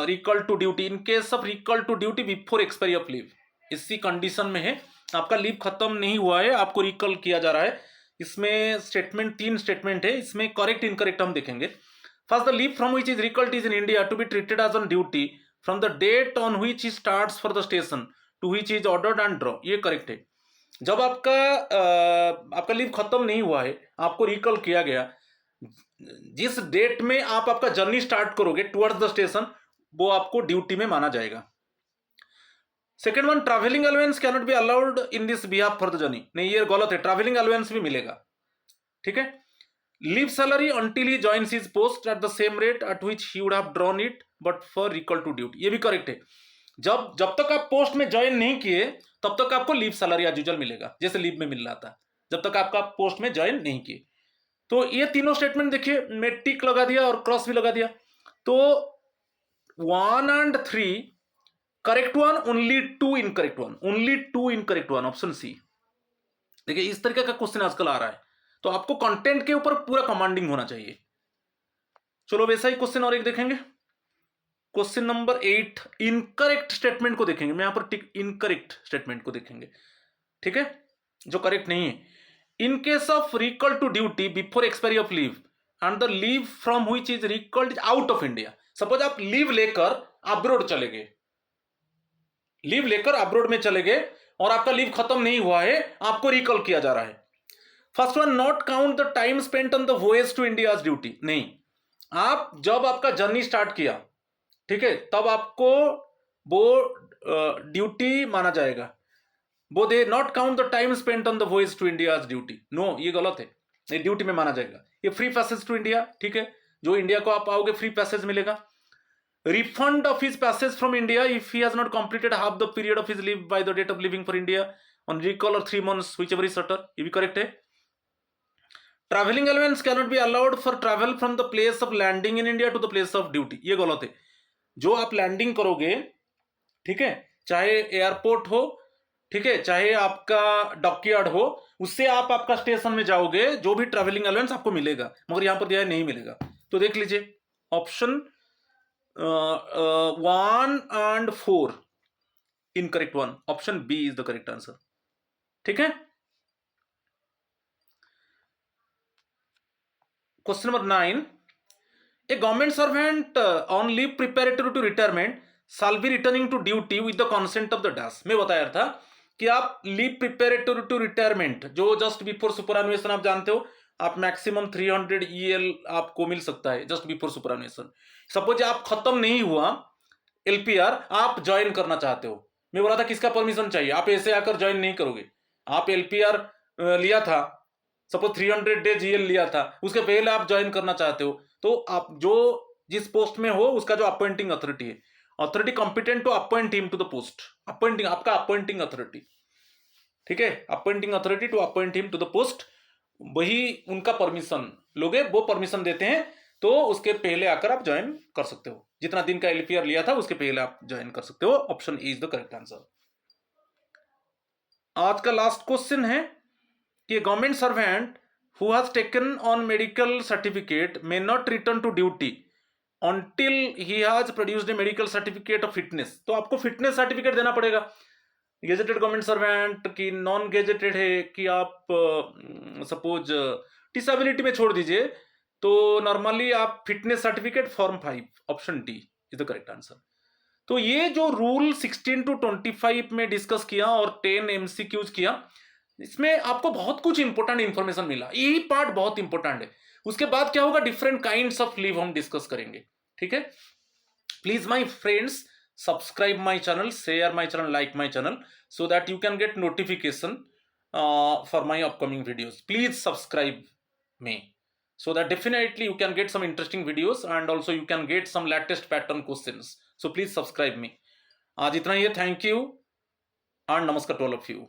[SPEAKER 1] recall to duty in case of recall to duty before expiry of leave. इसी कंडीशन में है, आपका लीव खत्म नहीं हुआ है, आपको रिकॉल किया जा रहा है। इसमें स्टेटमेंट 3 स्टेटमेंट है, इसमें करेक्ट इनकरेक्ट हम देखेंगे। First, the leave from which is recalled is in India to be treated as on duty from the date on which he starts for the station to which is ordered and draw. ये correct है। जब आपका leave खत्म नहीं हुआ है, आपको recall किया गया, जिस डेट में आप आपका जर्नी स्टार्ट करोगे टुवर्ड्स द स्टेशन, वो आपको ड्यूटी में माना जाएगा। Second one, travelling allowance can not be allowed in this behalf for the journey. नहीं, ये गलत है, ट्रैवलिंग अलाउंस भी मिलेगा। ठीक है, leave salary until he joins his post at the same rate at which he would have drawn it but for recall to duty. ये भी करेक्ट है। जब तक आप पोस्ट में ज्वाइन नहीं किए तब तक आपको लीव सैलरी एज यूजुअल मिलेगा, जैसे लीव में मिल रहा था, जब तक आपका पोस्ट में ज्वाइन नहीं किए। तो ये तीनों स्टेटमेंट देखिए, मैं टिक लगा दिया और क्रॉस भी लगा दिया। तो 1 and 3 correct one, only 2 incorrect one, only 2 incorrect one, option C. देखिए, इस तरीके का क्वेश्चन आजकल आ रहा है, तो आपको कंटेंट के ऊपर पूरा कमांडिंग होना चाहिए। चलो वैसा ही क्वेश्चन और एक देखेंगे, क्वेश्चन नंबर 8, इनकरेक्ट स्टेटमेंट को देखेंगे। मैं यहां पर टिक इनकरेक्ट स्टेटमेंट को देखेंगे, ठीक है, जो करेक्ट नहीं है। In case of recall to duty before expiry of leave and the leave from which is recalled is out of India. Suppose आप लीव लेकर अब्रोड चले गए, लीव लेकर अब्रोड में चले गए और आपका लीव खत्म नहीं हुआ है, आपको रिकॉल किया जा रहा है। First one, not count the time spent on the voyage to India duty. नहीं, आप जब आपका जर्नी स्टार्ट किया, ठीक है, तब आपको वो ड्यूटी माना जाएगा। वो they not count the time spent on the voyage to India duty. No, ये गलत है, ये ड्यूटी में माना जाएगा। ये फ्री पैसेज टू इंडिया, ठीक है, जो इंडिया को आप आओगे फ्री पैसेज मिलेगा। Refund of his passage from India if he has not completed half the period of his leave by the date of living for India on recall और 3 months whichever is shorter, ये भी correct है। Travelling allowance can not be allowed for travel from the place of landing in India to the place of duty, ये गलत है। जो आप landing करोगे, ठीक है, चाहे एयरपोर्ट हो, ठीक है, चाहे आपका डॉकयार्ड हो, उससे आप आपका स्टेशन में जाओगे, जो भी ट्रैवलिंग अलाउंस आपको मिलेगा, मगर यहां पर दिया है नहीं मिलेगा। तो देख लीजिए, option 1 and 4 incorrect one, option B is the correct answer. ठीक है, question number 9, a government servant on leave preparatory to retirement shall be returning to duty with the consent of the dash. मैं बताया था कि आप leave preparatory to retirement, जो just before superannuation, आप जानते हो, आप मैक्सिमम 300 EL आपको मिल सकता है जस्ट बिफोर सुपरएनुएशन। सपोज आप खत्म नहीं हुआ LPR, आप ज्वाइन करना चाहते हो, मैं बोला था किसका परमिशन चाहिए, आप ऐसे आकर ज्वाइन नहीं करोगे। आप LPR लिया था, सपोज 300 डेज EL लिया था, उसके पहले आप ज्वाइन करना चाहते हो, तो आप जो जिस पोस्ट में हो उसका जो अपॉइंटिंग अथॉरिटी है, authority competent to appoint him to the post, appointing, आपका अपॉइंटिंग अथॉरिटी, ठीक है, appointing authority to appoint him to the post, वही उनका परमिशन लोगे, वो परमिशन देते हैं तो उसके पहले आकर आप ज्वाइन कर सकते हो, जितना दिन का एलपीआर लिया था उसके पहले आप ज्वाइन कर सकते हो। Option A is the correct answer. आज का लास्ट क्वेश्चन है कि government servant who has taken on medical certificate may not return to duty until he has produced a medical certificate of fitness। तो आपको fitness certificate देना पड़ेगा। Gazetted government servant की non gazetted है कि आप सपोज डिसेबिलिटी में छोड़ दीजिए, तो नॉर्मली आप fitness certificate form 5 option D is the correct answer. तो ये जो रूल 16 to 25 में डिस्कस किया और 10 एमसीक्यूज किया, इसमें आपको बहुत कुछ इंपॉर्टेंट इंफॉर्मेशन मिला। यही पार्ट बहुत इंपॉर्टेंट है। उसके बाद क्या होगा, डिफरेंट काइंड्स ऑफ लीव हम डिस्कस करेंगे। ठीक है, please my friends subscribe my channel, share my channel, like my channel, so that you can get notification for my upcoming videos. Please subscribe me, so that definitely you can get some interesting videos and also you can get some latest pattern questions. So please subscribe me. आज इतना ही है। Thank you and नमस्कार to all of you.